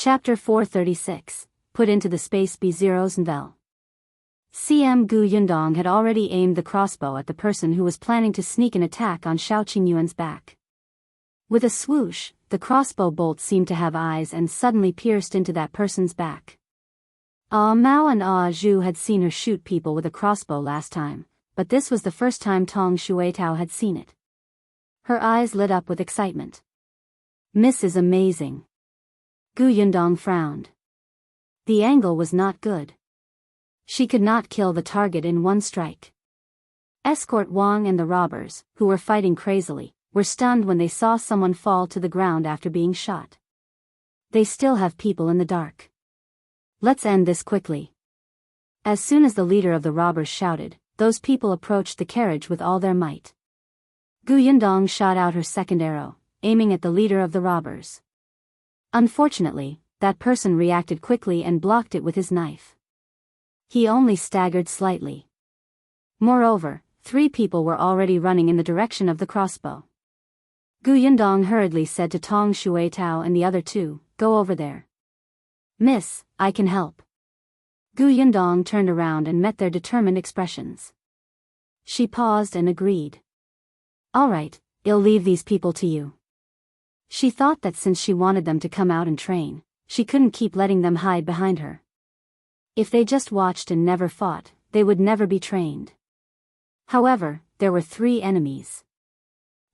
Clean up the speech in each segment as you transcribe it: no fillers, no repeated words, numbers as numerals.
Chapter 436, Put into the Space B0's Nvel. CM Gu Yundong had already aimed the crossbow at the person who was planning to sneak an attack on Shao Qingyuan's back. With a swoosh, the crossbow bolt seemed to have eyes and suddenly pierced into that person's back. Mao and Zhu had seen her shoot people with a crossbow last time, but this was the first time Tong Shuitao had seen it. Her eyes lit up with excitement. "Miss is amazing." Gu Yundong frowned. The angle was not good. She could not kill the target in one strike. Escort Wang and the robbers, who were fighting crazily, were stunned when they saw someone fall to the ground after being shot. They still have people in the dark. Let's end this quickly. As soon as the leader of the robbers shouted, those people approached the carriage with all their might. Gu Yundong shot out her second arrow, aiming at the leader of the robbers. Unfortunately, that person reacted quickly and blocked it with his knife. He only staggered slightly. Moreover, 3 people were already running in the direction of the crossbow. Gu Yundong hurriedly said to Tong Shuitao and the other 2, "Go over there." "Miss, I can help." Gu Yundong turned around and met their determined expressions. She paused and agreed. "All right, I'll leave these people to you." She thought that since she wanted them to come out and train, she couldn't keep letting them hide behind her. If they just watched and never fought, they would never be trained. However, there were 3 enemies.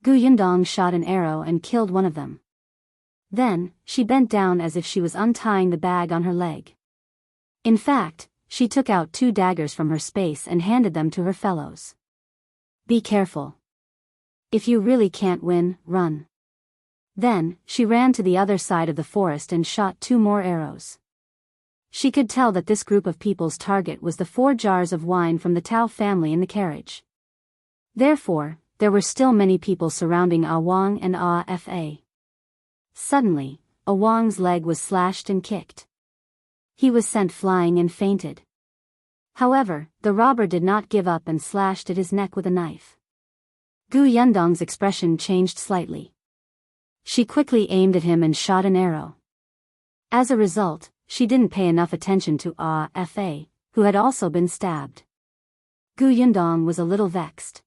Gu Yundong shot an arrow and killed one of them. Then, she bent down as if she was untying the bag on her leg. In fact, she took out 2 daggers from her space and handed them to her fellows. "Be careful. If you really can't win, run." Then, she ran to the other side of the forest and shot 2 more arrows. She could tell that this group of people's target was the 4 jars of wine from the Tao family in the carriage. Therefore, there were still many people surrounding Wang and Fa. Suddenly, Wang's leg was slashed and kicked. He was sent flying and fainted. However, the robber did not give up and slashed at his neck with a knife. Gu Yundong's expression changed slightly. She quickly aimed at him and shot an arrow. As a result, she didn't pay enough attention to Fa, who had also been stabbed. Gu Yundong was a little vexed.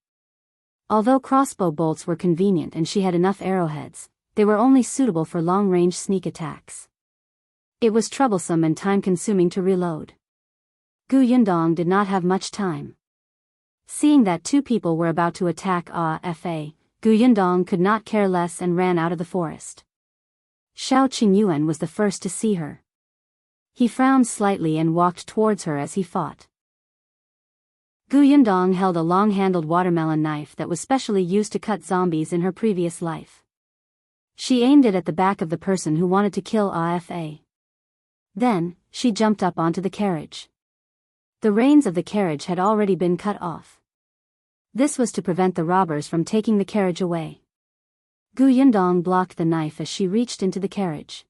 Although crossbow bolts were convenient and she had enough arrowheads, they were only suitable for long-range sneak attacks. It was troublesome and time-consuming to reload. Gu Yundong did not have much time. Seeing that 2 people were about to attack Fa, Gu Yundong could not care less and ran out of the forest. Shao Qingyuan was the first to see her. He frowned slightly and walked towards her as he fought. Gu Yundong held a long-handled watermelon knife that was specially used to cut zombies in her previous life. She aimed it at the back of the person who wanted to kill Fa. Then, she jumped up onto the carriage. The reins of the carriage had already been cut off. This was to prevent the robbers from taking the carriage away. Gu Yundong blocked the knife as she reached into the carriage.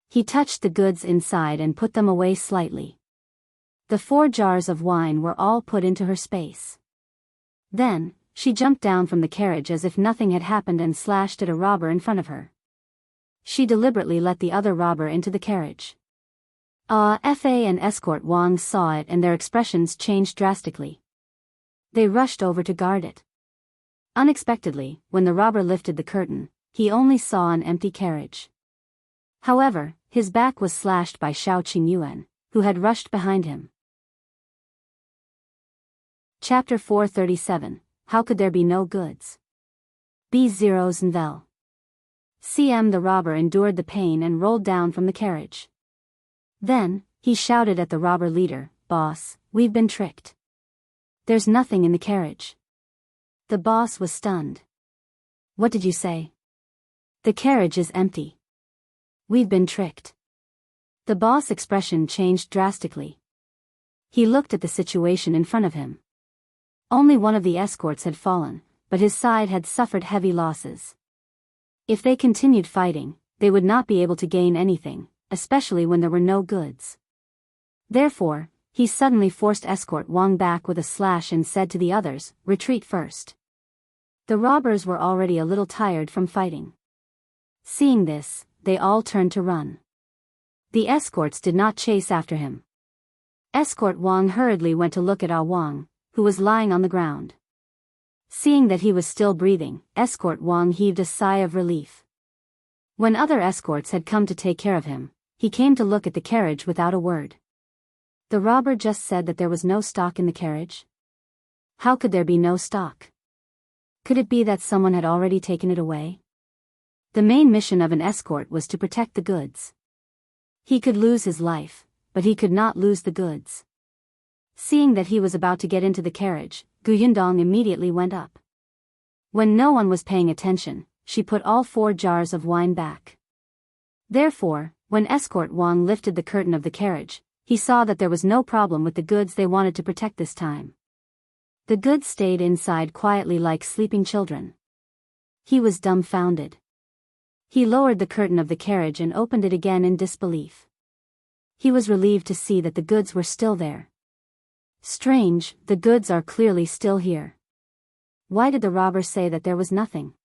He touched the goods inside and put them away slightly. The 4 jars of wine were all put into her space. Then, she jumped down from the carriage as if nothing had happened and slashed at a robber in front of her. She deliberately let the other robber into the carriage. Fa and Escort Wang saw it and their expressions changed drastically. They rushed over to guard it. Unexpectedly, when the robber lifted the curtain, he only saw an empty carriage. However, his back was slashed by Shao Qingyuan, who had rushed behind him. Chapter 437, How Could There Be No Goods? B0's Nvel. CM the robber endured the pain and rolled down from the carriage. Then, he shouted at the robber leader, "Boss, we've been tricked. There's nothing in the carriage." The boss was stunned. "What did you say?" "The carriage is empty. We've been tricked." The boss' expression changed drastically. He looked at the situation in front of him. Only one of the escorts had fallen, but his side had suffered heavy losses. If they continued fighting, they would not be able to gain anything, especially when there were no goods. Therefore, he suddenly forced Escort Wang back with a slash and said to the others, "Retreat first." The robbers were already a little tired from fighting. Seeing this, they all turned to run. The escorts did not chase after him. Escort Wang hurriedly went to look at Wang, who was lying on the ground. Seeing that he was still breathing, Escort Wang heaved a sigh of relief. When other escorts had come to take care of him, he came to look at the carriage without a word. The robber just said that there was no stock in the carriage? How could there be no stock? Could it be that someone had already taken it away? The main mission of an escort was to protect the goods. He could lose his life, but he could not lose the goods. Seeing that he was about to get into the carriage, Yundong immediately went up. When no one was paying attention, she put all 4 jars of wine back. Therefore, when Escort Wang lifted the curtain of the carriage, he saw that there was no problem with the goods they wanted to protect this time. The goods stayed inside quietly like sleeping children. He was dumbfounded. He lowered the curtain of the carriage and opened it again in disbelief. He was relieved to see that the goods were still there. Strange, the goods are clearly still here. Why did the robber say that there was nothing?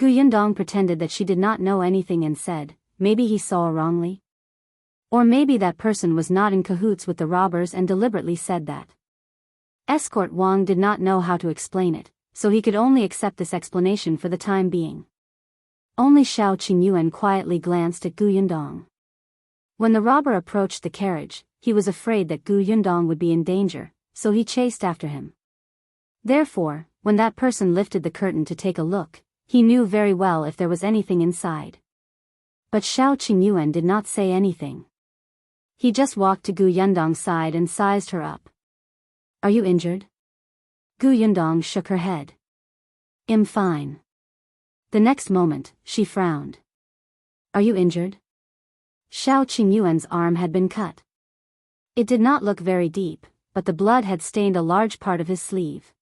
Yundong pretended that she did not know anything and said, maybe he saw wrongly? Or maybe that person was not in cahoots with the robbers and deliberately said that. Escort Wang did not know how to explain it, so he could only accept this explanation for the time being. Only Shao Qingyuan quietly glanced at Yundong. When the robber approached the carriage, he was afraid that Yundong would be in danger, so he chased after him. Therefore, when that person lifted the curtain to take a look, he knew very well if there was anything inside. But Shao Qingyuan did not say anything. He just walked to Yundong's side and sized her up. Are you injured? Yundong shook her head. I'm fine. The next moment, she frowned. Are you injured? Shao Qingyuan's arm had been cut. It did not look very deep, but the blood had stained a large part of his sleeve.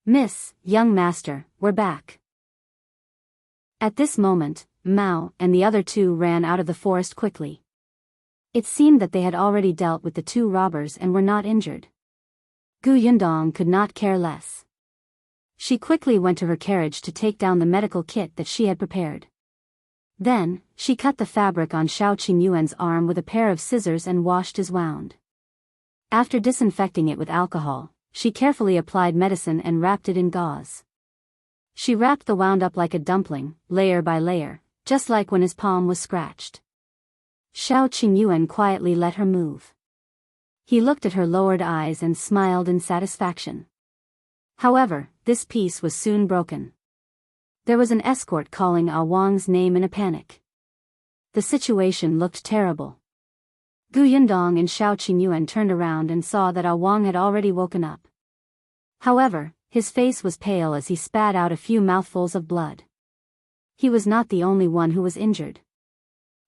Miss, young master, we're back. At this moment, Mao and the other 2 ran out of the forest quickly. It seemed that they had already dealt with the 2 robbers and were not injured. Yundong could not care less. She quickly went to her carriage to take down the medical kit that she had prepared. Then, she cut the fabric on Shao Qingyuan's arm with a pair of scissors and washed his wound. After disinfecting it with alcohol, she carefully applied medicine and wrapped it in gauze. She wrapped the wound up like a dumpling, layer by layer, just like when his palm was scratched. Shao Qingyuan quietly let her move. He looked at her lowered eyes and smiled in satisfaction. However, this peace was soon broken. There was an escort calling Wang's name in a panic. The situation looked terrible. Yundong and Shao Qingyuan turned around and saw that Wang had already woken up. However, his face was pale as he spat out a few mouthfuls of blood. He was not the only one who was injured.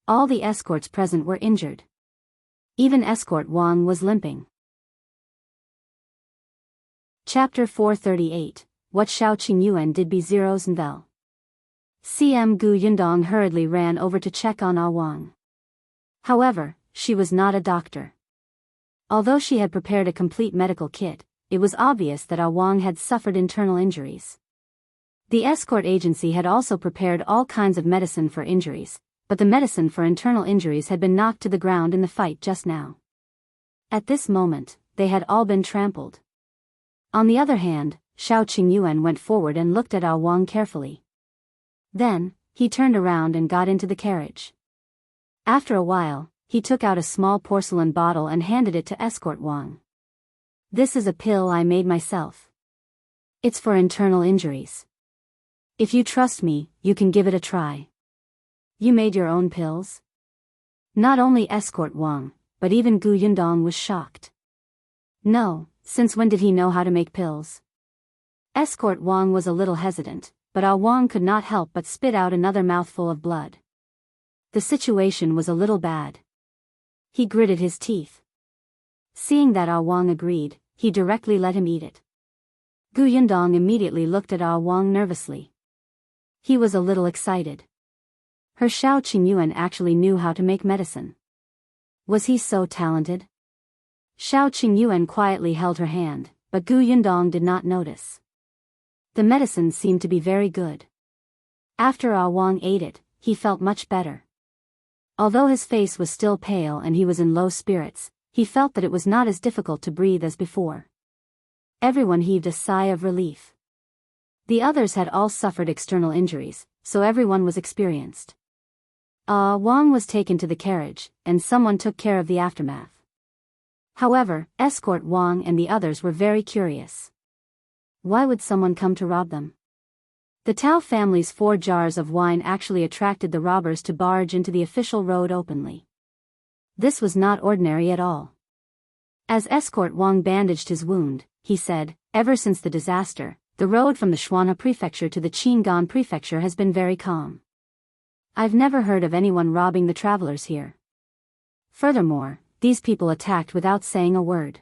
All the escorts present were injured. Even Escort Wang was limping. Chapter 438, What Shao Qingyuan Did Be Zeros and Vel. CM Yundong hurriedly ran over to check on Wang. However, she was not a doctor. Although she had prepared a complete medical kit, it was obvious that Wang had suffered internal injuries. The escort agency had also prepared all kinds of medicine for injuries, but the medicine for internal injuries had been knocked to the ground in the fight just now. At this moment, they had all been trampled. On the other hand, Shao Qingyuan went forward and looked at Wang carefully. Then, he turned around and got into the carriage. After a while, he took out a small porcelain bottle and handed it to Escort Wang. This is a pill I made myself. It's for internal injuries. If you trust me, you can give it a try. You made your own pills? Not only Escort Wang, but even Yundong was shocked. No, since when did he know how to make pills? Escort Wang was a little hesitant, but Wang could not help but spit out another mouthful of blood. The situation was a little bad. He gritted his teeth. Seeing that Wang agreed, he directly let him eat it. Yundong immediately looked at Wang nervously. He was a little excited. Her Shao Qingyuan actually knew how to make medicine. Was he so talented? Shao Qingyuan quietly held her hand, but Yundong did not notice. The medicine seemed to be very good. After Wang ate it, he felt much better. Although his face was still pale and he was in low spirits, he felt that it was not as difficult to breathe as before. Everyone heaved a sigh of relief. The others had all suffered external injuries, so everyone was experienced. Wang was taken to the carriage, and someone took care of the aftermath. However, escort Wang and the others were very curious. Why would someone come to rob them? The Tao family's 4 jars of wine actually attracted the robbers to barge into the official road openly. This was not ordinary at all. As escort Wang bandaged his wound, he said, "Ever since the disaster, the road from the Shuanha Prefecture to the Qingyuan Prefecture has been very calm. I've never heard of anyone robbing the travelers here. Furthermore, these people attacked without saying a word.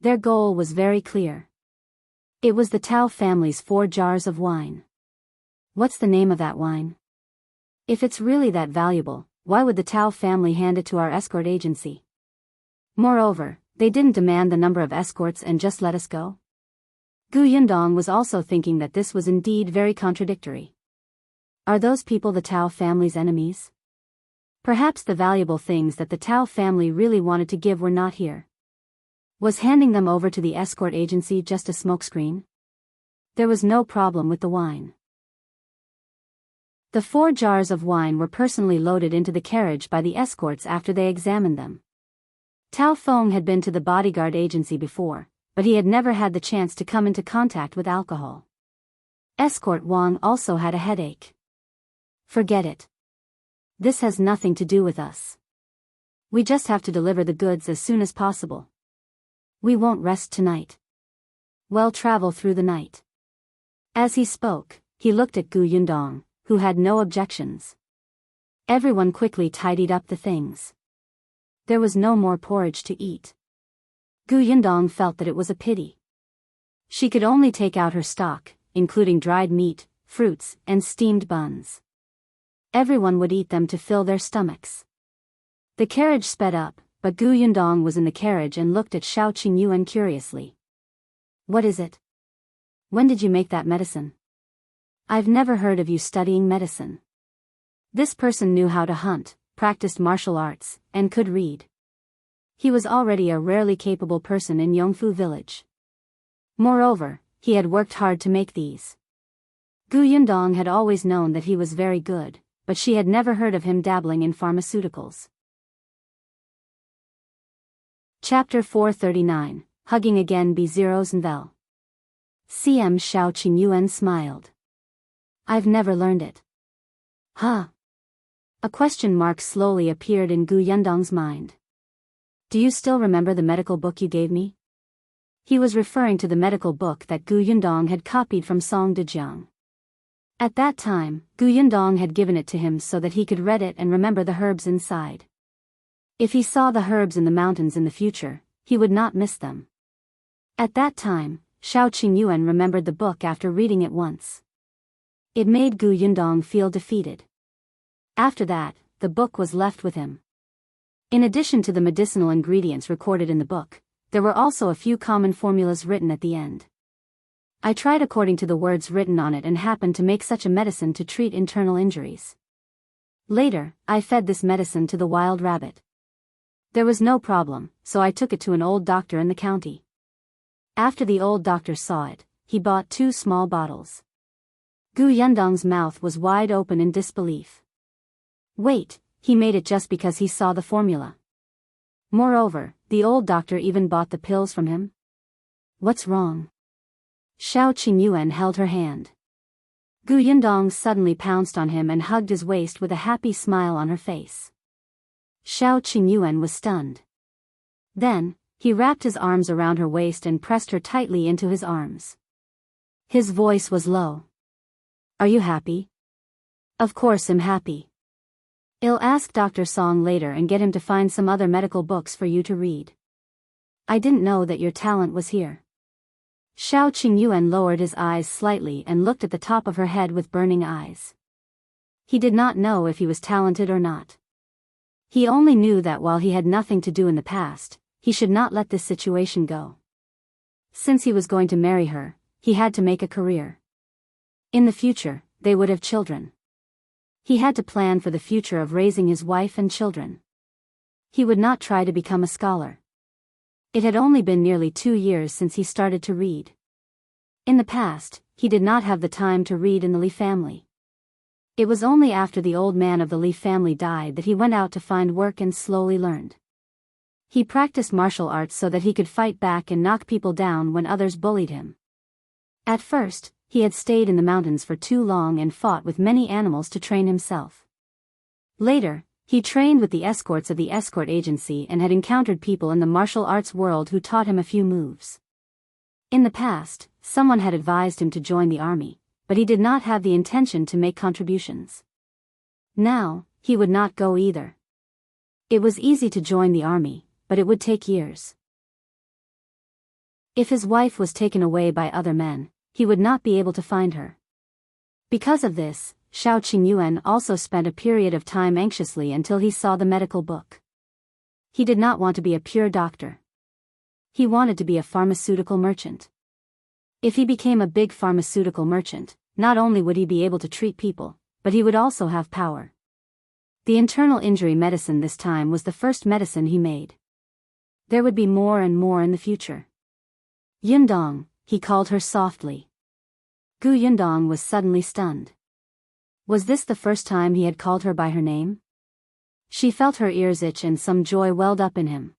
Their goal was very clear. It was the Tao family's 4 jars of wine. What's the name of that wine? If it's really that valuable, why would the Tao family hand it to our escort agency? Moreover, they didn't demand the number of escorts and just let us go?" Yundong was also thinking that this was indeed very contradictory. Are those people the Tao family's enemies? Perhaps the valuable things that the Tao family really wanted to give were not here. Was handing them over to the escort agency just a smokescreen? There was no problem with the wine. The 4 jars of wine were personally loaded into the carriage by the escorts after they examined them. Tao Feng had been to the bodyguard agency before, but he had never had the chance to come into contact with alcohol. Escort Wang also had a headache. "Forget it. This has nothing to do with us. We just have to deliver the goods as soon as possible. We won't rest tonight. We'll travel through the night." As he spoke, he looked at Yundong, who had no objections. Everyone quickly tidied up the things. There was no more porridge to eat. Yundong felt that it was a pity. She could only take out her stock, including dried meat, fruits, and steamed buns. Everyone would eat them to fill their stomachs. The carriage sped up, but Yundong was in the carriage and looked at Shao Qingyuan curiously. "What is it? When did you make that medicine? I've never heard of you studying medicine." This person knew how to hunt, practiced martial arts, and could read. He was already a rarely capable person in Yongfu village. Moreover, he had worked hard to make these. Yundong had always known that he was very good, but she had never heard of him dabbling in pharmaceuticals. Chapter 439, Hugging Again B0s and Vel. CM Shao Qingyuan smiled. "I've never learned it." "Huh?" A question mark slowly appeared in Yundong's mind. "Do you still remember the medical book you gave me?" He was referring to the medical book that Yundong had copied from Song Dajiang. At that time, Yundong had given it to him so that he could read it and remember the herbs inside. If he saw the herbs in the mountains in the future, he would not miss them. At that time, Shao Qingyuan remembered the book after reading it once. It made Yundong feel defeated. After that, the book was left with him. In addition to the medicinal ingredients recorded in the book, there were also a few common formulas written at the end. I tried according to the words written on it and happened to make such a medicine to treat internal injuries. Later, I fed this medicine to the wild rabbit. There was no problem, so I took it to an old doctor in the county. After the old doctor saw it, he bought 2 small bottles. Yundong's mouth was wide open in disbelief. Wait, he made it just because he saw the formula. Moreover, the old doctor even bought the pills from him? What's wrong? Shao Qingyuan held her hand. Yundong suddenly pounced on him and hugged his waist with a happy smile on her face. Shao Qingyuan was stunned. Then, he wrapped his arms around her waist and pressed her tightly into his arms. His voice was low. "Are you happy?" "Of course I'm happy. I'll ask Dr. Song later and get him to find some other medical books for you to read. I didn't know that your talent was here." Shao Qingyuan lowered his eyes slightly and looked at the top of her head with burning eyes. He did not know if he was talented or not. He only knew that while he had nothing to do in the past, he should not let this situation go. Since he was going to marry her, he had to make a career. In the future, they would have children. He had to plan for the future of raising his wife and children. He would not try to become a scholar. It had only been nearly 2 years since he started to read. In the past, he did not have the time to read in the Li family. It was only after the old man of the Li family died that he went out to find work and slowly learned. He practiced martial arts so that he could fight back and knock people down when others bullied him. At first, he had stayed in the mountains for too long and fought with many animals to train himself. Later, he trained with the escorts of the escort agency and had encountered people in the martial arts world who taught him a few moves. In the past, someone had advised him to join the army, but he did not have the intention to make contributions. Now, he would not go either. It was easy to join the army, but it would take years. If his wife was taken away by other men, he would not be able to find her. Because of this, Qingyuan also spent a period of time anxiously until he saw the medical book. He did not want to be a pure doctor. He wanted to be a pharmaceutical merchant. If he became a big pharmaceutical merchant, not only would he be able to treat people, but he would also have power. The internal injury medicine this time was the first medicine he made. There would be more and more in the future. Yundong, he called her softly. Yundong was suddenly stunned. Was this the first time he had called her by her name? She felt her ears itch and some joy welled up in him.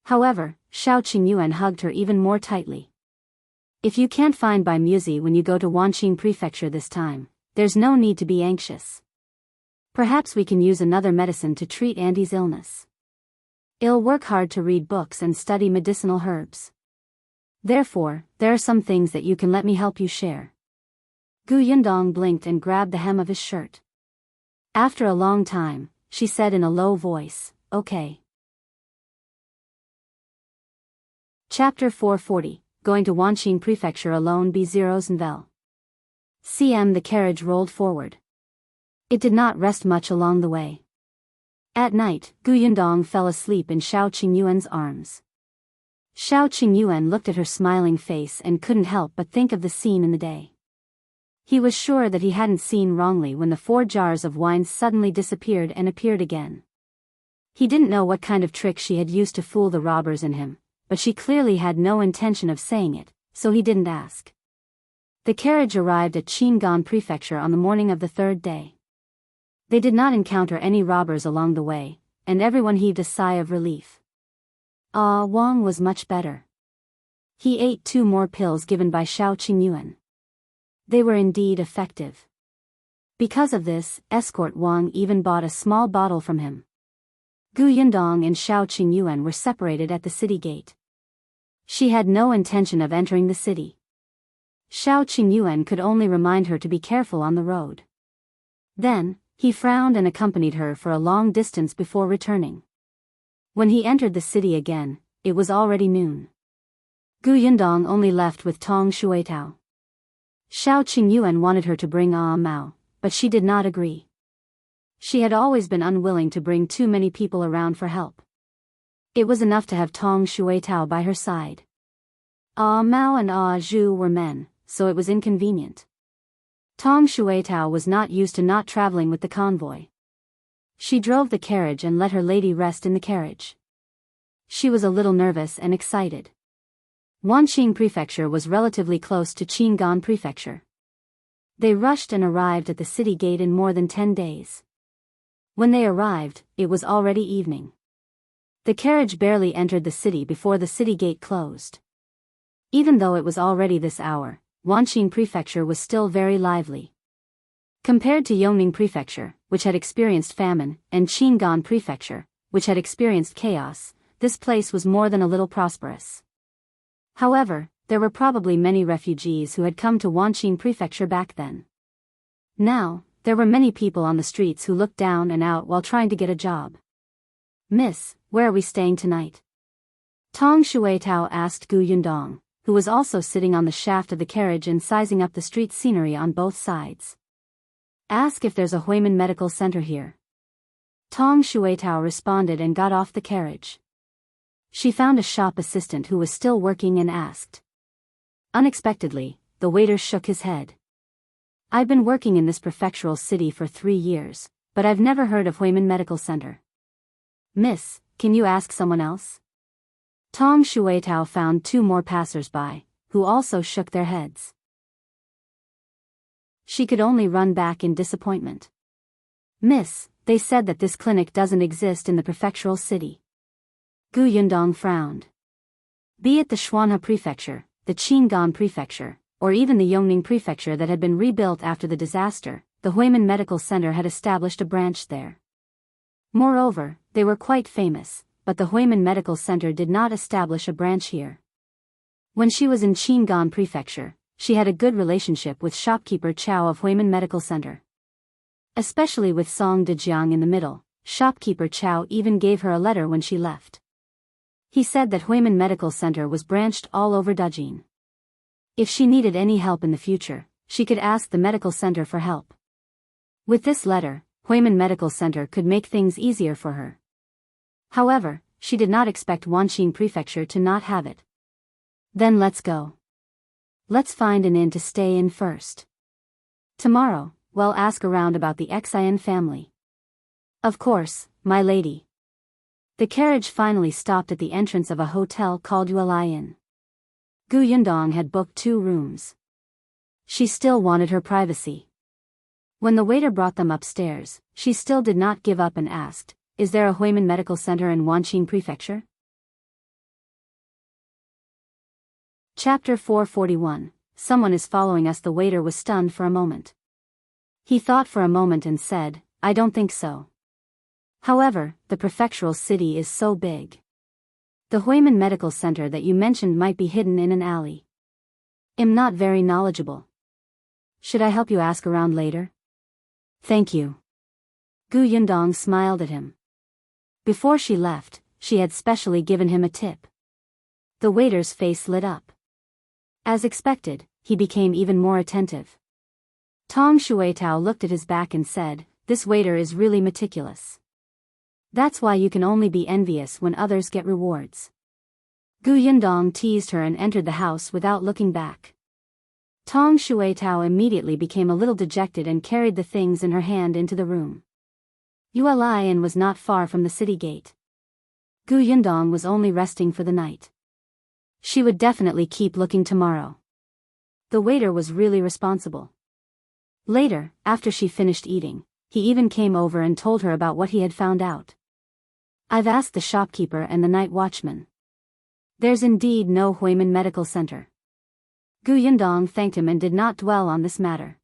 However, Qingyuan hugged her even more tightly. If you can't find Bai Muzi when you go to Wanqing Prefecture this time, there's no need to be anxious. Perhaps we can use another medicine to treat Andy's illness. I'll work hard to read books and study medicinal herbs. Therefore, there are some things that you can let me help you share. Yundong blinked and grabbed the hem of his shirt. After a long time, she said in a low voice, "Okay." Chapter 440, Going to Wanqing Prefecture Alone B0s and Vel. The carriage rolled forward. It did not rest much along the way. At night, Yundong fell asleep in Shao Qingyuan's arms. Shao Qingyuan looked at her smiling face and couldn't help but think of the scene in the day. He was sure that he hadn't seen wrongly when the 4 jars of wine suddenly disappeared and appeared again. He didn't know what kind of trick she had used to fool the robbers in him, but she clearly had no intention of saying it, so he didn't ask. The carriage arrived at Qingyuan Prefecture on the morning of the 3rd day. They did not encounter any robbers along the way, and everyone heaved a sigh of relief. Wang was much better. He ate 2 more pills given by Shao Qingyuan. They were indeed effective. Because of this, escort Wang even bought a small bottle from him. Yundong and Shao Qingyuan were separated at the city gate. She had no intention of entering the city. Shao Qingyuan could only remind her to be careful on the road. Then, he frowned and accompanied her for a long distance before returning. When he entered the city again, it was already noon. Yundong only left with Tong Shuitao. Shao Qingyuan wanted her to bring Am Mo, but she did not agree. She had always been unwilling to bring too many people around for help. It was enough to have Tong Shuitao by her side. Am Mo and Zhu were men, so it was inconvenient. Tong Shuitao was not used to not traveling with the convoy. She drove the carriage and let her lady rest in the carriage. She was a little nervous and excited. Wanqing Prefecture was relatively close to Qingyuan Prefecture. They rushed and arrived at the city gate in more than 10 days. When they arrived, it was already evening. The carriage barely entered the city before the city gate closed. Even though it was already this hour, Wanqing Prefecture was still very lively. Compared to Yongning Prefecture, which had experienced famine, and Qingyuan Prefecture, which had experienced chaos, this place was more than a little prosperous. However, there were probably many refugees who had come to Wanqing Prefecture back then. Now, there were many people on the streets who looked down and out while trying to get a job. "Miss, where are we staying tonight?" Tong Shuitao asked Yundong, who was also sitting on the shaft of the carriage and sizing up the street scenery on both sides. "Ask if there's a Huimin Medical Center here." Tong Shuitao responded and got off the carriage. She found a shop assistant who was still working and asked. Unexpectedly, the waiter shook his head. I've been working in this prefectural city for 3 years, but I've never heard of Huimin Medical Center. Miss, can you ask someone else? Tong Shuitao found 2 more passers-by, who also shook their heads. She could only run back in disappointment. Miss, they said that this clinic doesn't exist in the prefectural city. Gu Yundong frowned. Be it the Xuanhe Prefecture, the Qingyuan Prefecture, or even the Yongning Prefecture that had been rebuilt after the disaster, the Huimin Medical Center had established a branch there. Moreover, they were quite famous, but the Huimin Medical Center did not establish a branch here. When she was in Qingyuan Prefecture, she had a good relationship with shopkeeper Chao of Huimin Medical Center. Especially with Song Dajiang in the middle, shopkeeper Chao even gave her a letter when she left. He said that Huimin Medical Center was branched all over Dajiang. If she needed any help in the future, she could ask the medical center for help. With this letter, Huimin Medical Center could make things easier for her. However, she did not expect Wanqing Prefecture to not have it. Then let's go. Let's find an inn to stay in first. Tomorrow, we'll ask around about the Xie family. Of course, my lady. The carriage finally stopped at the entrance of a hotel called Yuelai Inn. Gu Yundong had booked 2 rooms. She still wanted her privacy. When the waiter brought them upstairs, she still did not give up and asked, "Is there a Huimin Medical Center in Wanqing Prefecture?" Chapter 441, Someone is following us. The waiter was stunned for a moment. He thought for a moment and said, "I don't think so. However, the prefectural city is so big. The Huimin Medical Center that you mentioned might be hidden in an alley. I'm not very knowledgeable. Should I help you ask around later?" "Thank you." Gu Yundong smiled at him. Before she left, she had specially given him a tip. The waiter's face lit up. As expected, he became even more attentive. Tong Shuitao looked at his back and said, "This waiter is really meticulous. That's why you can only be envious when others get rewards." Gu Yundong teased her and entered the house without looking back. Tong Shuitao immediately became a little dejected and carried the things in her hand into the room. Yuelai Inn was not far from the city gate. Gu Yundong was only resting for the night. She would definitely keep looking tomorrow. The waiter was really responsible. Later, after she finished eating, he even came over and told her about what he had found out. "I've asked the shopkeeper and the night watchman. There's indeed no Huimin Medical Center." Gu Yundong thanked him and did not dwell on this matter.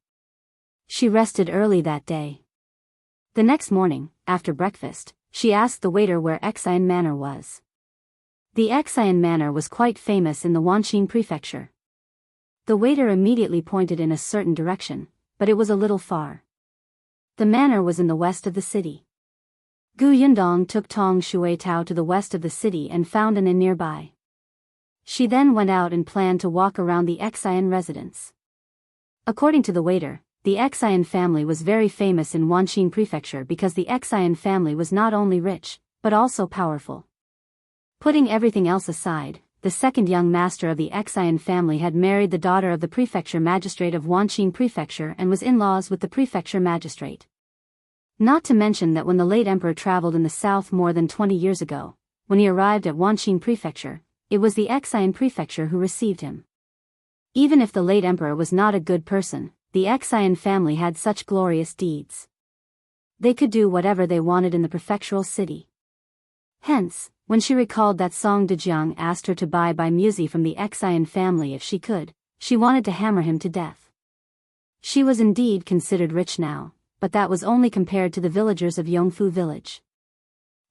She rested early that day. The next morning, after breakfast, she asked the waiter where Xie Manor was. The Xie Manor was quite famous in the Wanqing Prefecture. The waiter immediately pointed in a certain direction, but it was a little far. The manor was in the west of the city. Gu Yundong took Tong Shuitao to the west of the city and found an inn nearby. She then went out and planned to walk around the Xie residence. According to the waiter, the Xie family was very famous in Wanqing Prefecture because the Xie family was not only rich, but also powerful. Putting everything else aside, the second young master of the Xie family had married the daughter of the prefecture magistrate of Wanqing Prefecture and was in-laws with the prefecture magistrate. Not to mention that when the late emperor traveled in the south more than 20 years ago, when he arrived at Wanqing Prefecture, it was the Xie Prefecture who received him. Even if the late emperor was not a good person, the Xie family had such glorious deeds. They could do whatever they wanted in the prefectural city. Hence, when she recalled that Song Dajiang asked her to buy musi from the Xie family if she could, she wanted to hammer him to death. She was indeed considered rich now, but that was only compared to the villagers of Yongfu village.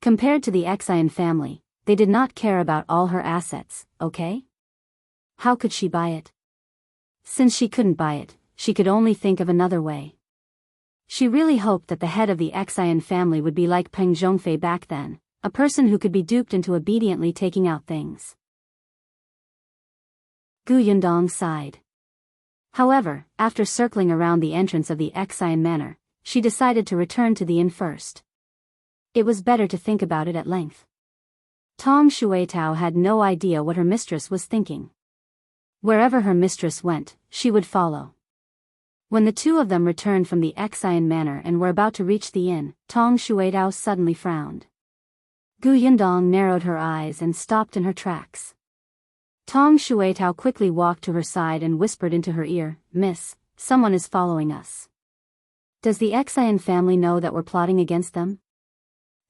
Compared to the Xie family, they did not care about all her assets, okay? How could she buy it? Since she couldn't buy it, she could only think of another way. She really hoped that the head of the Xie family would be like Peng Zhongfei back then, a person who could be duped into obediently taking out things. Gu Yundong sighed. However, after circling around the entrance of the Xie manor, she decided to return to the inn first. It was better to think about it at length. Tong Shuitao had no idea what her mistress was thinking. Wherever her mistress went, she would follow. When the two of them returned from the Xian manor and were about to reach the inn, Tong Shuitao suddenly frowned. Gu Yundong narrowed her eyes and stopped in her tracks. Tong Shuitao quickly walked to her side and whispered into her ear, "Miss, someone is following us. Does the Xian family know that we're plotting against them?"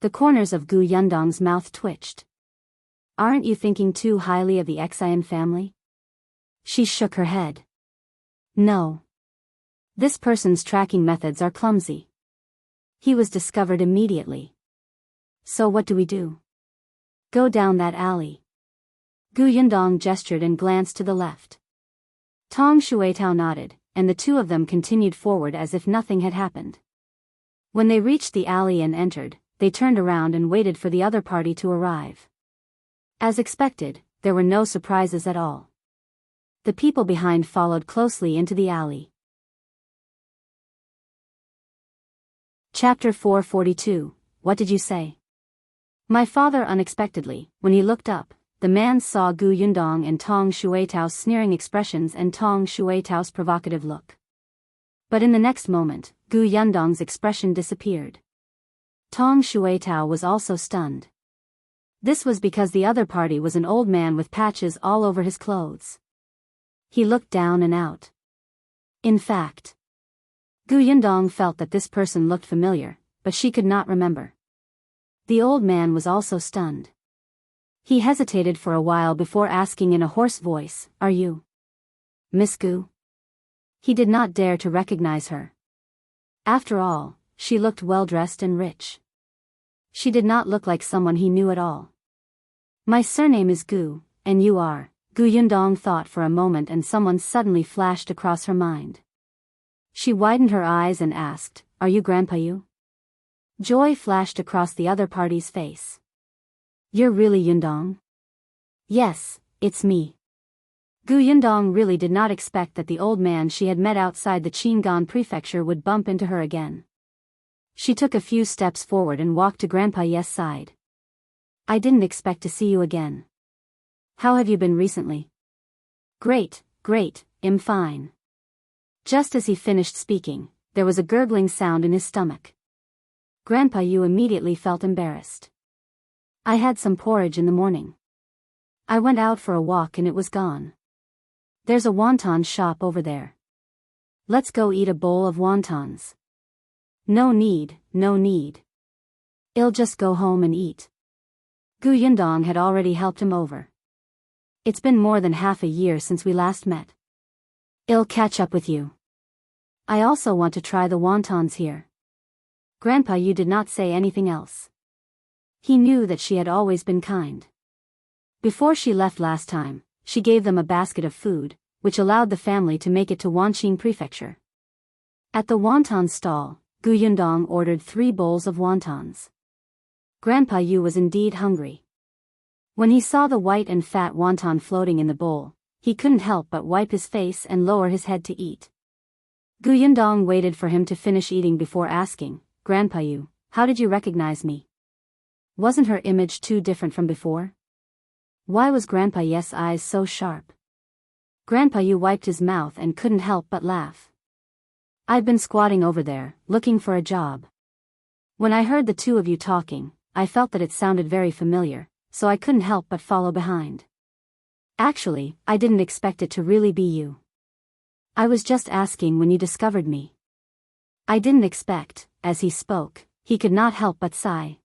The corners of Gu Yundong's mouth twitched. "Aren't you thinking too highly of the Xian family?" She shook her head. "No. This person's tracking methods are clumsy. He was discovered immediately. So what do we do? Go down that alley." Gu Yundong gestured and glanced to the left. Tong Shuitao nodded, and the two of them continued forward as if nothing had happened. When they reached the alley and entered, they turned around and waited for the other party to arrive. As expected, there were no surprises at all. The people behind followed closely into the alley. Chapter 442, What did you say? My father unexpectedly, when he looked up, the man saw Gu Yundong and Tong Shuitao's sneering expressions and Tong Shuitao's provocative look. But in the next moment, Gu Yundong's expression disappeared. Tong Shuitao was also stunned. This was because the other party was an old man with patches all over his clothes. He looked down and out. In fact, Gu Yundong felt that this person looked familiar, but she could not remember. The old man was also stunned. He hesitated for a while before asking in a hoarse voice, "Are you Miss Gu?" He did not dare to recognize her. After all, she looked well-dressed and rich. She did not look like someone he knew at all. "My surname is Gu, and you are," Gu Yundong thought for a moment, and someone suddenly flashed across her mind. She widened her eyes and asked, "Are you Grandpa Yu?" Joy flashed across the other party's face. "You're really Yundong?" "Yes, it's me." Gu Yundong really did not expect that the old man she had met outside the Qingyuan Prefecture would bump into her again. She took a few steps forward and walked to Grandpa Yu's side. "I didn't expect to see you again. How have you been recently?" Great, I'm fine." Just as he finished speaking, there was a gurgling sound in his stomach. Grandpa Yu immediately felt embarrassed. "I had some porridge in the morning. I went out for a walk and it was gone. There's a wonton shop over there. Let's go eat a bowl of wontons." No need. I'll just go home and eat." Gu Yundong had already helped him over. "It's been more than half a year since we last met. I'll catch up with you. I also want to try the wontons here." Grandpa Yu did not say anything else. He knew that she had always been kind. Before she left last time, she gave them a basket of food, which allowed the family to make it to Wanqing Prefecture. At the wonton stall, Gu Yundong ordered 3 bowls of wontons. Grandpa Yu was indeed hungry. When he saw the white and fat wonton floating in the bowl, he couldn't help but wipe his face and lower his head to eat. Gu Yundong waited for him to finish eating before asking, "Grandpa Yu, how did you recognize me? Wasn't her image too different from before? Why was Grandpa Yu's eyes so sharp?" Grandpa Yu wiped his mouth and couldn't help but laugh. "I've been squatting over there, looking for a job. When I heard the two of you talking, I felt that it sounded very familiar, so I couldn't help but follow behind. Actually, I didn't expect it to really be you. I was just asking when you discovered me." I didn't expect, as he spoke, he could not help but sigh.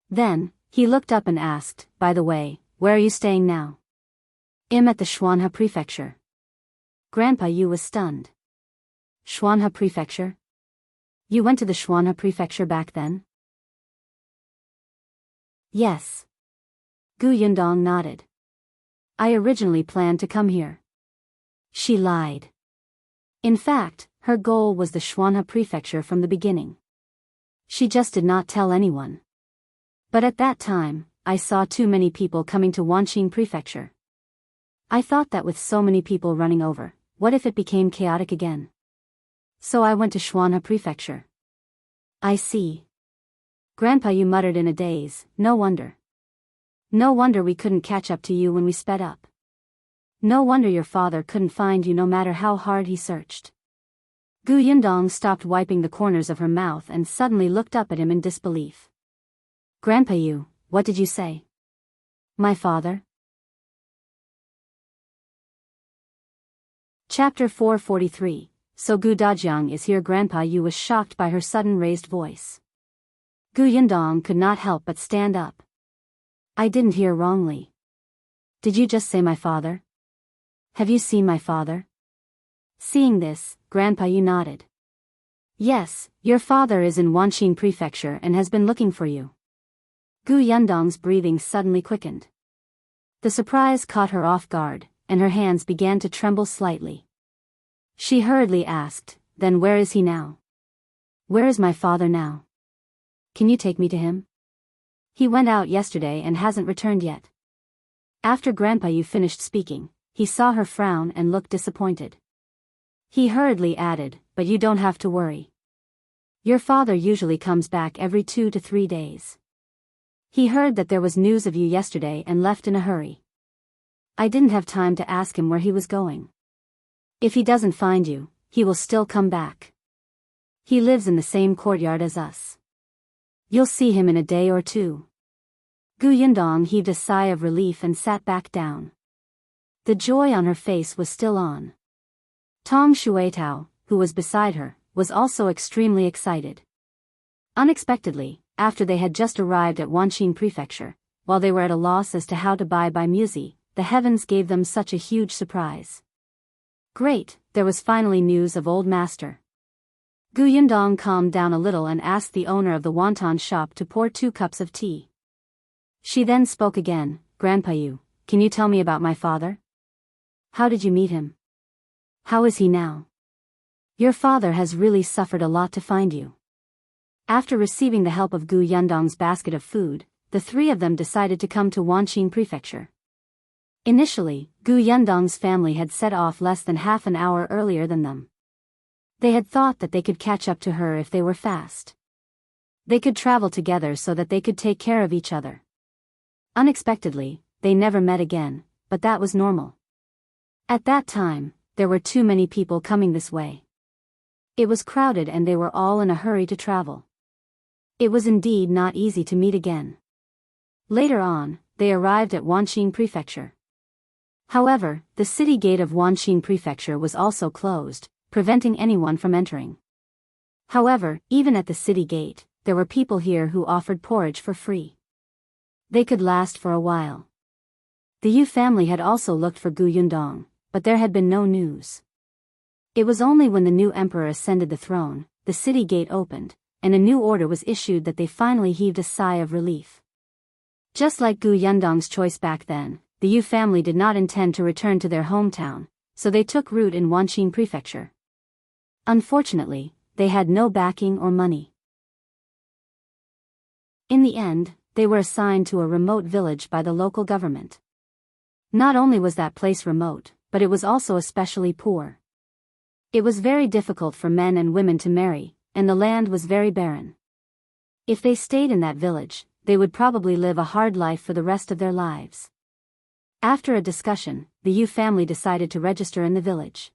Then, he looked up and asked, "By the way, where are you staying now?" "I'm at the Xuanhe Prefecture." Grandpa Yu was stunned. "Xuanhe Prefecture? You went to the Xuanhe Prefecture back then?" "Yes." Gu Yundong nodded. "I originally planned to come here." She lied. In fact, her goal was the Xuanhe Prefecture from the beginning. She just did not tell anyone. "But at that time, I saw too many people coming to Wanqing Prefecture. I thought that with so many people running over, what if it became chaotic again? So I went to Xuanhe Prefecture." "I see." Grandpa Yu muttered in a daze, No wonder we couldn't catch up to you when we sped up. No wonder your father couldn't find you no matter how hard he searched." Gu Yundong stopped wiping the corners of her mouth and suddenly looked up at him in disbelief. Grandpa Yu, what did you say? My father? Chapter 443. So Gu Dajiang is here. Grandpa Yu was shocked by her sudden raised voice. Gu Yundong could not help but stand up. I didn't hear wrongly. Did you just say my father? Have you seen my father? Seeing this, Grandpa Yu nodded. Yes, your father is in Wanqing Prefecture and has been looking for you. Gu Yundong's breathing suddenly quickened. The surprise caught her off guard, and her hands began to tremble slightly. She hurriedly asked, then where is he now? Where is my father now? Can you take me to him? He went out yesterday and hasn't returned yet. After Grandpa Yu finished speaking, he saw her frown and looked disappointed. He hurriedly added, but you don't have to worry. Your father usually comes back every 2 to 3 days. He heard that there was news of you yesterday and left in a hurry. I didn't have time to ask him where he was going. If he doesn't find you, he will still come back. He lives in the same courtyard as us. You'll see him in a day or 2. Gu Yundong heaved a sigh of relief and sat back down. The joy on her face was still on. Tong Shuetao, who was beside her, was also extremely excited. Unexpectedly, after they had just arrived at Wanqing Prefecture, while they were at a loss as to how to buy Musi, the heavens gave them such a huge surprise. Great, there was finally news of Old Master. Gu Yundong calmed down a little and asked the owner of the wonton shop to pour 2 cups of tea. She then spoke again, Grandpa Yu, can you tell me about my father? How did you meet him? How is he now? Your father has really suffered a lot to find you. After receiving the help of Gu Yundong's basket of food, the 3 of them decided to come to Wanqing Prefecture. Initially, Gu Yundong's family had set off less than half an hour earlier than them. They had thought that they could catch up to her if they were fast. They could travel together so that they could take care of each other. Unexpectedly, they never met again, but that was normal. At that time, there were too many people coming this way. It was crowded and they were all in a hurry to travel. It was indeed not easy to meet again. Later on, they arrived at Wanqing Prefecture. However, the city gate of Wanqing Prefecture was also closed, preventing anyone from entering. However, even at the city gate, there were people here who offered porridge for free. They could last for a while. The Yu family had also looked for Gu Yundong, but there had been no news. It was only when the new emperor ascended the throne, the city gate opened, and a new order was issued that they finally heaved a sigh of relief. Just like Gu Yundong's choice back then, the Yu family did not intend to return to their hometown, so they took root in Wanqing Prefecture. Unfortunately, they had no backing or money. In the end, they were assigned to a remote village by the local government. Not only was that place remote, but it was also especially poor. It was very difficult for men and women to marry, and the land was very barren. If they stayed in that village, they would probably live a hard life for the rest of their lives. After a discussion, the Yu family decided to register in the village.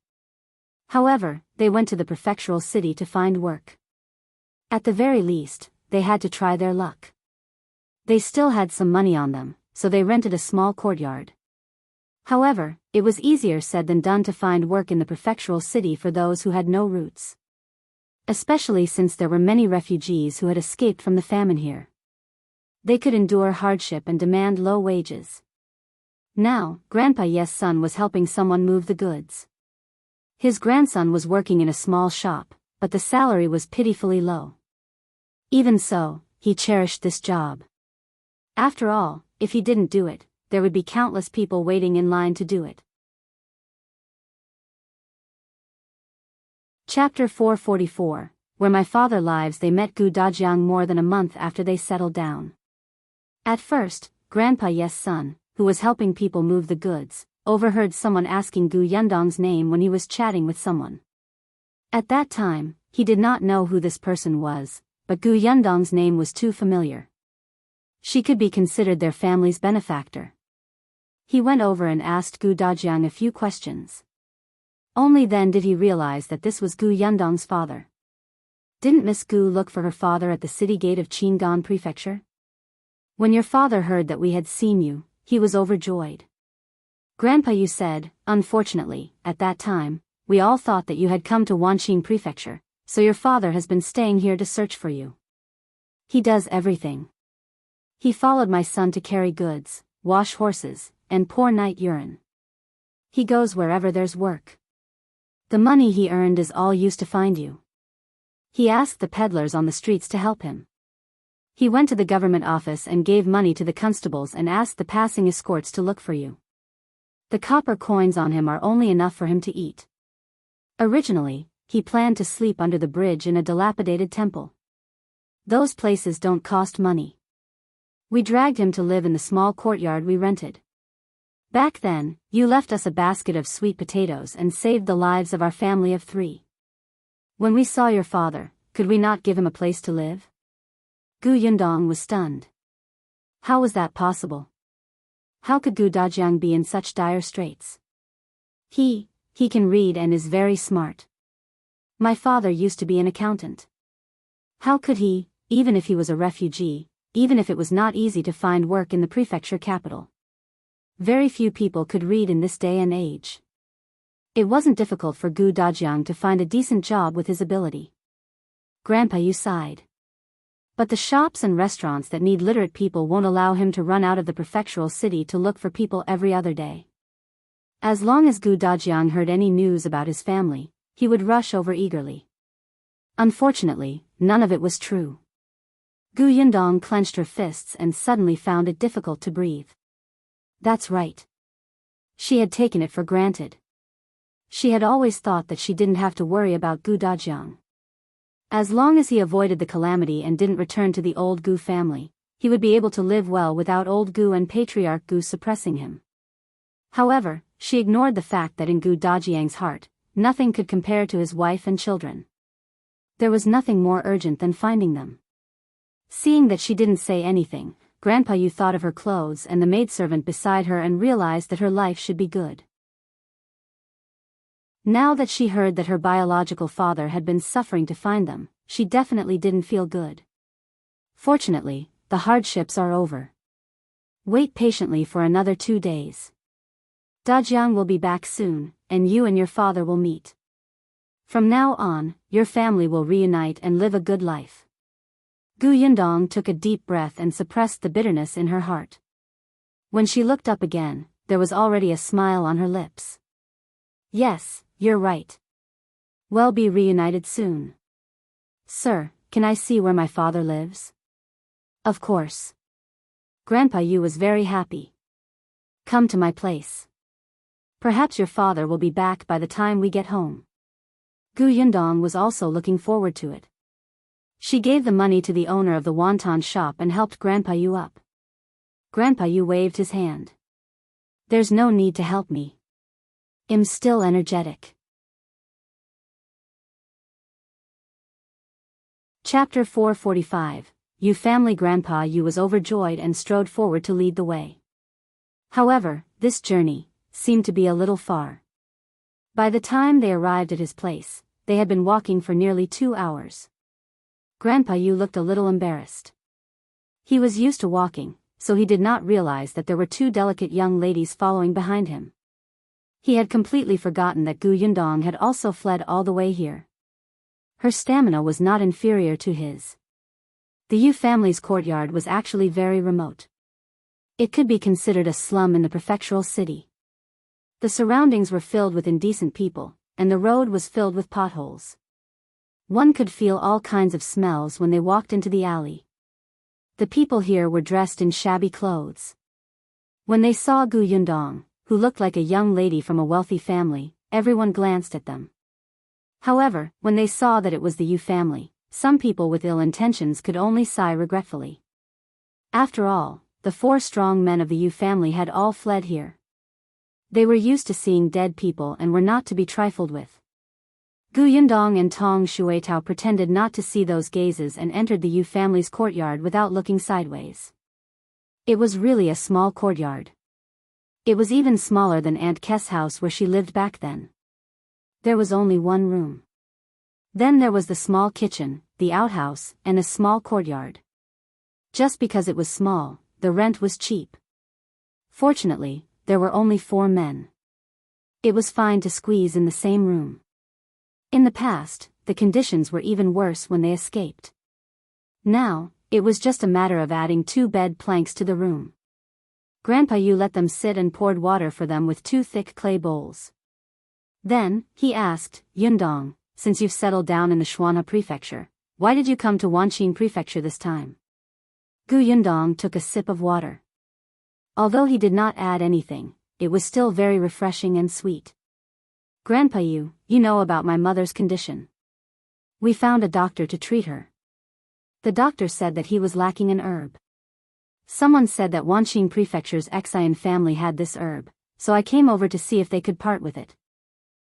However, they went to the prefectural city to find work. At the very least, they had to try their luck. They still had some money on them, so they rented a small courtyard. However, it was easier said than done to find work in the prefectural city for those who had no roots. Especially since there were many refugees who had escaped from the famine here. They could endure hardship and demand low wages. Now, Grandpa Ye's son was helping someone move the goods. His grandson was working in a small shop, but the salary was pitifully low. Even so, he cherished this job. After all, if he didn't do it, there would be countless people waiting in line to do it. Chapter 444, Where My Father Lives. They met Gu Dajiang more than a month after they settled down. At first, Grandpa Ye's son, who was helping people move the goods, overheard someone asking Gu Yundong's name when he was chatting with someone. At that time, he did not know who this person was, but Gu Yundong's name was too familiar. She could be considered their family's benefactor. He went over and asked Gu Dajiang a few questions. Only then did he realize that this was Gu Yundong's father. Didn't Miss Gu look for her father at the city gate of Qingyuan Prefecture? When your father heard that we had seen you, he was overjoyed. Grandpa, you said, unfortunately, at that time, we all thought that you had come to Wanqing Prefecture, so your father has been staying here to search for you. He does everything. He followed my son to carry goods, wash horses, and pour night urine. He goes wherever there's work. The money he earned is all used to find you. He asked the peddlers on the streets to help him. He went to the government office and gave money to the constables and asked the passing escorts to look for you. The copper coins on him are only enough for him to eat. Originally, he planned to sleep under the bridge in a dilapidated temple. Those places don't cost money. We dragged him to live in the small courtyard we rented. Back then, you left us a basket of sweet potatoes and saved the lives of our family of 3. When we saw your father, could we not give him a place to live? Gu Yundong was stunned. How was that possible? How could Gu Dajiang be in such dire straits? He can read and is very smart. My father used to be an accountant. How could he, even if he was a refugee, even if it was not easy to find work in the prefecture capital? Very few people could read in this day and age. It wasn't difficult for Gu Dajiang to find a decent job with his ability. Grandpa, you sighed. But the shops and restaurants that need literate people won't allow him to run out of the prefectural city to look for people every other day. As long as Gu Dajiang heard any news about his family, he would rush over eagerly. Unfortunately, none of it was true. Gu Yundong clenched her fists and suddenly found it difficult to breathe. That's right. She had taken it for granted. She had always thought that she didn't have to worry about Gu Dajiang. As long as he avoided the calamity and didn't return to the old Gu family, he would be able to live well without old Gu and Patriarch Gu suppressing him. However, she ignored the fact that in Gu Dajiang's heart, nothing could compare to his wife and children. There was nothing more urgent than finding them. Seeing that she didn't say anything, Grandpa Yu thought of her clothes and the maidservant beside her and realized that her life should be good. Now that she heard that her biological father had been suffering to find them, she definitely didn't feel good. Fortunately, the hardships are over. Wait patiently for another 2 days. Dajiang will be back soon, and you and your father will meet. From now on, your family will reunite and live a good life. Gu Yundong took a deep breath and suppressed the bitterness in her heart. When she looked up again, there was already a smile on her lips. Yes, you're right. We'll be reunited soon. Sir, can I see where my father lives? Of course. Grandpa Yu was very happy. Come to my place. Perhaps your father will be back by the time we get home. Gu Yundong was also looking forward to it. She gave the money to the owner of the wonton shop and helped Grandpa Yu up. Grandpa Yu waved his hand. There's no need to help me. I'm still energetic. Chapter 445. Yu family. Grandpa Yu was overjoyed and strode forward to lead the way. However, this journey seemed to be a little far. By the time they arrived at his place, they had been walking for nearly 2 hours. Grandpa Yu looked a little embarrassed. He was used to walking, so he did not realize that there were 2 delicate young ladies following behind him. He had completely forgotten that Gu Yundong had also fled all the way here. Her stamina was not inferior to his. The Yu family's courtyard was actually very remote. It could be considered a slum in the prefectural city. The surroundings were filled with indecent people, and the road was filled with potholes. One could feel all kinds of smells when they walked into the alley. The people here were dressed in shabby clothes. When they saw Gu Yundong, who looked like a young lady from a wealthy family, everyone glanced at them. However, when they saw that it was the Yu family, some people with ill intentions could only sigh regretfully. After all, the 4 strong men of the Yu family had all fled here. They were used to seeing dead people and were not to be trifled with. Gu Yundong and Tong Shuetao pretended not to see those gazes and entered the Yu family's courtyard without looking sideways. It was really a small courtyard. It was even smaller than Aunt Kes' house where she lived back then. There was only one room. Then there was the small kitchen, the outhouse, and a small courtyard. Just because it was small, the rent was cheap. Fortunately, there were only 4 men. It was fine to squeeze in the same room. In the past, the conditions were even worse when they escaped. Now, it was just a matter of adding 2 bed planks to the room. Grandpa Yu let them sit and poured water for them with 2 thick clay bowls. Then, he asked, Yundong, since you've settled down in the Shuana Prefecture, why did you come to Wanqing Prefecture this time? Gu Yundong took a sip of water. Although he did not add anything, it was still very refreshing and sweet. Grandpa Yu, you know about my mother's condition. We found a doctor to treat her. The doctor said that he was lacking an herb. Someone said that Wanqing Prefecture's Xian family had this herb, so I came over to see if they could part with it.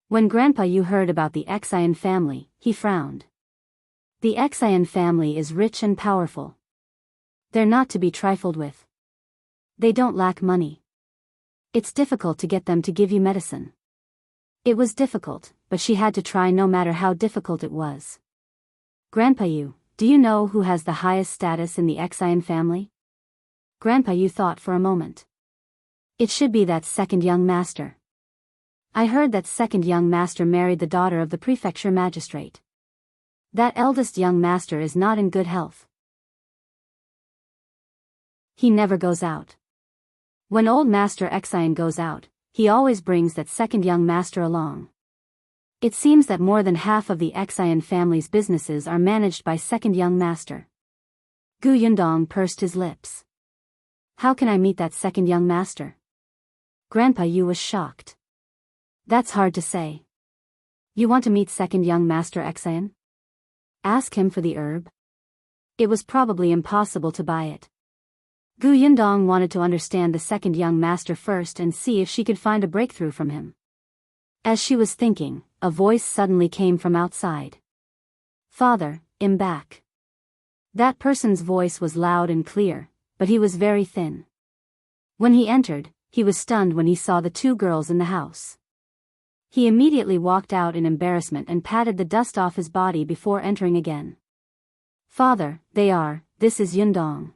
When Grandpa Yu heard about the Xian family, he frowned. The Xian family is rich and powerful. They're not to be trifled with. They don't lack money. It's difficult to get them to give you medicine. It was difficult, but she had to try no matter how difficult it was. Grandpa Yu, do you know who has the highest status in the Xian family? Grandpa Yu thought for a moment. It should be that second young master. I heard that second young master married the daughter of the prefecture magistrate. That eldest young master is not in good health. He never goes out. When old Master Xian goes out, he always brings that second young master along. It seems that more than half of the Xian family's businesses are managed by second young master. Gu Yundong pursed his lips. How can I meet that second young master? Grandpa Yu was shocked. That's hard to say. You want to meet second young master Xian? Ask him for the herb. It was probably impossible to buy it. Gu Yundong wanted to understand the second young master first and see if she could find a breakthrough from him. As she was thinking, a voice suddenly came from outside. Father, I'm back. That person's voice was loud and clear, but he was very thin. When he entered, he was stunned when he saw the 2 girls in the house. He immediately walked out in embarrassment and patted the dust off his body before entering again. Father, this is Yundong.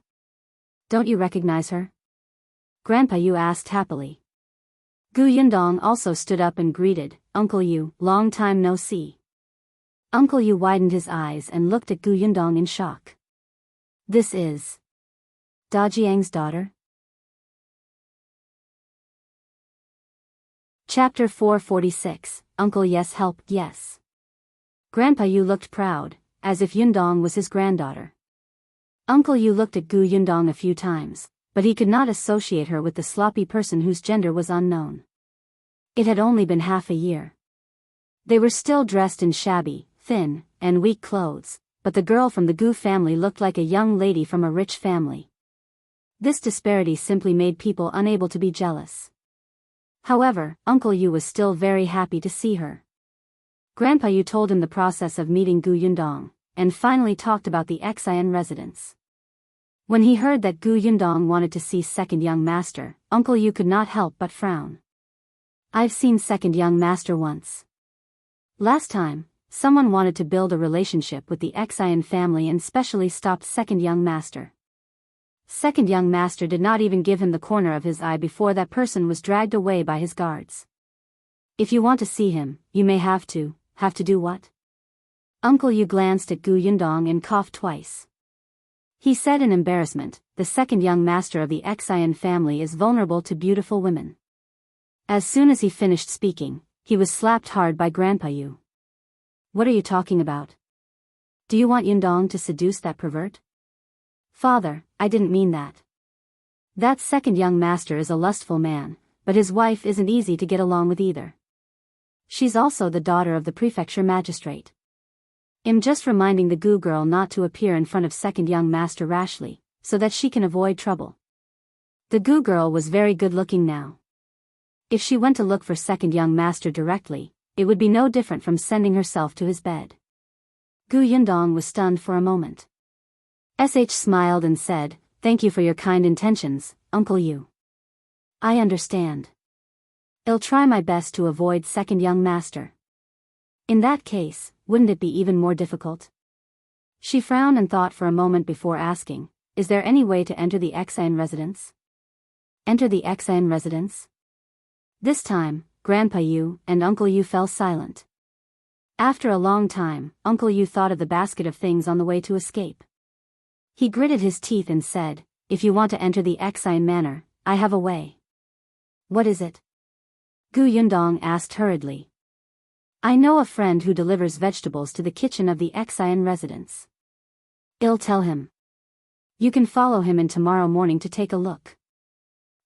Don't you recognize her? Grandpa Yu asked happily. Gu Yundong also stood up and greeted, Uncle Yu, long time no see. Uncle Yu widened his eyes and looked at Gu Yundong in shock. This is Dajiang's daughter? Chapter 446, Uncle Yes Help Yes. Grandpa Yu looked proud, as if Yundong was his granddaughter. Uncle Yu looked at Gu Yundong a few times, but he could not associate her with the sloppy person whose gender was unknown. It had only been half a year. They were still dressed in shabby, thin, and weak clothes, but the girl from the Gu family looked like a young lady from a rich family. This disparity simply made people unable to be jealous. However, Uncle Yu was still very happy to see her. Grandpa Yu told him the process of meeting Gu Yundong, and finally talked about the Xian residence. When he heard that Gu Yundong wanted to see second young master, Uncle Yu could not help but frown. I've seen second young master once. Last time, someone wanted to build a relationship with the Xian family and specially stopped second young master. Second young master did not even give him the corner of his eye before that person was dragged away by his guards. If you want to see him, you may have to do what? Uncle Yu glanced at Gu Yundong and coughed twice. He said in embarrassment, the second young master of the Xian family is vulnerable to beautiful women. As soon as he finished speaking, he was slapped hard by Grandpa Yu. What are you talking about? Do you want Yundong to seduce that pervert? Father, I didn't mean that. That second young master is a lustful man, but his wife isn't easy to get along with either. She's also the daughter of the prefecture magistrate. I'm just reminding the Gu girl not to appear in front of second young master rashly, so that she can avoid trouble. The Gu girl was very good looking now. If she went to look for second young master directly, it would be no different from sending herself to his bed. Gu Yundong was stunned for a moment. SH smiled and said, Thank you for your kind intentions, Uncle Yu. I understand. I'll try my best to avoid second young master. In that case, wouldn't it be even more difficult? She frowned and thought for a moment before asking, is there any way to enter the Xian residence? Enter the Xian residence? This time, Grandpa Yu and Uncle Yu fell silent. After a long time, Uncle Yu thought of the basket of things on the way to escape. He gritted his teeth and said, if you want to enter the Xian manor, I have a way. What is it? Gu Yundong asked hurriedly. I know a friend who delivers vegetables to the kitchen of the Xian residence. I'll tell him. You can follow him in tomorrow morning to take a look.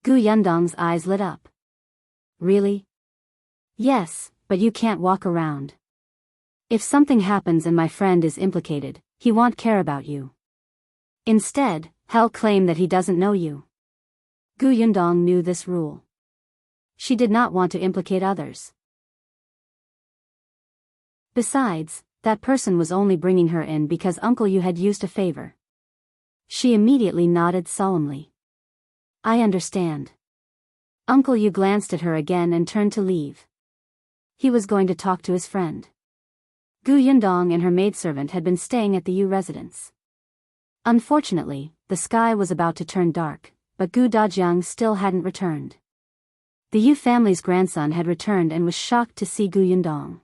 Gu Yundong's eyes lit up. Really? Yes, but you can't walk around. If something happens and my friend is implicated, he won't care about you. Instead, he'll claim that he doesn't know you. Gu Yundong knew this rule. She did not want to implicate others. Besides, that person was only bringing her in because Uncle Yu had used a favor. She immediately nodded solemnly. I understand. Uncle Yu glanced at her again and turned to leave. He was going to talk to his friend. Gu Yundong and her maidservant had been staying at the Yu residence. Unfortunately, the sky was about to turn dark, but Gu Dajiang still hadn't returned. The Yu family's grandson had returned and was shocked to see Gu Yundong.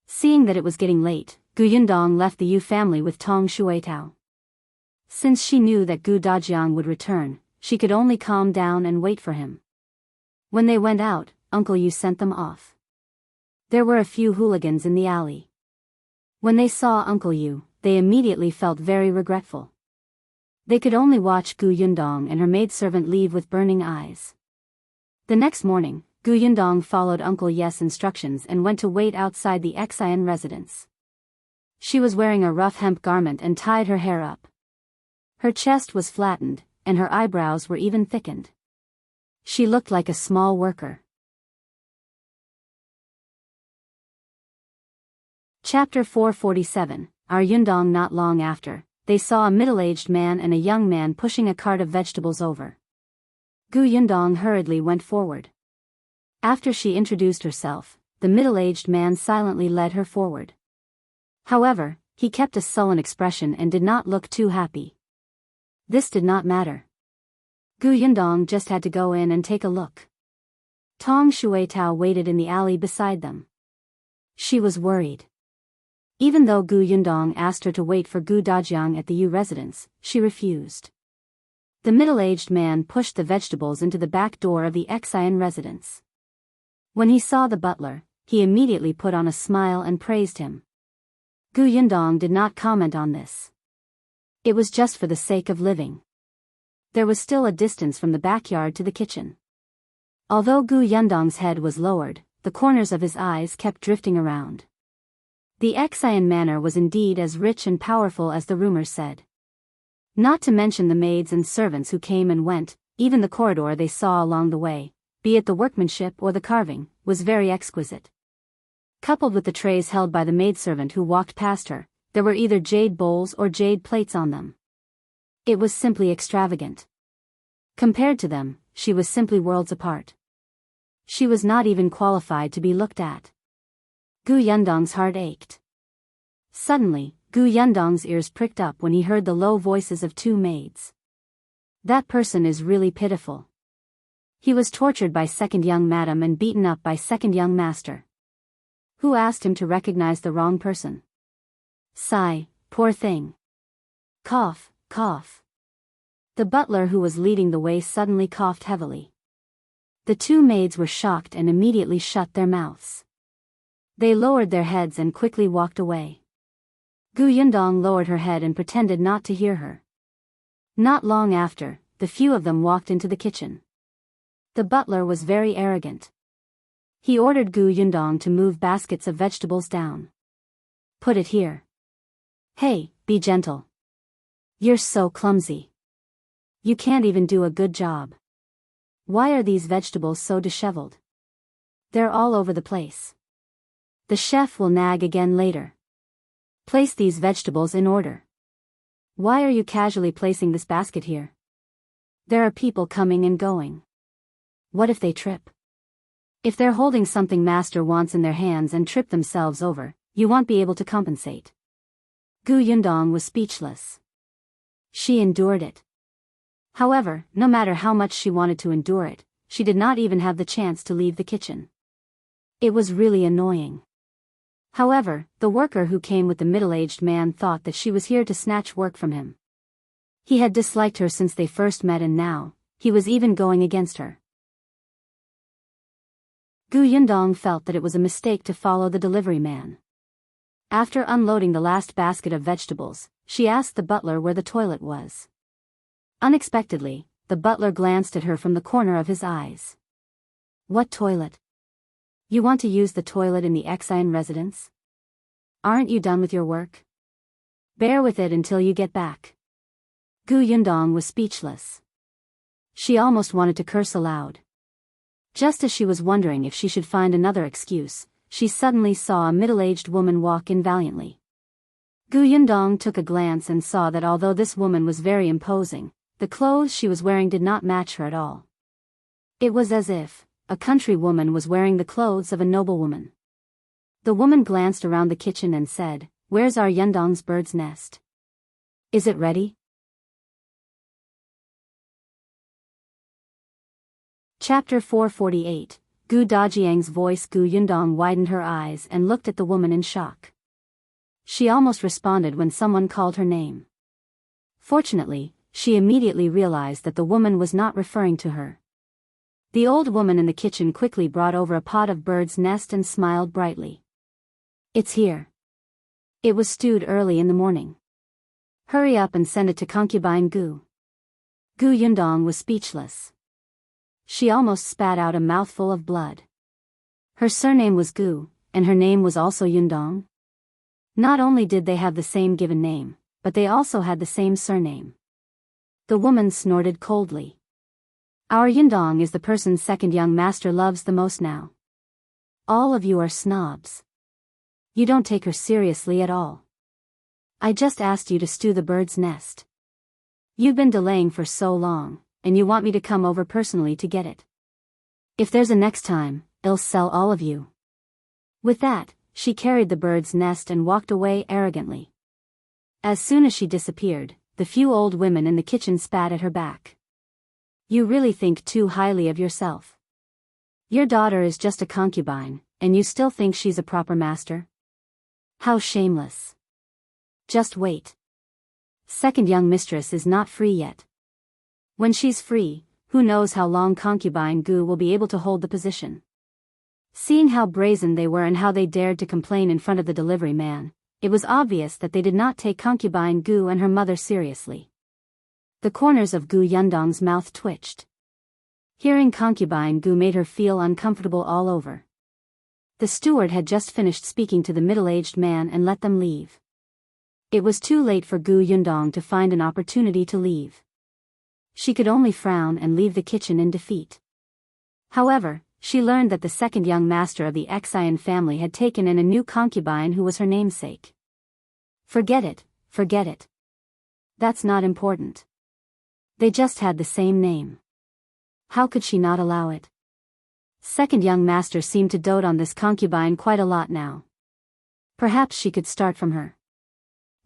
Seeing that it was getting late, Gu Yundong left the Yu family with Tong Shuitao. Since she knew that Gu Dajiang would return, she could only calm down and wait for him. When they went out, Uncle Yu sent them off. There were a few hooligans in the alley. When they saw Uncle Yu, they immediately felt very regretful. They could only watch Gu Yundong and her maidservant leave with burning eyes. The next morning, Gu Yundong followed Uncle Ye's instructions and went to wait outside the Xian residence. She was wearing a rough hemp garment and tied her hair up. Her chest was flattened, and her eyebrows were even thickened. She looked like a small worker. Chapter 447. Our Yundong. Not long after, they saw a middle-aged man and a young man pushing a cart of vegetables over. Gu Yundong hurriedly went forward. After she introduced herself, the middle-aged man silently led her forward. However, he kept a sullen expression and did not look too happy. This did not matter. Gu Yundong just had to go in and take a look. Tong Shuitao waited in the alley beside them. She was worried. Even though Gu Yundong asked her to wait for Gu Dajiang at the Yu residence, she refused. The middle-aged man pushed the vegetables into the back door of the Xian residence. When he saw the butler, he immediately put on a smile and praised him. Gu Yundong did not comment on this. It was just for the sake of living. There was still a distance from the backyard to the kitchen. Although Gu Yundong's head was lowered, the corners of his eyes kept drifting around. The Xian manor was indeed as rich and powerful as the rumors said. Not to mention the maids and servants who came and went, even the corridor they saw along the way, be it the workmanship or the carving, was very exquisite. Coupled with the trays held by the maidservant who walked past her, there were either jade bowls or jade plates on them. It was simply extravagant. Compared to them, she was simply worlds apart. She was not even qualified to be looked at. Gu Yundong's heart ached. Suddenly, Gu Yundong's ears pricked up when he heard the low voices of two maids. That person is really pitiful. He was tortured by second young madam and beaten up by second young master. Who asked him to recognize the wrong person? Sigh, poor thing. Cough, cough. The butler who was leading the way suddenly coughed heavily. The two maids were shocked and immediately shut their mouths. They lowered their heads and quickly walked away. Gu Yundong lowered her head and pretended not to hear her. Not long after, the few of them walked into the kitchen. The butler was very arrogant. He ordered Gu Yundong to move baskets of vegetables down. Put it here. Hey, be gentle. You're so clumsy. You can't even do a good job. Why are these vegetables so disheveled? They're all over the place. The chef will nag again later. Place these vegetables in order. Why are you casually placing this basket here? There are people coming and going. What if they trip? If they're holding something master wants in their hands and trip themselves over, you won't be able to compensate. Gu Yundong was speechless. She endured it. However, no matter how much she wanted to endure it, she did not even have the chance to leave the kitchen. It was really annoying. However, the worker who came with the middle-aged man thought that she was here to snatch work from him. He had disliked her since they first met, and now, he was even going against her. Gu Yundong felt that it was a mistake to follow the delivery man. After unloading the last basket of vegetables, she asked the butler where the toilet was. Unexpectedly, the butler glanced at her from the corner of his eyes. What toilet? You want to use the toilet in the Xuyun residence? Aren't you done with your work? Bear with it until you get back. Gu Yundong was speechless. She almost wanted to curse aloud. Just as she was wondering if she should find another excuse, she suddenly saw a middle-aged woman walk in valiantly. Gu Yundong took a glance and saw that although this woman was very imposing, the clothes she was wearing did not match her at all. It was as if a country woman was wearing the clothes of a noblewoman. The woman glanced around the kitchen and said, "Where's our Yundong's bird's nest? Is it ready?" Chapter 448, Gu Dajiang's voice. Gu Yundong widened her eyes and looked at the woman in shock. She almost responded when someone called her name. Fortunately, she immediately realized that the woman was not referring to her. The old woman in the kitchen quickly brought over a pot of bird's nest and smiled brightly. "It's here. It was stewed early in the morning. Hurry up and send it to concubine Gu." Gu Yundong was speechless. She almost spat out a mouthful of blood. Her surname was Gu, and her name was also Yundong. Not only did they have the same given name, but they also had the same surname. The woman snorted coldly. "Our Yundong is the person second young master loves the most now. All of you are snobs. You don't take her seriously at all. I just asked you to stew the bird's nest. You've been delaying for so long, and you want me to come over personally to get it. If there's a next time, I'll sell all of you." With that, she carried the bird's nest and walked away arrogantly. As soon as she disappeared, the few old women in the kitchen spat at her back. "You really think too highly of yourself. Your daughter is just a concubine, and you still think she's a proper master? How shameless. Just wait. Second young mistress is not free yet. When she's free, who knows how long concubine Gu will be able to hold the position." Seeing how brazen they were and how they dared to complain in front of the delivery man, it was obvious that they did not take concubine Gu and her mother seriously. The corners of Gu Yundong's mouth twitched. Hearing concubine Gu made her feel uncomfortable all over. The steward had just finished speaking to the middle-aged man and let them leave. It was too late for Gu Yundong to find an opportunity to leave. She could only frown and leave the kitchen in defeat. However, she learned that the second young master of the Xuyun family had taken in a new concubine who was her namesake. Forget it, forget it. That's not important. They just had the same name. How could she not allow it? Second young master seemed to dote on this concubine quite a lot now. Perhaps she could start from her.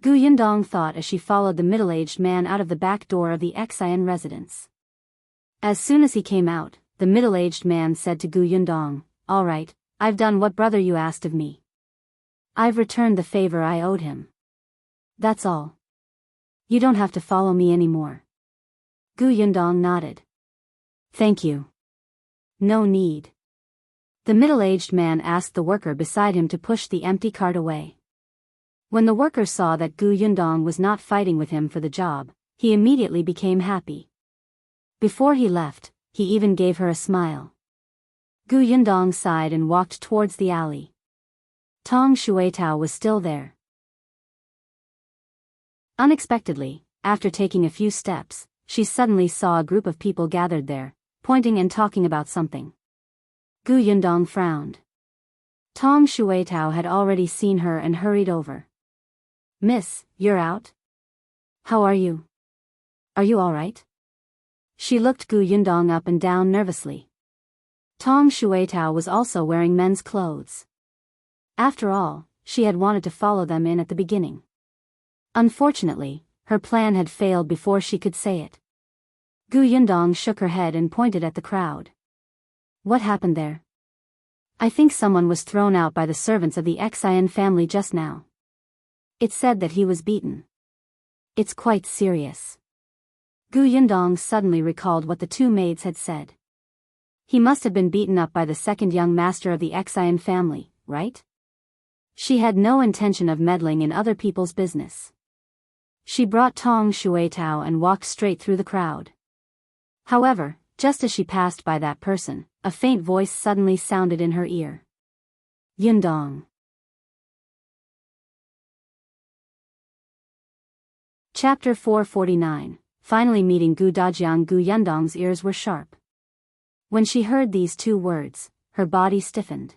Gu Yundong thought as she followed the middle-aged man out of the back door of the Xuyun residence. As soon as he came out, the middle-aged man said to Gu Yundong, "All right, I've done what brother you asked of me. I've returned the favor I owed him. That's all. You don't have to follow me anymore." Gu Yundong nodded. "Thank you. No need." The middle-aged man asked the worker beside him to push the empty cart away. When the worker saw that Gu Yundong was not fighting with him for the job, he immediately became happy. Before he left, he even gave her a smile. Gu Yundong sighed and walked towards the alley. Tong Shuetao was still there. Unexpectedly, after taking a few steps, she suddenly saw a group of people gathered there, pointing and talking about something. Gu Yundong frowned. Tong Shuetao had already seen her and hurried over. "Miss, you're out? How are you? Are you all right?" She looked Gu Yundong up and down nervously. Tong Xuetao was also wearing men's clothes. After all, she had wanted to follow them in at the beginning. Unfortunately, her plan had failed before she could say it. Gu Yundong shook her head and pointed at the crowd. What happened there? I think someone was thrown out by the servants of the Xie family just now. It said that he was beaten. It's quite serious. Gu Yundong suddenly recalled what the two maids had said. He must have been beaten up by the second young master of the Xie family, right? She had no intention of meddling in other people's business. She brought Tong Xuetao and walked straight through the crowd. However, just as she passed by that person, a faint voice suddenly sounded in her ear. Yundong. Chapter 449. Finally meeting Gu Dajiang. Gu Yundong's ears were sharp. When she heard these two words, her body stiffened.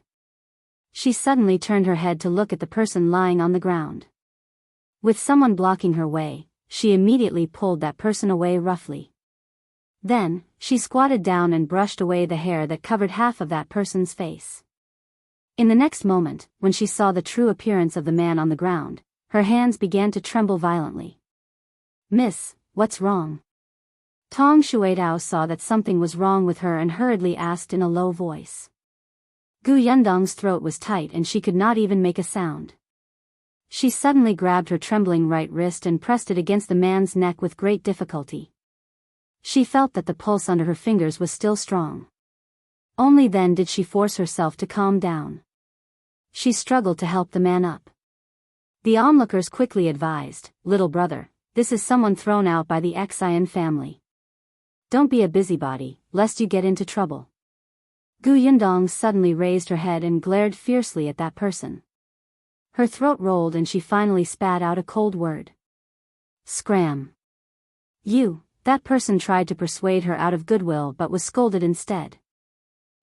She suddenly turned her head to look at the person lying on the ground. With someone blocking her way, she immediately pulled that person away roughly. Then, she squatted down and brushed away the hair that covered half of that person's face. In the next moment, when she saw the true appearance of the man on the ground, her hands began to tremble violently. Miss, what's wrong? Tong Xuetao saw that something was wrong with her and hurriedly asked in a low voice. Gu Yundong's throat was tight and she could not even make a sound. She suddenly grabbed her trembling right wrist and pressed it against the man's neck with great difficulty. She felt that the pulse under her fingers was still strong. Only then did she force herself to calm down. She struggled to help the man up. The onlookers quickly advised, "Little brother, this is someone thrown out by the Xie family. Don't be a busybody, lest you get into trouble." Gu Yundong suddenly raised her head and glared fiercely at that person. Her throat rolled and she finally spat out a cold word. Scram. You, that person tried to persuade her out of goodwill but was scolded instead.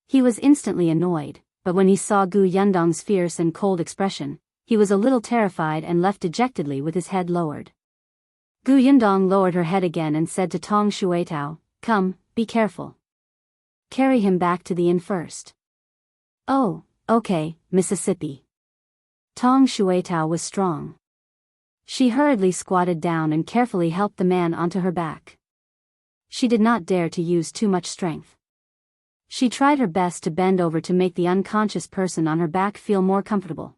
He was instantly annoyed, but when he saw Gu Yundong's fierce and cold expression, he was a little terrified and left dejectedly with his head lowered. Gu Yundong lowered her head again and said to Tong Xuetao, "Come, be careful. Carry him back to the inn first." "Oh, okay, Mississippi." Tong Xuetao was strong. She hurriedly squatted down and carefully helped the man onto her back. She did not dare to use too much strength. She tried her best to bend over to make the unconscious person on her back feel more comfortable.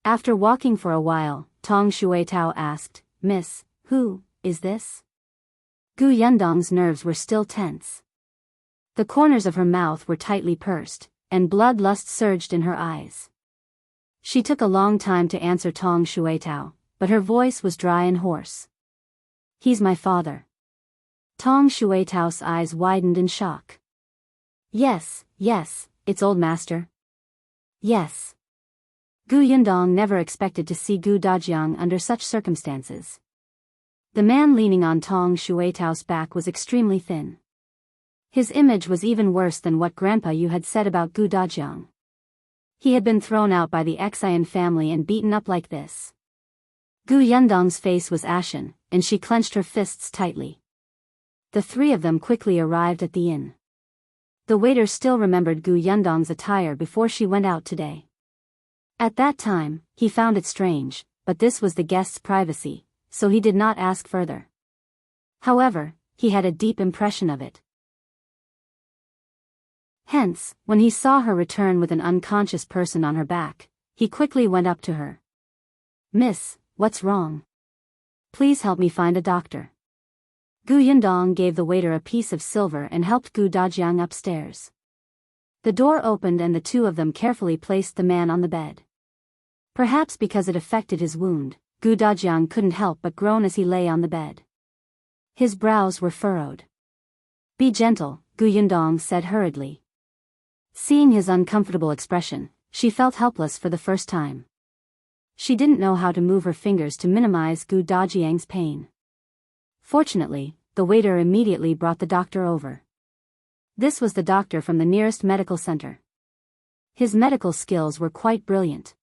After walking for a while, Tong Xuetao asked, "Miss, who is this?" Gu Yundong's nerves were still tense. The corners of her mouth were tightly pursed, and bloodlust surged in her eyes. She took a long time to answer Tong Xuetao, but her voice was dry and hoarse. "He's my father." Tong Xuetao's eyes widened in shock. Yes, it's old master." Yes. Gu Yundong never expected to see Gu Dajiang under such circumstances. The man leaning on Tong Xuetao's back was extremely thin. His image was even worse than what Grandpa Yu had said about Gu Dajiang. He had been thrown out by the Xie family and beaten up like this. Gu Yundong's face was ashen, and she clenched her fists tightly. The three of them quickly arrived at the inn. The waiter still remembered Gu Yundong's attire before she went out today. At that time, he found it strange, but this was the guest's privacy, so he did not ask further. However, he had a deep impression of it. Hence, when he saw her return with an unconscious person on her back, he quickly went up to her. "Miss, what's wrong? Please help me find a doctor." Gu Yundong gave the waiter a piece of silver and helped Gu Dajiang upstairs. The door opened and the two of them carefully placed the man on the bed. Perhaps because it affected his wound, Gu Dajiang couldn't help but groan as he lay on the bed. His brows were furrowed. "Be gentle," Gu Yundong said hurriedly. Seeing his uncomfortable expression, she felt helpless for the first time. She didn't know how to move her fingers to minimize Gu Dajiang's pain. Fortunately, the waiter immediately brought the doctor over. This was the doctor from the nearest medical center. His medical skills were quite brilliant.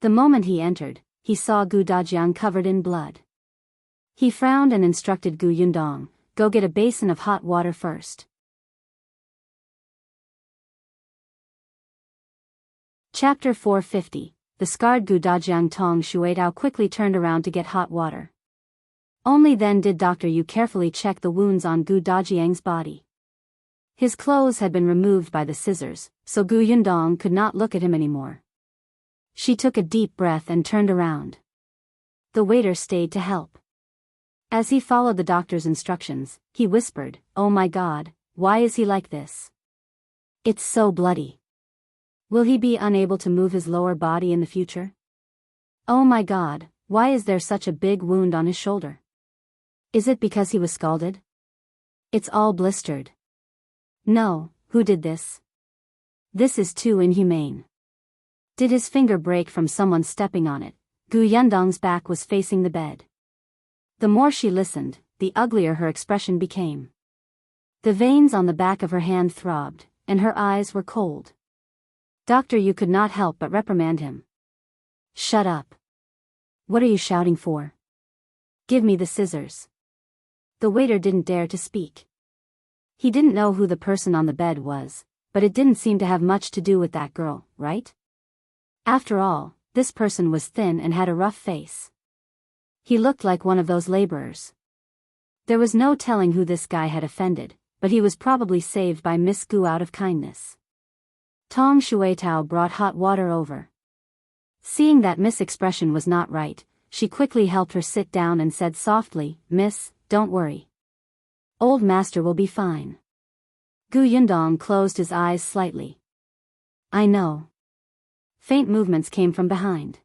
The moment he entered, he saw Gu Dajiang covered in blood. He frowned and instructed Gu Yundong, "Go get a basin of hot water first." Chapter 450. The scarred Gu Dajiang Tong Shuetao quickly turned around to get hot water. Only then did Dr. Yu carefully check the wounds on Gu Dajiang's body. His clothes had been removed by the scissors, so Gu Yundong could not look at him anymore. She took a deep breath and turned around. The waiter stayed to help. As he followed the doctor's instructions, he whispered, "Oh my God, why is he like this? It's so bloody. Will he be unable to move his lower body in the future? Oh my God, why is there such a big wound on his shoulder? Is it because he was scalded? It's all blistered. No, who did this? This is too inhumane. Did his finger break from someone stepping on it?" Gu Yundong's back was facing the bed. The more she listened, the uglier her expression became. The veins on the back of her hand throbbed, and her eyes were cold. Dr. Yu could not help but reprimand him. "Shut up. What are you shouting for? Give me the scissors." The waiter didn't dare to speak. He didn't know who the person on the bed was, but it didn't seem to have much to do with that girl, right? After all, this person was thin and had a rough face. He looked like one of those laborers. There was no telling who this guy had offended, but he was probably saved by Miss Gu out of kindness. Tong Shuetao brought hot water over. Seeing that Miss' expression was not right, she quickly helped her sit down and said softly, "Miss, don't worry. Old master will be fine." Gu Yundong closed his eyes slightly. "I know." Faint movements came from behind.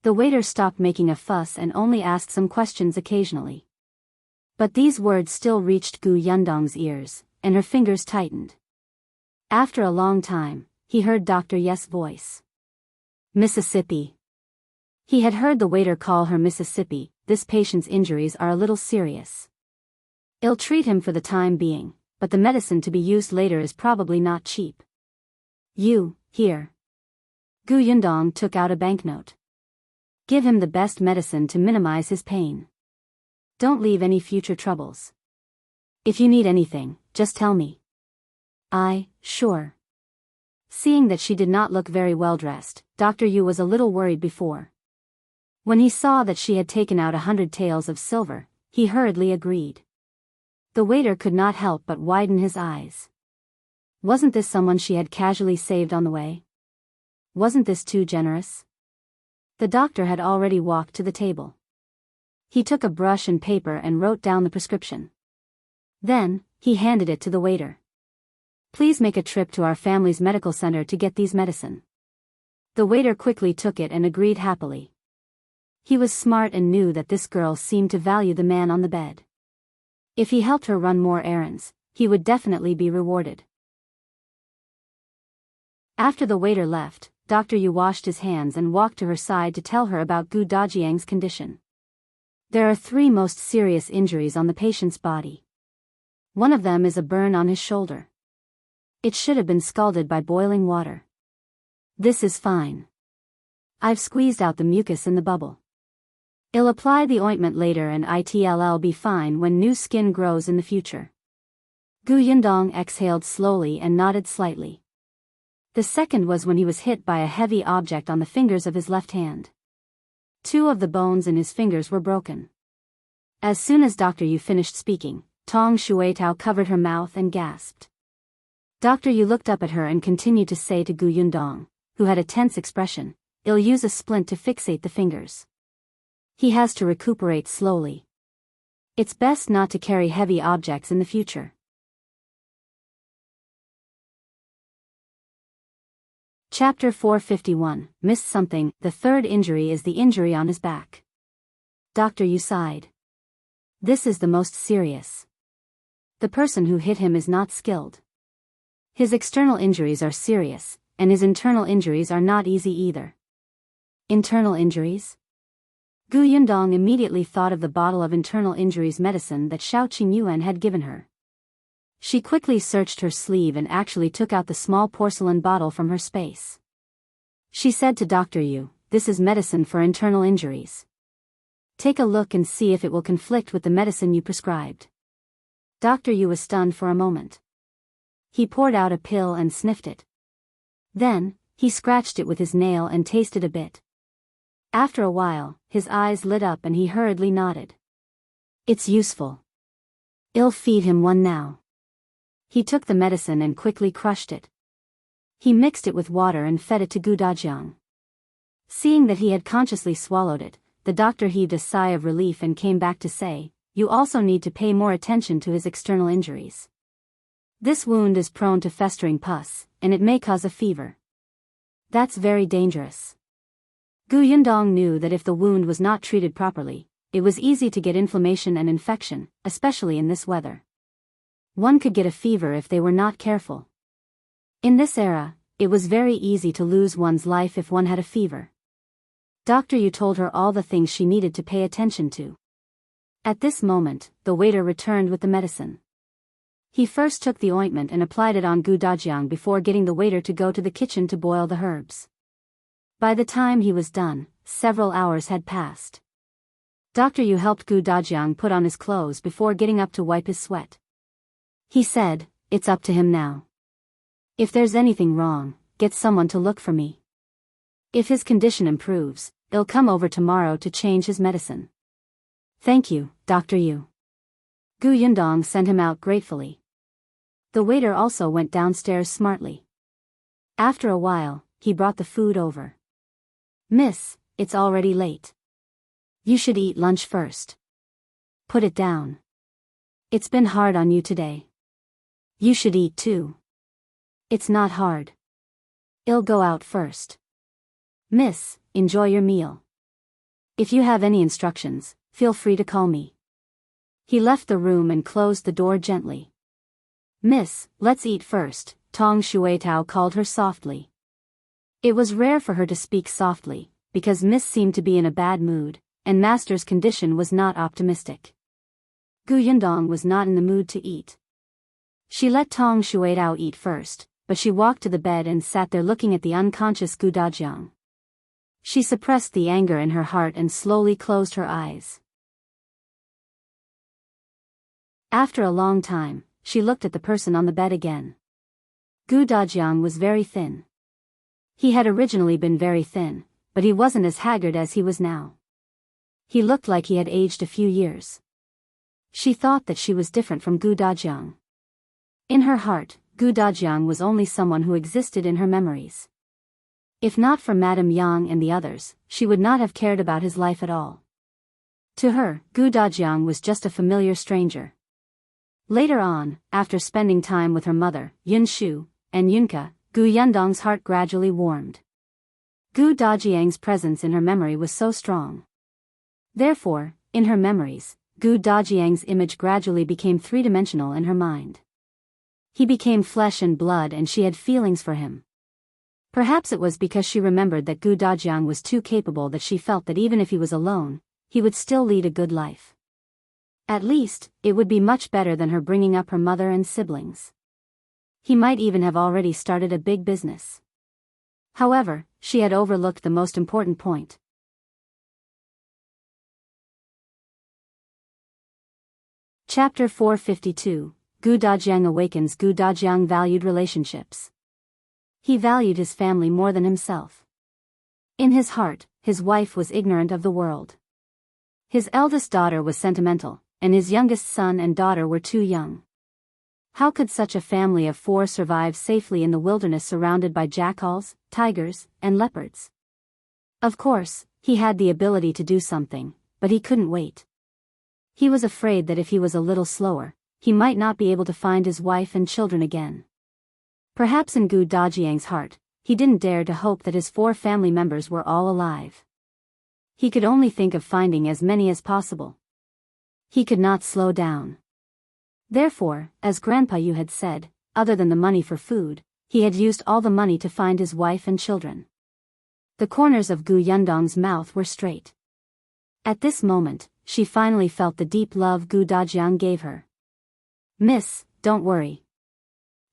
The waiter stopped making a fuss and only asked some questions occasionally. But these words still reached Gu Yundong's ears, and her fingers tightened. After a long time, he heard Dr. Yes' voice. "Mississippi." He had heard the waiter call her Mississippi. "This patient's injuries are a little serious. I'll treat him for the time being, but the medicine to be used later is probably not cheap. You, here." Gu Yundong took out a banknote. "Give him the best medicine to minimize his pain. Don't leave any future troubles. If you need anything, just tell me." Sure." Seeing that she did not look very well dressed, Dr. Yu was a little worried before. When he saw that she had taken out 100 taels of silver, he hurriedly agreed. The waiter could not help but widen his eyes. Wasn't this someone she had casually saved on the way? Wasn't this too generous? The doctor had already walked to the table. He took a brush and paper and wrote down the prescription. Then, he handed it to the waiter. "Please make a trip to our family's medical center to get these medicine." The waiter quickly took it and agreed happily. He was smart and knew that this girl seemed to value the man on the bed. If he helped her run more errands, he would definitely be rewarded. After the waiter left, Dr. Yu washed his hands and walked to her side to tell her about Gu Dajiang's condition. There are 3 most serious injuries on the patient's body. One of them is a burn on his shoulder. It should have been scalded by boiling water. This is fine. I've squeezed out the mucus in the bubble. I'll apply the ointment later and it'll be fine when new skin grows in the future. Gu Yundong exhaled slowly and nodded slightly. The second was when he was hit by a heavy object on the fingers of his left hand. 2 of the bones in his fingers were broken. As soon as Dr. Yu finished speaking, Tong Shuetao covered her mouth and gasped. Dr. Yu looked up at her and continued to say to Gu Yundong, who had a tense expression, "I'll use a splint to fixate the fingers. He has to recuperate slowly. It's best not to carry heavy objects in the future." Chapter 451, Missed Something. The third injury is the injury on his back. Dr. Yu sighed. This is the most serious. The person who hit him is not skilled. His external injuries are serious, and his internal injuries are not easy either. Internal injuries? Gu Yundong immediately thought of the bottle of internal injuries medicine that Shao Qingyuan had given her. She quickly searched her sleeve and actually took out the small porcelain bottle from her space. She said to Dr. Yu, "This is medicine for internal injuries. Take a look and see if it will conflict with the medicine you prescribed." Dr. Yu was stunned for a moment. He poured out a pill and sniffed it. Then, He scratched it with his nail and tasted a bit. After a while, his eyes lit up and he hurriedly nodded. It's useful. I'll feed him one now. He took the medicine and quickly crushed it. He mixed it with water and fed it to Dajiang. Seeing that he had consciously swallowed it, the doctor heaved a sigh of relief and came back to say, you also need to pay more attention to his external injuries. This wound is prone to festering pus, and it may cause a fever. That's very dangerous. Yundong knew that if the wound was not treated properly, it was easy to get inflammation and infection, especially in this weather. One could get a fever if they were not careful. In this era, it was very easy to lose one's life if one had a fever. Dr. Yu told her all the things she needed to pay attention to. At this moment, the waiter returned with the medicine. He first took the ointment and applied it on Dajiang before getting the waiter to go to the kitchen to boil the herbs. By the time he was done, several hours had passed. Dr. Yu helped Dajiang put on his clothes before getting up to wipe his sweat. He said, it's up to him now. If there's anything wrong, get someone to look for me. If his condition improves, I'll come over tomorrow to change his medicine. Thank you, Dr. Yu. Yundong sent him out gratefully. The waiter also went downstairs smartly. After a while, he brought the food over. Miss, it's already late. You should eat lunch first. Put it down. It's been hard on you today. You should eat too. It's not hard. I'll go out first. Miss, enjoy your meal. If you have any instructions, feel free to call me. He left the room and closed the door gently. Miss, let's eat first, Tong Shuetao called her softly. It was rare for her to speak softly, because Miss seemed to be in a bad mood, and Master's condition was not optimistic. Yundong was not in the mood to eat. She let Tong Shuetao eat first, but she walked to the bed and sat there looking at the unconscious Dajiang. She suppressed the anger in her heart and slowly closed her eyes. After a long time, she looked at the person on the bed again. Dajiang was very thin. He had originally been very thin, but he wasn't as haggard as he was now. He looked like he had aged a few years. She thought that she was different from Dajiang. In her heart, Dajiang was only someone who existed in her memories. If not for Madame Yang and the others, she would not have cared about his life at all. To her, Dajiang was just a familiar stranger. Later on, after spending time with her mother, Yunshu, and Yunka, Yundong's heart gradually warmed. Dajiang's presence in her memory was so strong. Therefore, in her memories, Dajiang's image gradually became three-dimensional in her mind. He became flesh and blood and she had feelings for him. Perhaps it was because she remembered that Dajiang was too capable that she felt that even if he was alone, he would still lead a good life. At least, it would be much better than her bringing up her mother and siblings. He might even have already started a big business. However, she had overlooked the most important point. Chapter 452, Dajiang Awakens. Dajiang valued relationships. He valued his family more than himself. In his heart, his wife was ignorant of the world. His eldest daughter was sentimental, and his youngest son and daughter were too young. How could such a family of 4 survive safely in the wilderness surrounded by jackals, tigers, and leopards? Of course, he had the ability to do something, but he couldn't wait. He was afraid that if he was a little slower, he might not be able to find his wife and children again. Perhaps in Dajiang's heart, he didn't dare to hope that his 4 family members were all alive. He could only think of finding as many as possible. He could not slow down. Therefore, as Grandpa Yu had said, other than the money for food, he had used all the money to find his wife and children. The corners of Yundong's mouth were straight. At this moment, she finally felt the deep love Dajiang gave her. Miss, don't worry.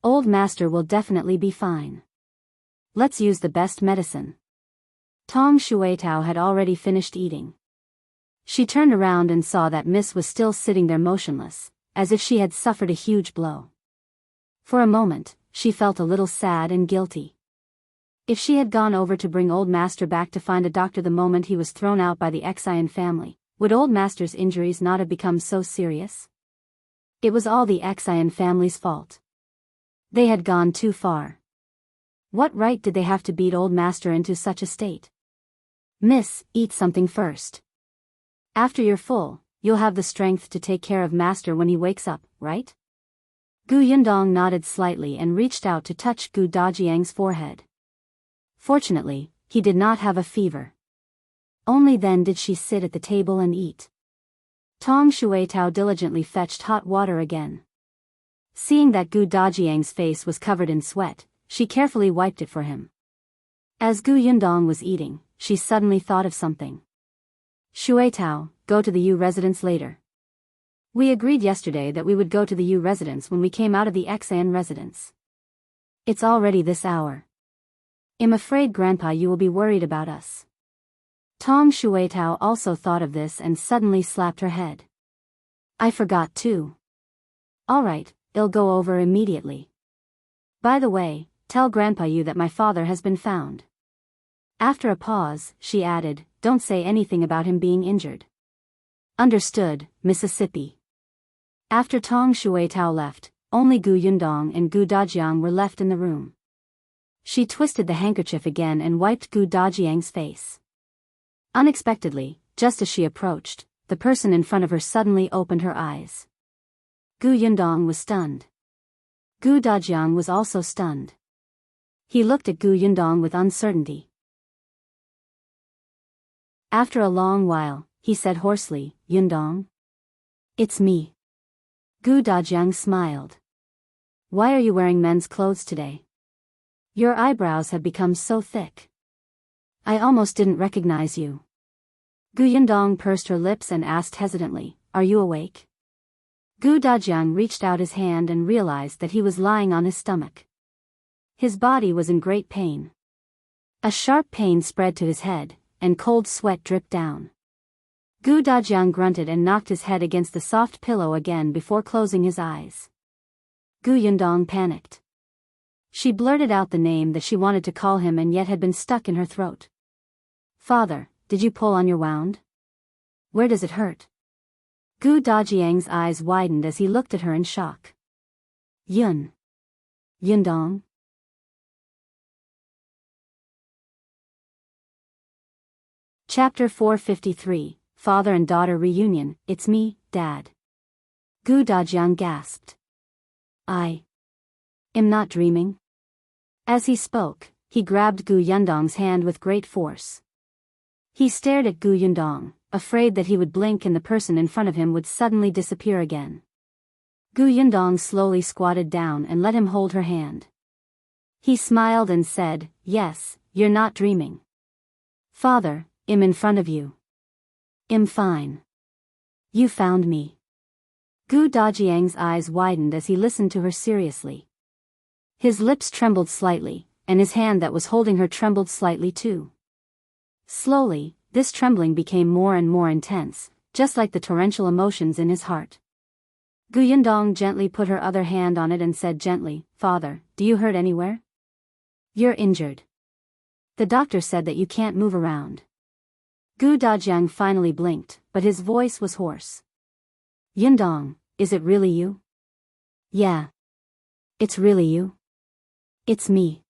Old Master will definitely be fine. Let's use the best medicine. Tong Shuetao had already finished eating. She turned around and saw that Miss was still sitting there motionless, as if she had suffered a huge blow. For a moment, she felt a little sad and guilty. If she had gone over to bring Old Master back to find a doctor the moment he was thrown out by the Xian family, would Old Master's injuries not have become so serious? It was all the Xian family's fault. They had gone too far. What right did they have to beat Old Master into such a state? Miss, eat something first. After you're full, you'll have the strength to take care of Master when he wakes up, right? Gu Yundong nodded slightly and reached out to touch Gu Dajiang's forehead. Fortunately, he did not have a fever. Only then did she sit at the table and eat. Tong Shuetao diligently fetched hot water again. Seeing that Gu Dajiang's face was covered in sweat, she carefully wiped it for him. As Gu Yundong was eating, she suddenly thought of something. Shuetao, go to the Yu residence later. We agreed yesterday that we would go to the Yu residence when we came out of the Xian residence. It's already this hour. I'm afraid Grandpa you will be worried about us. Tong Shuetao also thought of this and suddenly slapped her head. I forgot too. All right, I'll go over immediately. By the way, tell Grandpa you that my father has been found. After a pause, she added, don't say anything about him being injured. Understood, Mississippi. After Tong Shuetao left, only Gu Yundong and Gu Dajiang were left in the room. She twisted the handkerchief again and wiped Gu Dajiang's face. Unexpectedly, just as she approached, the person in front of her suddenly opened her eyes. Gu Yundong was stunned. Gu Dajiang was also stunned. He looked at Gu Yundong with uncertainty. After a long while, he said hoarsely, Yundong? It's me. Gu Dajiang smiled. Why are you wearing men's clothes today? Your eyebrows have become so thick. I almost didn't recognize you. Gu Yundong pursed her lips and asked hesitantly, are you awake? Gu Dajiang reached out his hand and realized that he was lying on his stomach. His body was in great pain. A sharp pain spread to his head, and cold sweat dripped down. Gu Dajiang grunted and knocked his head against the soft pillow again before closing his eyes. Gu Yundong panicked. She blurted out the name that she wanted to call him and yet had been stuck in her throat. Father, did you pull on your wound? Where does it hurt? Gu Dajiang's eyes widened as he looked at her in shock. Yundong? Chapter 453, Father and Daughter Reunion, It's me, Dad. Gu Dajiang gasped. I am not dreaming. As he spoke, he grabbed Gu Yundong's hand with great force. He stared at Gu Yundong, afraid that he would blink and the person in front of him would suddenly disappear again. Gu Yundong slowly squatted down and let him hold her hand. He smiled and said, yes, you're not dreaming. Father, I'm in front of you. I'm fine. You found me. Gu Dajiang's eyes widened as he listened to her seriously. His lips trembled slightly, and his hand that was holding her trembled slightly too. Slowly, this trembling became more and more intense, just like the torrential emotions in his heart. Gu Yundong gently put her other hand on it and said gently, Father, do you hurt anywhere? You're injured. The doctor said that you can't move around. Gu Dajiang finally blinked, but his voice was hoarse. Yundong, is it really you? Yeah. It's really you? It's me.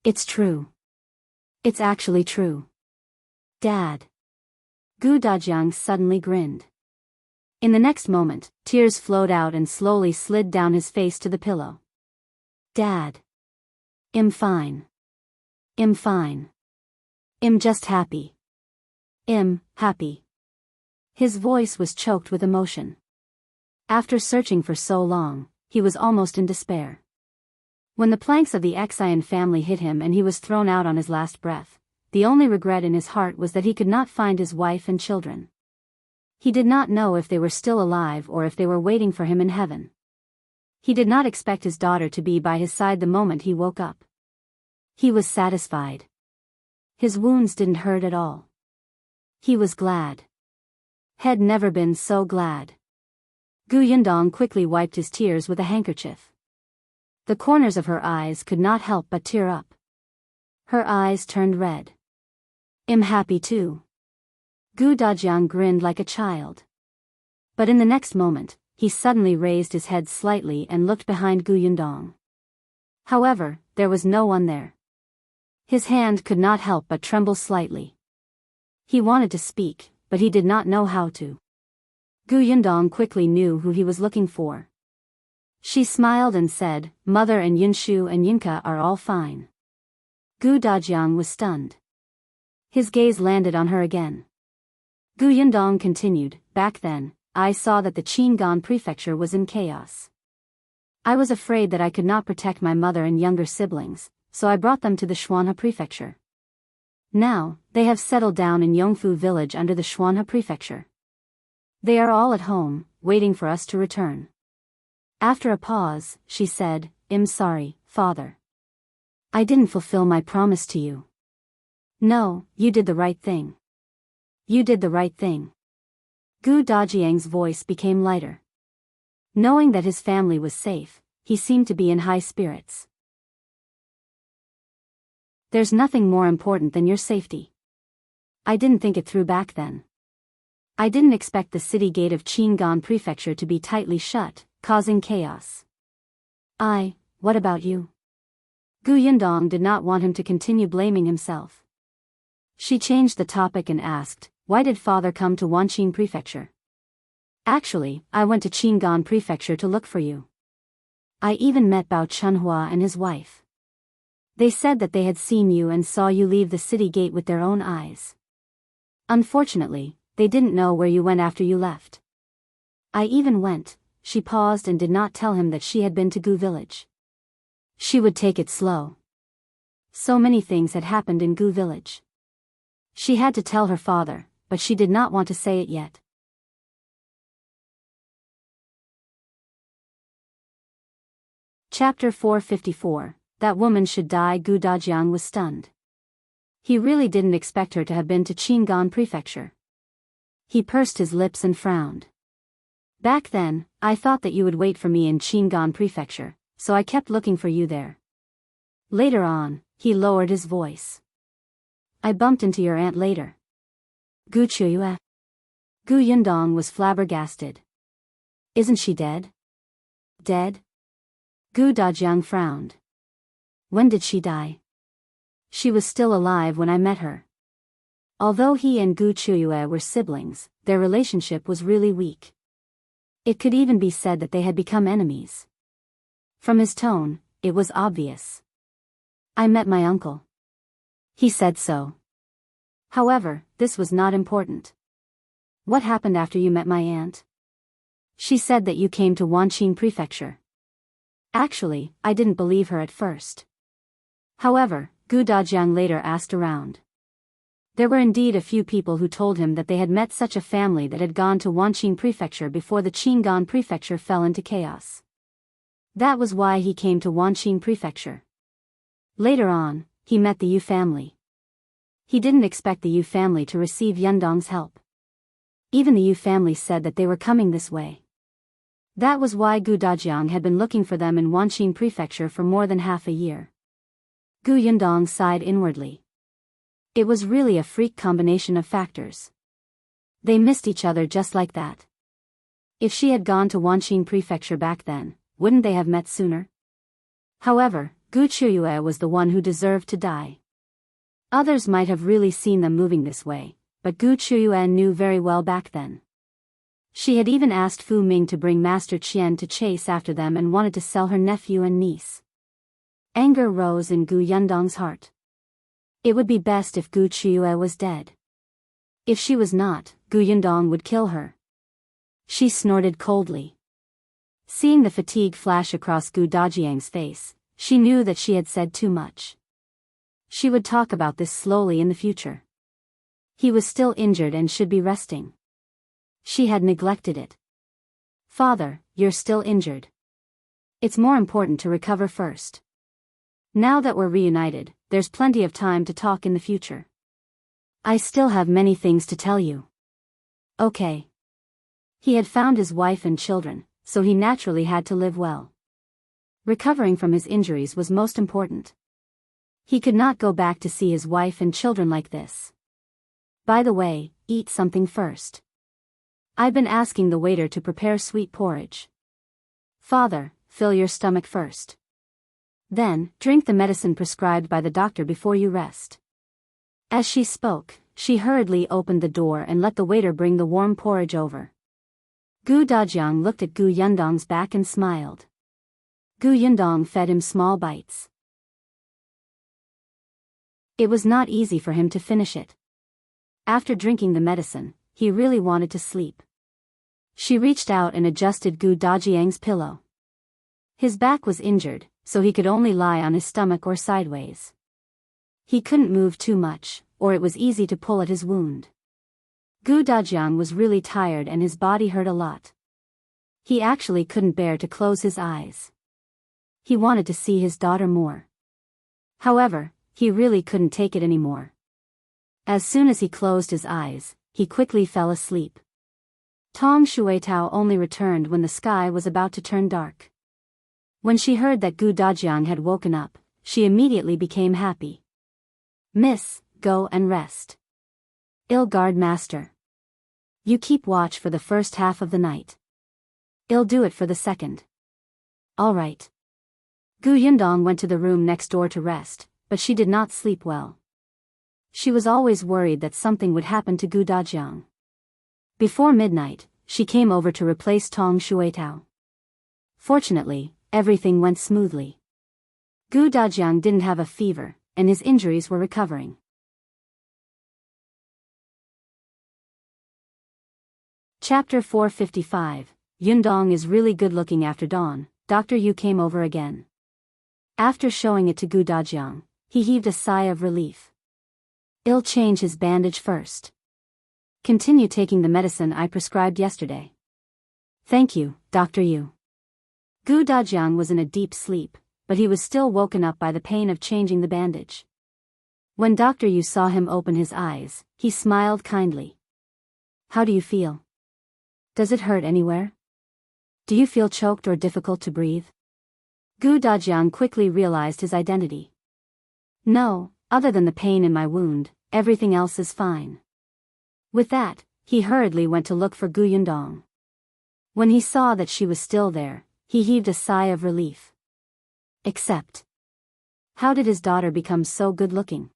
It's true. It's actually true. Dad. Gu Dajiang suddenly grinned. In the next moment, tears flowed out and slowly slid down his face to the pillow. Dad. I'm fine. I'm fine. I'm just happy. I'm happy. His voice was choked with emotion. After searching for so long, he was almost in despair. When the planks of the Xian family hit him and he was thrown out on his last breath, the only regret in his heart was that he could not find his wife and children. He did not know if they were still alive or if they were waiting for him in heaven. He did not expect his daughter to be by his side the moment he woke up. He was satisfied. His wounds didn't hurt at all. He was glad. Had never been so glad. Gu Yundong quickly wiped his tears with a handkerchief. The corners of her eyes could not help but tear up. Her eyes turned red. I'm happy too. Gu Dajiang grinned like a child. But in the next moment, he suddenly raised his head slightly and looked behind Gu Yundong. However, there was no one there. His hand could not help but tremble slightly. He wanted to speak, but he did not know how to. Gu Yundong quickly knew who he was looking for. She smiled and said, "Mother and Yunshu and Yinka are all fine." Gu Dajiang was stunned. His gaze landed on her again. Gu Yundong continued, "Back then, I saw that the Qingyuan Prefecture was in chaos. I was afraid that I could not protect my mother and younger siblings, so I brought them to the Xuanhe Prefecture. Now, they have settled down in Yongfu village under the Xuanhe Prefecture. They are all at home, waiting for us to return." After a pause, she said, "I'm sorry, father. I didn't fulfill my promise to you." "No, you did the right thing. You did the right thing." Gu Dajiang's voice became lighter. Knowing that his family was safe, he seemed to be in high spirits. "There's nothing more important than your safety. I didn't think it through back then. I didn't expect the city gate of Qingyuan Prefecture to be tightly shut, causing chaos. What about you?" Gu Yundong did not want him to continue blaming himself. She changed the topic and asked, "Why did father come to Wanqing Prefecture?" "Actually, I went to Qingyuan Prefecture to look for you. I even met Bao Chunhua and his wife. They said that they had seen you and saw you leave the city gate with their own eyes. Unfortunately, they didn't know where you went after you left. I even went." She paused and did not tell him that she had been to Gu village. She would take it slow. So many things had happened in Gu village. She had to tell her father, but she did not want to say it yet. Chapter 454, That Woman Should Die. Gu Dajiang was stunned. He really didn't expect her to have been to Qingyuan Prefecture. He pursed his lips and frowned. "Back then, I thought that you would wait for me in Qingyuan Prefecture, so I kept looking for you there." Later on, he lowered his voice. "I bumped into your aunt later." "Gu Qiyue?" Gu Yundong was flabbergasted. "Isn't she dead?" "Dead?" Gu Dajiang frowned. "When did she die?" "She was still alive when I met her." Although he and Gu Qiyue were siblings, their relationship was really weak. It could even be said that they had become enemies. From his tone, it was obvious. "I met my uncle. He said so." However, this was not important. "What happened after you met my aunt?" "She said that you came to Wanqing Prefecture." Actually, I didn't believe her at first. However, Gu Dajiang later asked around. There were indeed a few people who told him that they had met such a family that had gone to Wanqing Prefecture before the Qingyuan Prefecture fell into chaos. That was why he came to Wanqing Prefecture. Later on, he met the Yu family. He didn't expect the Yu family to receive Yundong's help. Even the Yu family said that they were coming this way. That was why Gu Dajiang had been looking for them in Wanqing Prefecture for more than half a year. Gu Yundong sighed inwardly. It was really a freak combination of factors. They missed each other just like that. If she had gone to Wanqing Prefecture back then, wouldn't they have met sooner? However, Gu Qiyue was the one who deserved to die. Others might have really seen them moving this way, but Gu Qiyue knew very well back then. She had even asked Fu Ming to bring Master Qian to chase after them and wanted to sell her nephew and niece. Anger rose in Gu Yundong's heart. It would be best if Gu Qiyue was dead. If she was not, Gu Yundong would kill her. She snorted coldly. Seeing the fatigue flash across Gu Dajiang's face, she knew that she had said too much. She would talk about this slowly in the future. He was still injured and should be resting. She had neglected it. "Father, you're still injured. It's more important to recover first. Now that we're reunited, there's plenty of time to talk in the future. I still have many things to tell you." "Okay." He had found his wife and children, so he naturally had to live well. Recovering from his injuries was most important. He could not go back to see his wife and children like this. By the way, eat something first. I've been asking the waiter to prepare sweet porridge. Father, fill your stomach first. Then, drink the medicine prescribed by the doctor before you rest. As she spoke, she hurriedly opened the door and let the waiter bring the warm porridge over. Gu Dajiang looked at Gu Yundong's back and smiled. Gu Yundong fed him small bites. It was not easy for him to finish it. After drinking the medicine, he really wanted to sleep. She reached out and adjusted Gu Dajiang's pillow. His back was injured, so he could only lie on his stomach or sideways. He couldn't move too much, or it was easy to pull at his wound. Gu Dajiang was really tired and his body hurt a lot. He actually couldn't bear to close his eyes. He wanted to see his daughter more. However, he really couldn't take it anymore. As soon as he closed his eyes, he quickly fell asleep. Tong Shuitao only returned when the sky was about to turn dark. When she heard that Gu Dajiang had woken up, she immediately became happy. Miss, go and rest. I'll guard master. You keep watch for the first half of the night. I'll do it for the second. All right. Gu Yundong went to the room next door to rest, but she did not sleep well. She was always worried that something would happen to Gu Dajiang. Before midnight, she came over to replace Tong Shuitao. Fortunately, everything went smoothly. Gu Dajiang didn't have a fever, and his injuries were recovering. Chapter 455, Yundong is really good looking. After dawn, Dr. Yu came over again. After showing it to Gu Dajiang, he heaved a sigh of relief. I'll change his bandage first. Continue taking the medicine I prescribed yesterday. Thank you, Dr. Yu. Gu Dajiang was in a deep sleep, but he was still woken up by the pain of changing the bandage. When Dr. Yu saw him open his eyes, he smiled kindly. How do you feel? Does it hurt anywhere? Do you feel choked or difficult to breathe? Gu Dajiang quickly realized his identity. No, other than the pain in my wound, everything else is fine. With that, he hurriedly went to look for Gu Yundong. When he saw that she was still there, he heaved a sigh of relief. Except, how did his daughter become so good-looking?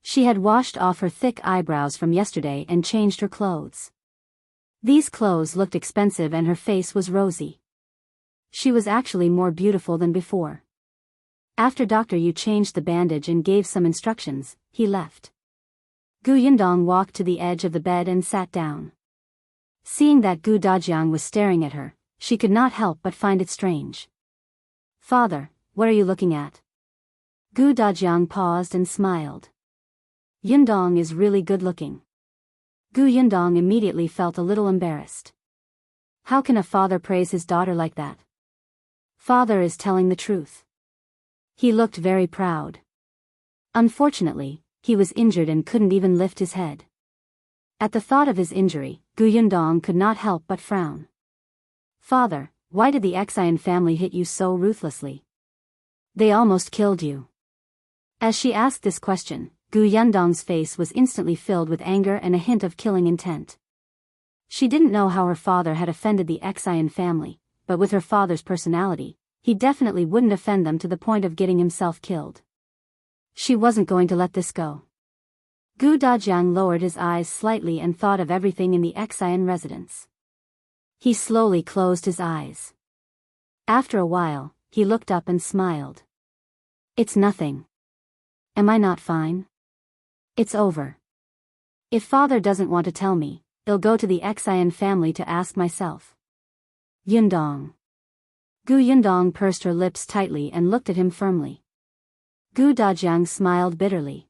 She had washed off her thick eyebrows from yesterday and changed her clothes. These clothes looked expensive and her face was rosy. She was actually more beautiful than before. After Dr. Yu changed the bandage and gave some instructions, he left. Gu Yundong walked to the edge of the bed and sat down. Seeing that Gu Dajiang was staring at her, she could not help but find it strange. Father, what are you looking at? Gu Dajiang paused and smiled. Yundong is really good looking. Gu Yundong immediately felt a little embarrassed. How can a father praise his daughter like that? Father is telling the truth. He looked very proud. Unfortunately, he was injured and couldn't even lift his head. At the thought of his injury, Gu Yundong could not help but frown. Father, why did the Xuyuan family hit you so ruthlessly? They almost killed you. As she asked this question, Gu Yundong's face was instantly filled with anger and a hint of killing intent. She didn't know how her father had offended the Xuyuan family, but with her father's personality, he definitely wouldn't offend them to the point of getting himself killed. She wasn't going to let this go. Gu Dajiang lowered his eyes slightly and thought of everything in the Xuyuan residence. He slowly closed his eyes. After a while, he looked up and smiled. It's nothing. Am I not fine? It's over. If father doesn't want to tell me, I'll go to the Xuyuan family to ask myself. Yundong. Gu Yundong pursed her lips tightly and looked at him firmly. Gu Dajiang smiled bitterly.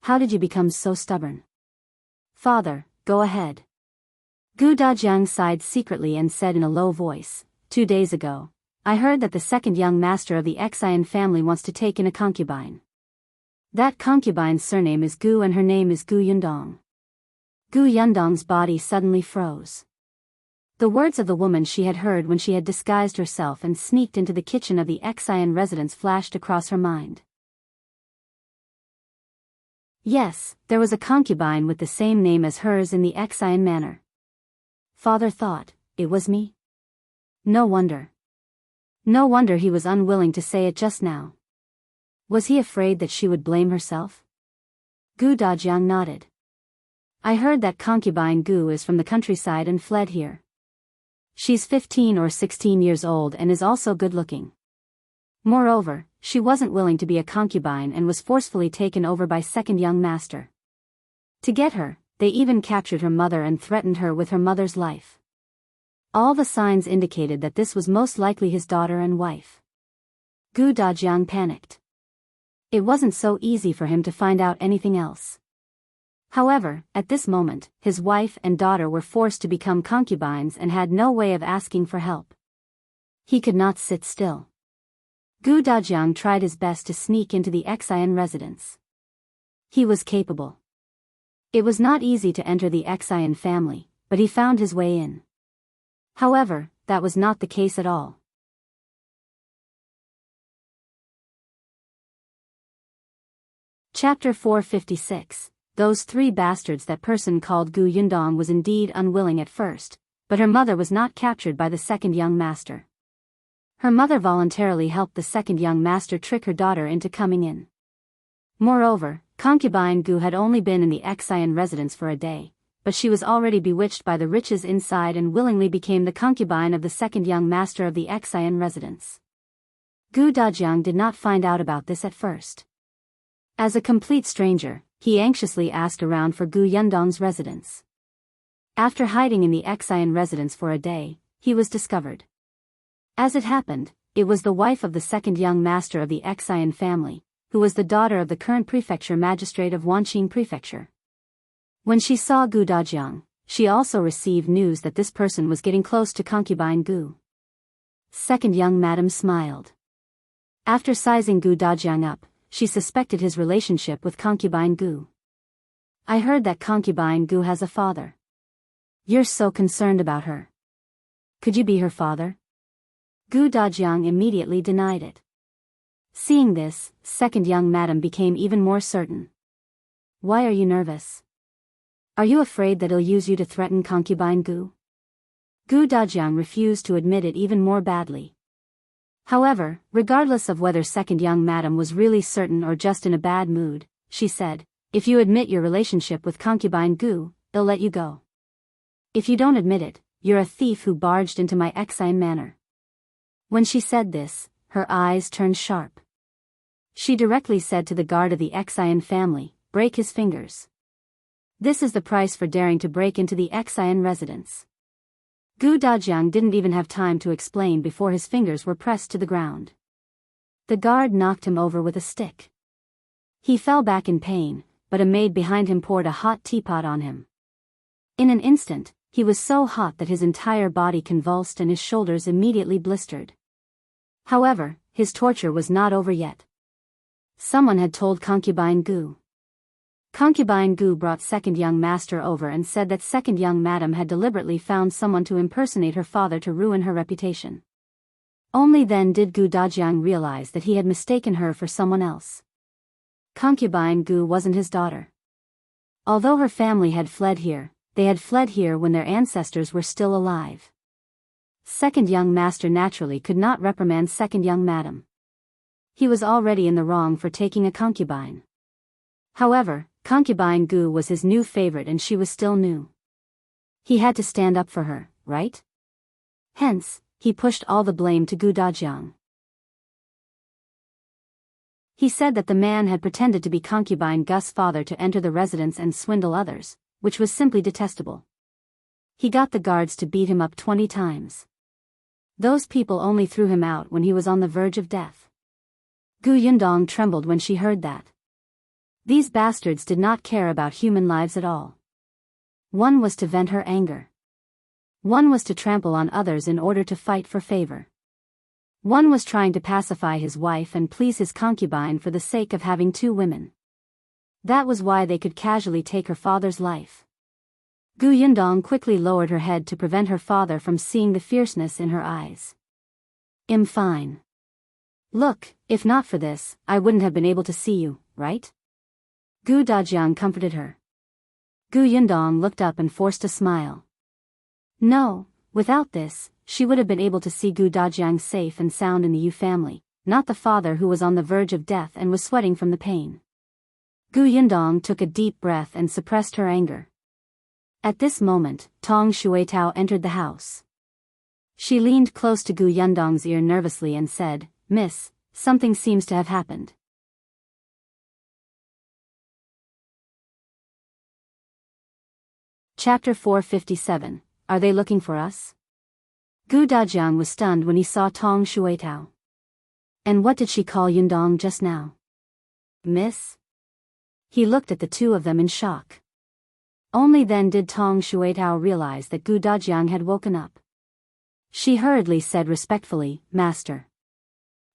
How did you become so stubborn? Father, go ahead. Gu Dajiang sighed secretly and said in a low voice, 2 days ago, I heard that the second young master of the Xuyuan family wants to take in a concubine. That concubine's surname is Gu and her name is Gu Yundong. Gu Yundong's body suddenly froze. The words of the woman she had heard when she had disguised herself and sneaked into the kitchen of the Xuyuan residence flashed across her mind. Yes, there was a concubine with the same name as hers in the Xian manor. Father thought, it was me? No wonder. No wonder he was unwilling to say it just now. Was he afraid that she would blame herself? Gu Dajiang nodded. I heard that concubine Gu is from the countryside and fled here. She's 15 or 16 years old and is also good-looking. Moreover, she wasn't willing to be a concubine and was forcefully taken over by second young master. To get her, they even captured her mother and threatened her with her mother's life. All the signs indicated that this was most likely his daughter and wife. Gu Dajiang panicked. It wasn't so easy for him to find out anything else. However, at this moment, his wife and daughter were forced to become concubines and had no way of asking for help. He could not sit still. Gu Dajiang tried his best to sneak into the Xian residence. He was capable. It was not easy to enter the Xian family, but he found his way in. However, that was not the case at all. Chapter 456. Those three bastards. That person called Gu Yundong was indeed unwilling at first, but her mother was not captured by the second young master. Her mother voluntarily helped the second young master trick her daughter into coming in. Moreover, concubine Gu had only been in the Xian residence for a day, but she was already bewitched by the riches inside and willingly became the concubine of the second young master of the Xian residence. Gu Dajiang did not find out about this at first. As a complete stranger, he anxiously asked around for Gu Yundong's residence. After hiding in the Xian residence for a day, he was discovered. As it happened, it was the wife of the second young master of the Xian family, who was the daughter of the current prefecture magistrate of Wanqing Prefecture. When she saw Gu Dajiang, she also received news that this person was getting close to concubine Gu. Second young madam smiled. After sizing Gu Dajiang up, she suspected his relationship with concubine Gu. I heard that concubine Gu has a father. You're so concerned about her. Could you be her father? Gu Dajiang immediately denied it. Seeing this, second young madam became even more certain. Why are you nervous? Are you afraid that he'll use you to threaten concubine Gu? Gu Dajiang refused to admit it even more badly. However, regardless of whether second young madam was really certain or just in a bad mood, she said, if you admit your relationship with concubine Gu, they'll let you go. If you don't admit it, you're a thief who barged into my Xian manor. When she said this, her eyes turned sharp. She directly said to the guard of the Xian family, break his fingers. This is the price for daring to break into the Xian residence. Gu Dajiang didn't even have time to explain before his fingers were pressed to the ground. The guard knocked him over with a stick. He fell back in pain, but a maid behind him poured a hot teapot on him. In an instant, he was so hot that his entire body convulsed and his shoulders immediately blistered. However, his torture was not over yet. Someone had told concubine Gu. Concubine Gu brought second young master over and said that second young madam had deliberately found someone to impersonate her father to ruin her reputation. Only then did Gu Dajiang realize that he had mistaken her for someone else. Concubine Gu wasn't his daughter. Although her family had fled here, they had fled here when their ancestors were still alive. Second young master naturally could not reprimand second young madam. He was already in the wrong for taking a concubine. However, concubine Gu was his new favorite and she was still new. He had to stand up for her, right? Hence, he pushed all the blame to Gu Dajiang. He said that the man had pretended to be concubine Gu's father to enter the residence and swindle others, which was simply detestable. He got the guards to beat him up 20 times. Those people only threw him out when he was on the verge of death. Gu Yundong trembled when she heard that. These bastards did not care about human lives at all. One was to vent her anger. One was to trample on others in order to fight for favor. One was trying to pacify his wife and please his concubine for the sake of having two women. That was why they could casually take her father's life. Gu Yundong quickly lowered her head to prevent her father from seeing the fierceness in her eyes. I'm fine. Look, if not for this, I wouldn't have been able to see you, right? Gu Dajiang comforted her. Gu Yundong looked up and forced a smile. No, without this, she would have been able to see Gu Dajiang safe and sound in the Yu family, not the father who was on the verge of death and was sweating from the pain. Gu Yundong took a deep breath and suppressed her anger. At this moment, Tong Shuetao entered the house. She leaned close to Gu Yundong's ear nervously and said, "Miss, something seems to have happened." Chapter 457, Are they looking for us? Gu Dajiang was stunned when he saw Tong Shuetao. And what did she call Yundong just now? Miss? He looked at the two of them in shock. Only then did Tong Shuetao realize that Gu Dajiang had woken up. She hurriedly said respectfully, "Master."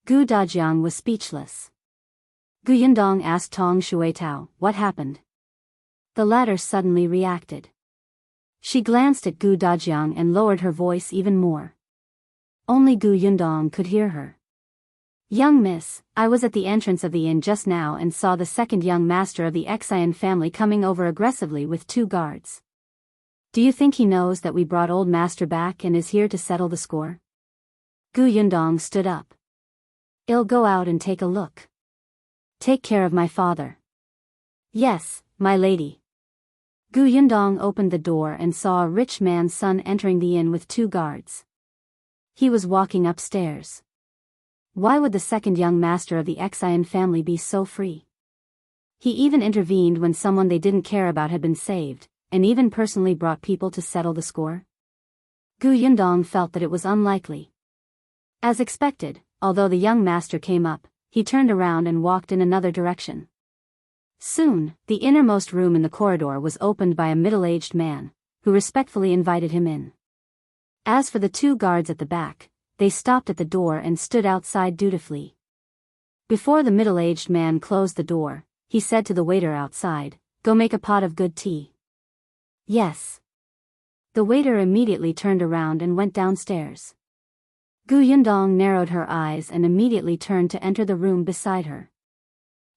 Gu Dajiang was speechless. Gu Yundong asked Tong Shuetao, "What happened?" The latter suddenly reacted. She glanced at Gu Dajiang and lowered her voice even more. Only Gu Yundong could hear her. "Young miss, I was at the entrance of the inn just now and saw the second young master of the Xian family coming over aggressively with 2 guards. Do you think he knows that we brought old master back and is here to settle the score?" Gu Yundong stood up. "I'll go out and take a look. Take care of my father." "Yes, my lady." Gu Yundong opened the door and saw a rich man's son entering the inn with 2 guards. He was walking upstairs. Why would the second young master of the Xian family be so free? He even intervened when someone they didn't care about had been saved, and even personally brought people to settle the score? Gu Yundong felt that it was unlikely. As expected, although the young master came up, he turned around and walked in another direction. Soon, the innermost room in the corridor was opened by a middle-aged man, who respectfully invited him in. As for the 2 guards at the back, they stopped at the door and stood outside dutifully. Before the middle-aged man closed the door, he said to the waiter outside, "Go make a pot of good tea." "Yes." The waiter immediately turned around and went downstairs. Gu Yundong narrowed her eyes and immediately turned to enter the room beside her.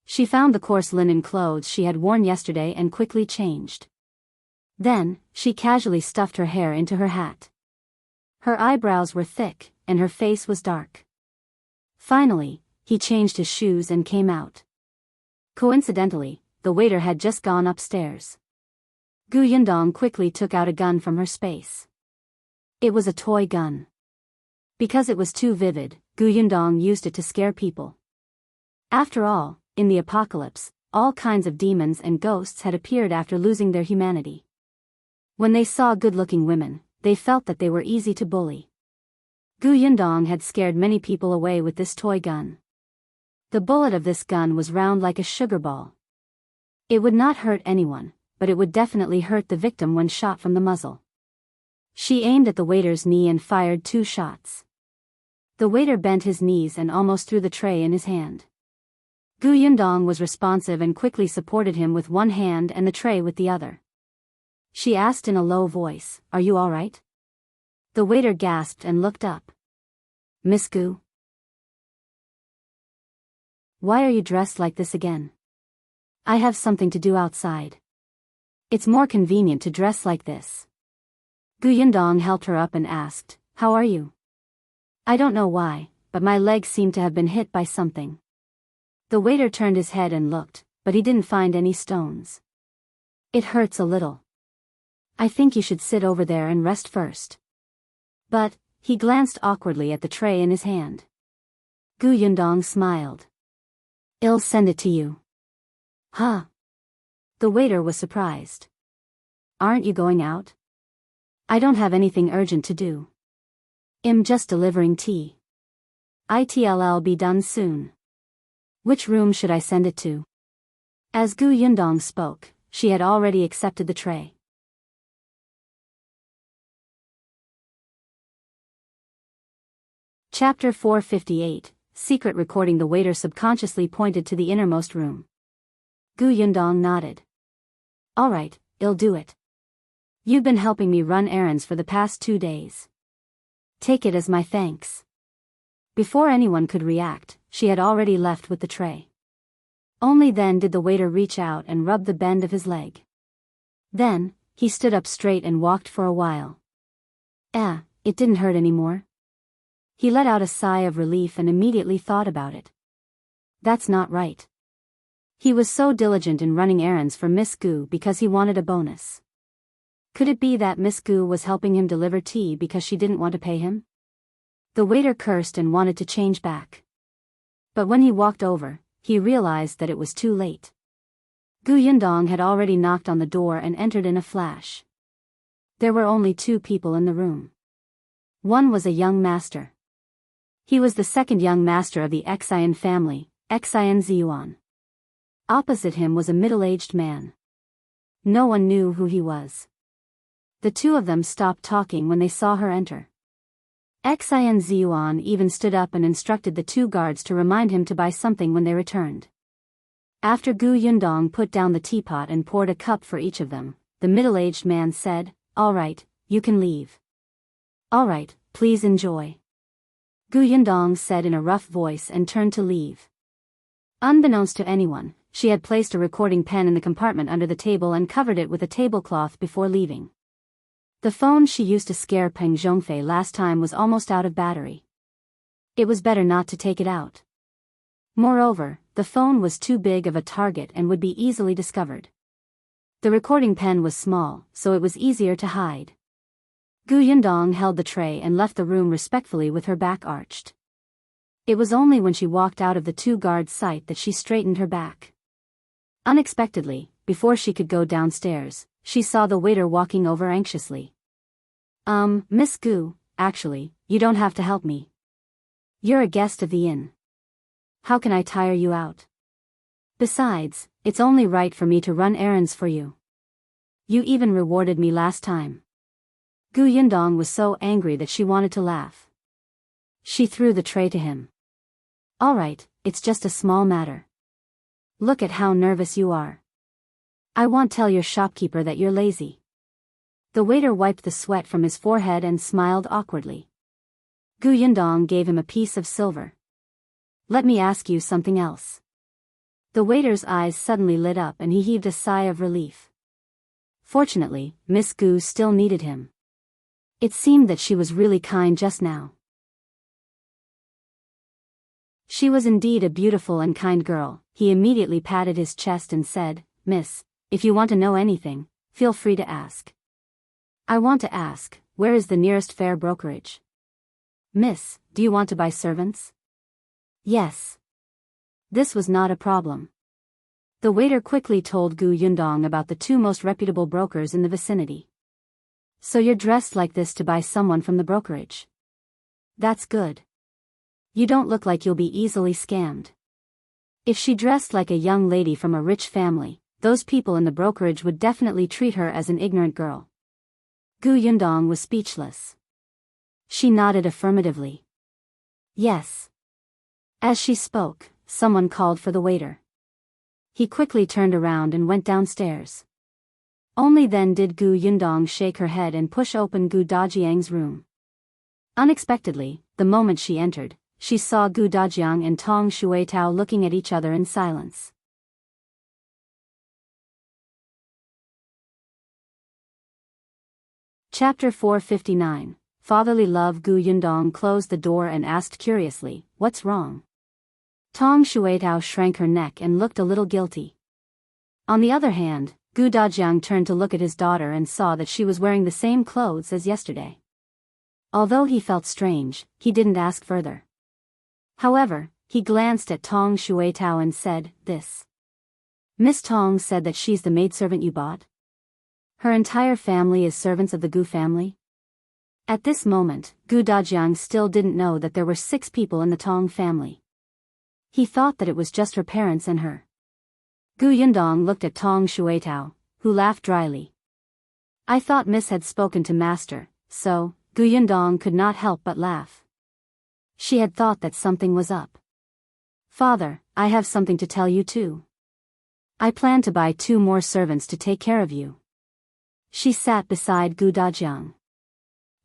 She found the coarse linen clothes she had worn yesterday and quickly changed. Then, she casually stuffed her hair into her hat. Her eyebrows were thick, and her face was dark. Finally, he changed his shoes and came out. Coincidentally, the waiter had just gone upstairs. Gu Yundong quickly took out a gun from her space. It was a toy gun. Because it was too vivid, Gu Yundong used it to scare people. After all, in the apocalypse, all kinds of demons and ghosts had appeared after losing their humanity. When they saw good-looking women, they felt that they were easy to bully. Gu Yundong had scared many people away with this toy gun. The bullet of this gun was round like a sugar ball. It would not hurt anyone, but it would definitely hurt the victim when shot from the muzzle. She aimed at the waiter's knee and fired 2 shots. The waiter bent his knees and almost threw the tray in his hand. Gu Yundong was responsive and quickly supported him with one hand and the tray with the other. She asked in a low voice, "Are you all right?" The waiter gasped and looked up. "Miss Gu? Why are you dressed like this again?" "I have something to do outside. It's more convenient to dress like this." Gu Yundong helped her up and asked, "How are you?" "I don't know why, but my legs seem to have been hit by something." The waiter turned his head and looked, but he didn't find any stones. "It hurts a little. I think you should sit over there and rest first." But, he glanced awkwardly at the tray in his hand. Gu Yundong smiled. "I'll send it to you." "Huh?" The waiter was surprised. "Aren't you going out?" "I don't have anything urgent to do. I'm just delivering tea. It'll be done soon." "Which room should I send it to?" As Gu Yundong spoke, she had already accepted the tray. Chapter 458, Secret Recording. The waiter subconsciously pointed to the innermost room. Gu Yundong nodded. "All right, I'll do it. You've been helping me run errands for the past 2 days. Take it as my thanks." Before anyone could react, she had already left with the tray. Only then did the waiter reach out and rub the bend of his leg. Then, he stood up straight and walked for a while. It didn't hurt anymore. He let out a sigh of relief and immediately thought about it. That's not right. He was so diligent in running errands for Miss Gu because he wanted a bonus. Could it be that Miss Gu was helping him deliver tea because she didn't want to pay him? The waiter cursed and wanted to change back. But when he walked over, he realized that it was too late. Gu Yundong had already knocked on the door and entered in a flash. There were only 2 people in the room. One was a young master. He was the second young master of the Xian family, Xian Zhiyuan. Opposite him was a middle-aged man. No one knew who he was. The 2 of them stopped talking when they saw her enter. Xian Zhiyuan even stood up and instructed the 2 guards to remind him to buy something when they returned. After Gu Yundong put down the teapot and poured a cup for each of them, the middle-aged man said, "All right, you can leave." "All right, please enjoy," Gu Yundong said in a rough voice and turned to leave. Unbeknownst to anyone, she had placed a recording pen in the compartment under the table and covered it with a tablecloth before leaving. The phone she used to scare Peng Zhongfei last time was almost out of battery. It was better not to take it out. Moreover, the phone was too big of a target and would be easily discovered. The recording pen was small, so it was easier to hide. Gu Yundong held the tray and left the room respectfully with her back arched. It was only when she walked out of the 2 guards' sight that she straightened her back. Unexpectedly, before she could go downstairs, she saw the waiter walking over anxiously. Miss Gu, actually, you don't have to help me. You're a guest of the inn. How can I tire you out? Besides, it's only right for me to run errands for you. You even rewarded me last time." Gu Yundong was so angry that she wanted to laugh. She threw the tray to him. "All right, it's just a small matter. Look at how nervous you are. I won't tell your shopkeeper that you're lazy." The waiter wiped the sweat from his forehead and smiled awkwardly. Gu Yundong gave him a piece of silver. "Let me ask you something else." The waiter's eyes suddenly lit up and he heaved a sigh of relief. Fortunately, Miss Gu still needed him. It seemed that she was really kind just now. She was indeed a beautiful and kind girl. He immediately patted his chest and said, "Miss, if you want to know anything, feel free to ask." "I want to ask, where is the nearest fair brokerage?" "Miss, do you want to buy servants?" "Yes." This was not a problem. The waiter quickly told Gu Yundong about the 2 most reputable brokers in the vicinity. "So you're dressed like this to buy someone from the brokerage? That's good. You don't look like you'll be easily scammed." If she dressed like a young lady from a rich family, those people in the brokerage would definitely treat her as an ignorant girl. Gu Yundong was speechless. She nodded affirmatively. "Yes." As she spoke, someone called for the waiter. He quickly turned around and went downstairs. Only then did Gu Yundong shake her head and push open Gu Dajiang's room. Unexpectedly, the moment she entered, she saw Gu Dajiang and Tong Shuitao looking at each other in silence. Chapter 459. Fatherly Love. Gu Yundong closed the door and asked curiously, "What's wrong?" Tong Shuitao shrank her neck and looked a little guilty. On the other hand, Gu Dajiang turned to look at his daughter and saw that she was wearing the same clothes as yesterday. Although he felt strange, he didn't ask further. However, he glanced at Tong Shuitao and said, "This Miss Tong said that she's the maidservant you bought? Her entire family is servants of the Gu family?" At this moment, Gu Dajiang still didn't know that there were 6 people in the Tong family. He thought that it was just her parents and her. Gu Yundong looked at Tong Shuitao, who laughed dryly. "I thought Miss had spoken to Master," so, Gu Yundong could not help but laugh. She had thought that something was up. "Father, I have something to tell you too. I plan to buy 2 more servants to take care of you." She sat beside Gu Dajiang.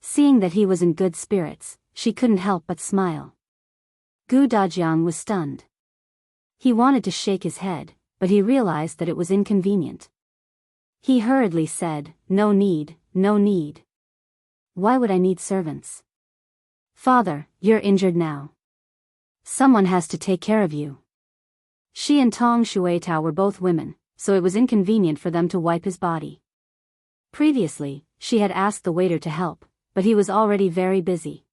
Seeing that he was in good spirits, she couldn't help but smile. Gu Dajiang was stunned. He wanted to shake his head, but he realized that it was inconvenient. He hurriedly said, "No need, no need. Why would I need servants? Father, you're injured now. Someone has to take care of you." She and Tong Shuetao were both women, so it was inconvenient for them to wipe his body. Previously, she had asked the waiter to help, but he was already very busy.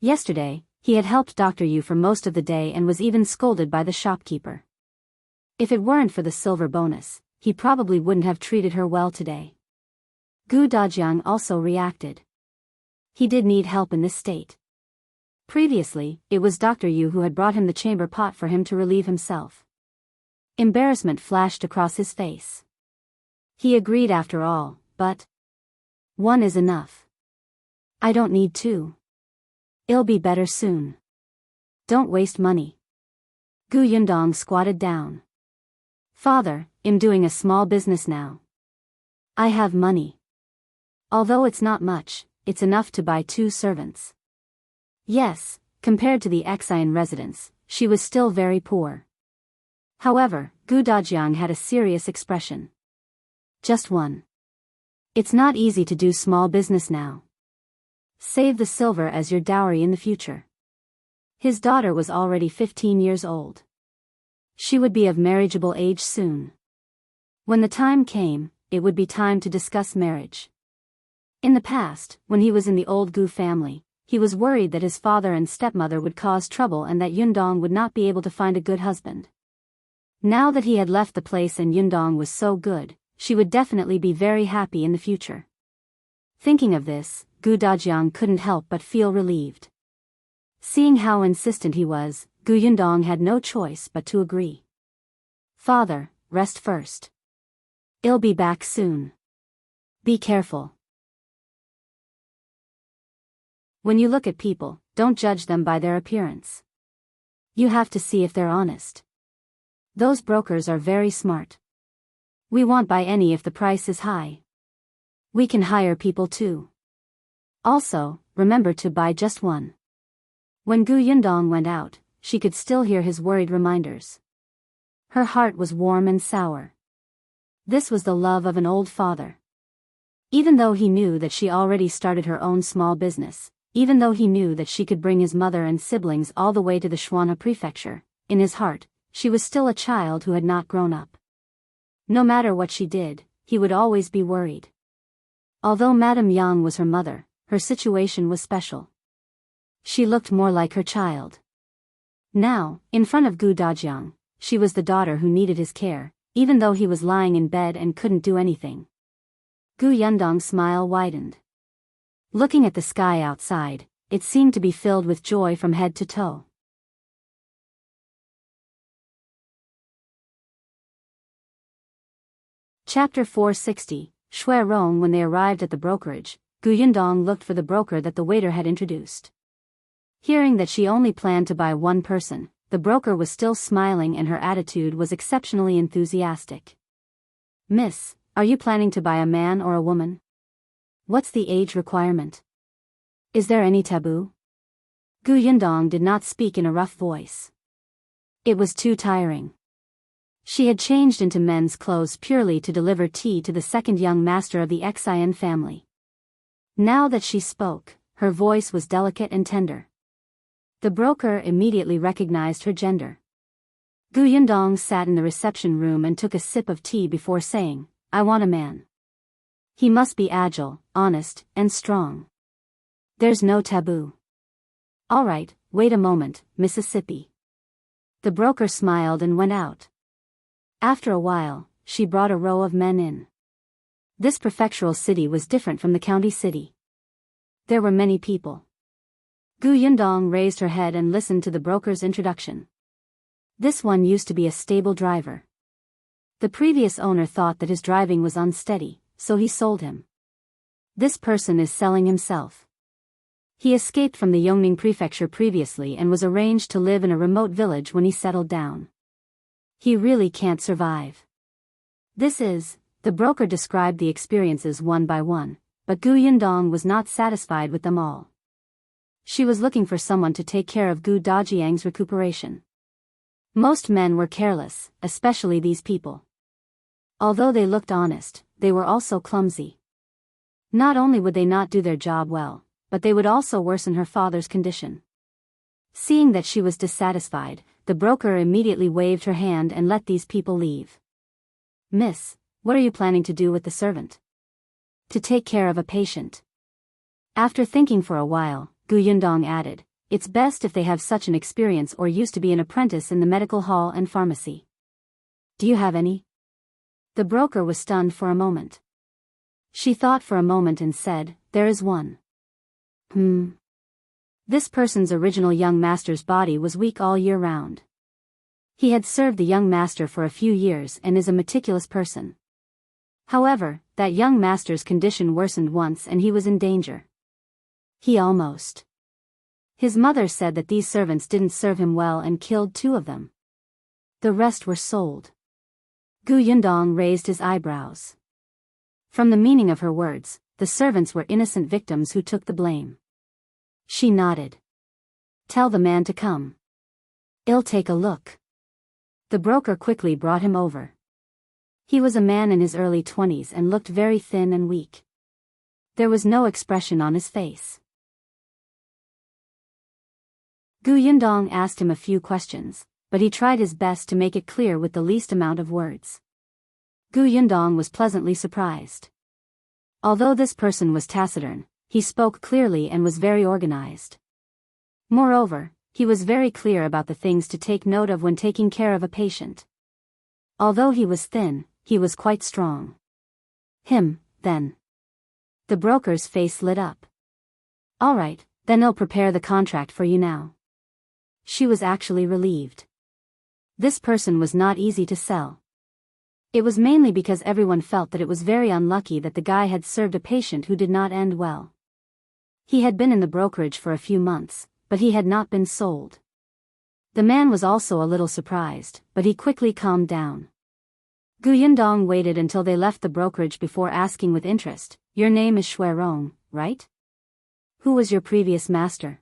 Yesterday, he had helped Dr. Yu for most of the day and was even scolded by the shopkeeper. If it weren't for the silver bonus, he probably wouldn't have treated her well today. Gu Dajiang also reacted. He did need help in this state. Previously, it was Dr. Yu who had brought him the chamber pot for him to relieve himself. Embarrassment flashed across his face. He agreed after all, but one is enough. I don't need two. It'll be better soon. Don't waste money. Gu Yundong squatted down. Father, I'm doing a small business now. I have money. Although it's not much, it's enough to buy 2 servants. Yes, compared to the Xian residents, she was still very poor. However, Gu Dajiang had a serious expression. Just one. It's not easy to do small business now. Save the silver as your dowry in the future. His daughter was already 15 years old. She would be of marriageable age soon. When the time came, it would be time to discuss marriage. In the past, when he was in the old Gu family, he was worried that his father and stepmother would cause trouble and that Yundong would not be able to find a good husband. Now that he had left the place and Yundong was so good, she would definitely be very happy in the future. Thinking of this, Gu Dajiang couldn't help but feel relieved. Seeing how insistent he was, Gu Yundong had no choice but to agree. Father, rest first. I'll be back soon. Be careful. When you look at people, don't judge them by their appearance. You have to see if they're honest. Those brokers are very smart. We won't buy any if the price is high. We can hire people too. Also, remember to buy just one. When Gu Yundong went out, she could still hear his worried reminders. Her heart was warm and sour. This was the love of an old father. Even though he knew that she already started her own small business, even though he knew that she could bring his mother and siblings all the way to the Shuana Prefecture, in his heart, she was still a child who had not grown up. No matter what she did, he would always be worried. Although Madame Yang was her mother, her situation was special. She looked more like her child. Now, in front of Gu Dajiang, she was the daughter who needed his care, even though he was lying in bed and couldn't do anything. Gu Yundong's smile widened. Looking at the sky outside, it seemed to be filled with joy from head to toe. Chapter 460, Xue Rong. When they arrived at the brokerage, Gu Yundong looked for the broker that the waiter had introduced. Hearing that she only planned to buy one person, the broker was still smiling and her attitude was exceptionally enthusiastic. Miss, are you planning to buy a man or a woman? What's the age requirement? Is there any taboo? Gu Yundong did not speak in a rough voice. It was too tiring. She had changed into men's clothes purely to deliver tea to the second young master of the Xian family. Now that she spoke, her voice was delicate and tender. The broker immediately recognized her gender. Gu Yundong sat in the reception room and took a sip of tea before saying, I want a man. He must be agile, honest, and strong. There's no taboo. All right, wait a moment, Mississippi. The broker smiled and went out. After a while, she brought a row of men in. This prefectural city was different from the county city. There were many people. Gu Yundong raised her head and listened to the broker's introduction. This one used to be a stable driver. The previous owner thought that his driving was unsteady, so he sold him. This person is selling himself. He escaped from the Yongning Prefecture previously and was arranged to live in a remote village when he settled down. He really can't survive. The broker described the experiences one by one, but Gu Yundong was not satisfied with them all. She was looking for someone to take care of Gu Dajiang's recuperation. Most men were careless, especially these people. Although they looked honest, they were also clumsy. Not only would they not do their job well, but they would also worsen her father's condition. Seeing that she was dissatisfied, the broker immediately waved her hand and let these people leave. Miss, what are you planning to do with the servant? To take care of a patient. After thinking for a while, Yundong added, it's best if they have such an experience or used to be an apprentice in the medical hall and pharmacy. Do you have any? The broker was stunned for a moment. She thought for a moment and said, there is one. This person's original young master's body was weak all year round. He had served the young master for a few years and is a meticulous person. However, that young master's condition worsened once and he was in danger. His mother said that these servants didn't serve him well and killed 2 of them. The rest were sold. Yundong raised his eyebrows. From the meaning of her words, the servants were innocent victims who took the blame. She nodded. Tell the man to come. I'll take a look. The broker quickly brought him over. He was a man in his early 20s and looked very thin and weak. There was no expression on his face. Yundong asked him a few questions, but he tried his best to make it clear with the least amount of words. Yundong was pleasantly surprised. Although this person was taciturn, he spoke clearly and was very organized. Moreover, he was very clear about the things to take note of when taking care of a patient. Although he was thin, he was quite strong. Then. The broker's face lit up. All right, then I'll prepare the contract for you now. She was actually relieved. This person was not easy to sell. It was mainly because everyone felt that it was very unlucky that the guy had served a patient who did not end well. He had been in the brokerage for a few months, but he had not been sold. The man was also a little surprised, but he quickly calmed down. Yundong waited until they left the brokerage before asking with interest, your name is Xue Rong, right? Who was your previous master?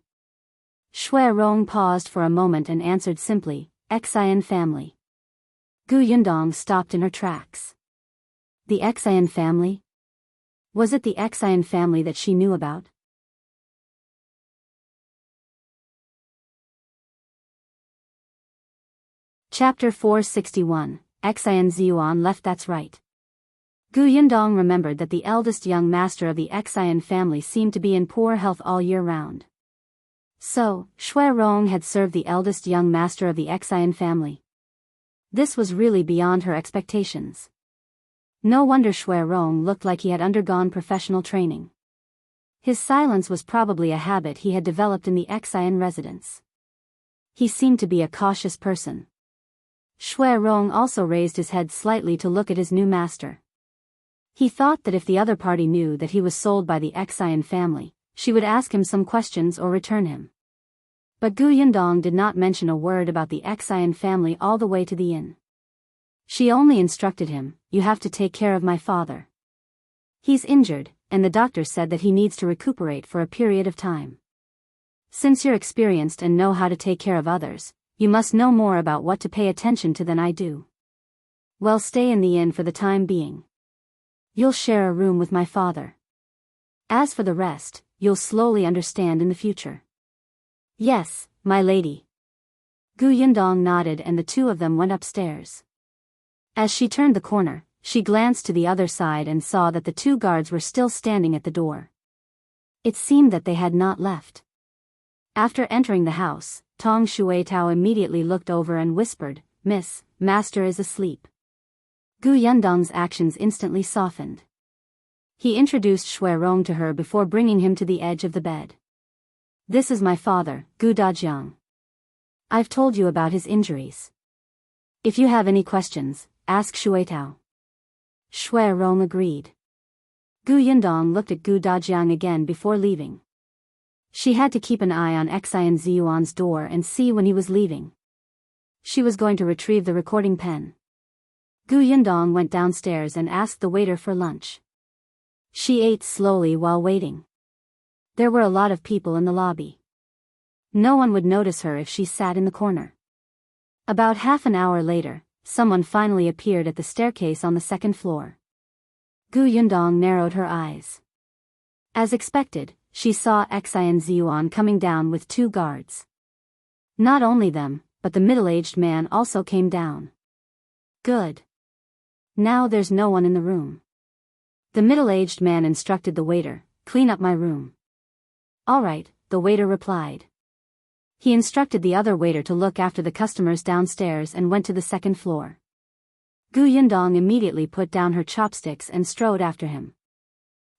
Xue Rong paused for a moment and answered simply, Xian family. Yundong stopped in her tracks. The Xian family? Was it the Xian family that she knew about? Chapter 461, Xian Zhiyuan left. That's right. Yundong remembered that the eldest young master of the Xian family seemed to be in poor health all year round. So, Xue Rong had served the eldest young master of the Xian family. This was really beyond her expectations. No wonder Xue Rong looked like he had undergone professional training. His silence was probably a habit he had developed in the Xian residence. He seemed to be a cautious person. Xue Rong also raised his head slightly to look at his new master. He thought that if the other party knew that he was sold by the Xian family, she would ask him some questions or return him. But Yundong did not mention a word about the Xian family all the way to the inn. She only instructed him, you have to take care of my father. He's injured, and the doctor said that he needs to recuperate for a period of time. Since you're experienced and know how to take care of others, you must know more about what to pay attention to than I do. Well, stay in the inn for the time being. You'll share a room with my father. As for the rest, you'll slowly understand in the future. Yes, my lady. Yundong nodded and the 2 of them went upstairs. As she turned the corner, she glanced to the other side and saw that the 2 guards were still standing at the door. It seemed that they had not left. After entering the house, Tong Shuitao immediately looked over and whispered, Miss, Master is asleep. Yundong's actions instantly softened. He introduced Xue Rong to her before bringing him to the edge of the bed. This is my father, Dajiang. I've told you about his injuries. If you have any questions, ask Shuitao. Xue Rong agreed. Yundong looked at Dajiang again before leaving. She had to keep an eye on Xian Ziyuan's door and see when he was leaving. She was going to retrieve the recording pen. Yundong went downstairs and asked the waiter for lunch. She ate slowly while waiting. There were a lot of people in the lobby. No one would notice her if she sat in the corner. About half an hour later, someone finally appeared at the staircase on the second floor. Gu Yundong narrowed her eyes. As expected, she saw Xie and Zhiyuan coming down with 2 guards. Not only them, but the middle-aged man also came down. Good. Now there's no one in the room. The middle-aged man instructed the waiter, "Clean up my room." "All right," the waiter replied. He instructed the other waiter to look after the customers downstairs and went to the second floor. Gu Yundong immediately put down her chopsticks and strode after him.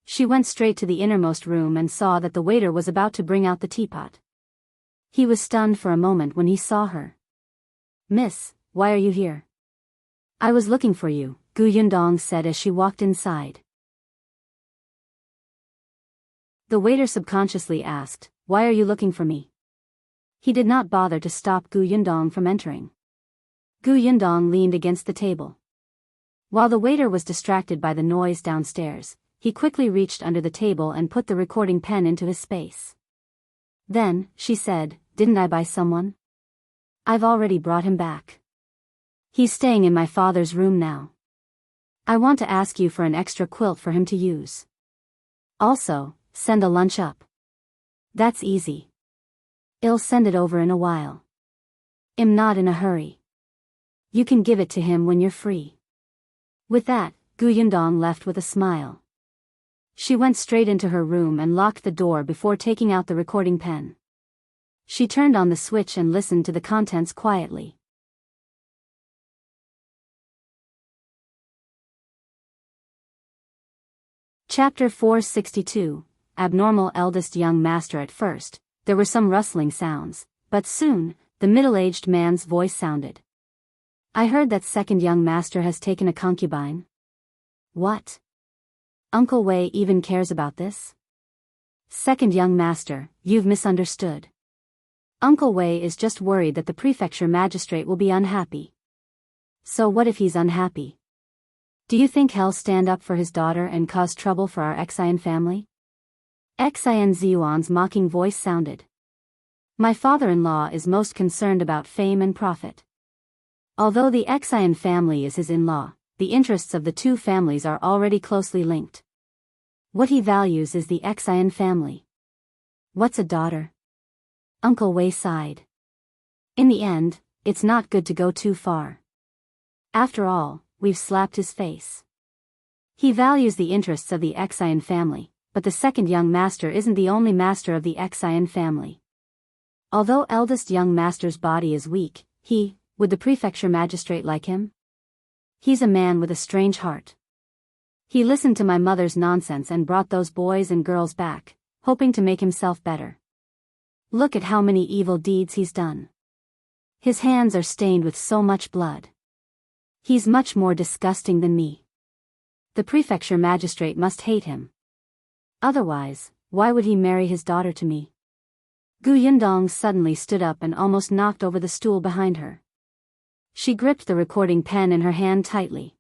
She went straight to the innermost room and saw that the waiter was about to bring out the teapot. He was stunned for a moment when he saw her. "Miss, why are you here?" "I was looking for you," Gu Yundong said as she walked inside. The waiter subconsciously asked, "Why are you looking for me?" He did not bother to stop Gu Yundong from entering. Gu Yundong leaned against the table. While the waiter was distracted by the noise downstairs, he quickly reached under the table and put the recording pen into his space. Then, she said, "Didn't I buy someone? I've already brought him back. He's staying in my father's room now. I want to ask you for an extra quilt for him to use. Also, send a lunch up." "That's easy. I'll send it over in a while. I'm not in a hurry. You can give it to him when you're free." With that, Gu Yundong left with a smile. She went straight into her room and locked the door before taking out the recording pen. She turned on the switch and listened to the contents quietly. Chapter 462, Abnormal Eldest Young Master. At first, there were some rustling sounds, but soon, the middle-aged man's voice sounded. "I heard that second young master has taken a concubine." "What? Uncle Wei even cares about this?" "Second young master, you've misunderstood. Uncle Wei is just worried that the prefecture magistrate will be unhappy." "So what if he's unhappy? Do you think he'll stand up for his daughter and cause trouble for our Xian family?" Xian Zhiyuan's mocking voice sounded. "My father-in-law is most concerned about fame and profit. Although the Xian family is his in-law, the interests of the 2 families are already closely linked. What he values is the Xian family." "What's a daughter?" Uncle Wei sighed. "In the end, it's not good to go too far. After all, we've slapped his face. He values the interests of the Xian family, but the second young master isn't the only master of the Xian family. Although eldest young master's body is weak, would the prefecture magistrate like him? He's a man with a strange heart. He listened to my mother's nonsense and brought those boys and girls back, hoping to make himself better. Look at how many evil deeds he's done. His hands are stained with so much blood. He's much more disgusting than me. The prefecture magistrate must hate him. Otherwise, why would he marry his daughter to me?" Gu Yundong suddenly stood up and almost knocked over the stool behind her. She gripped the recording pen in her hand tightly.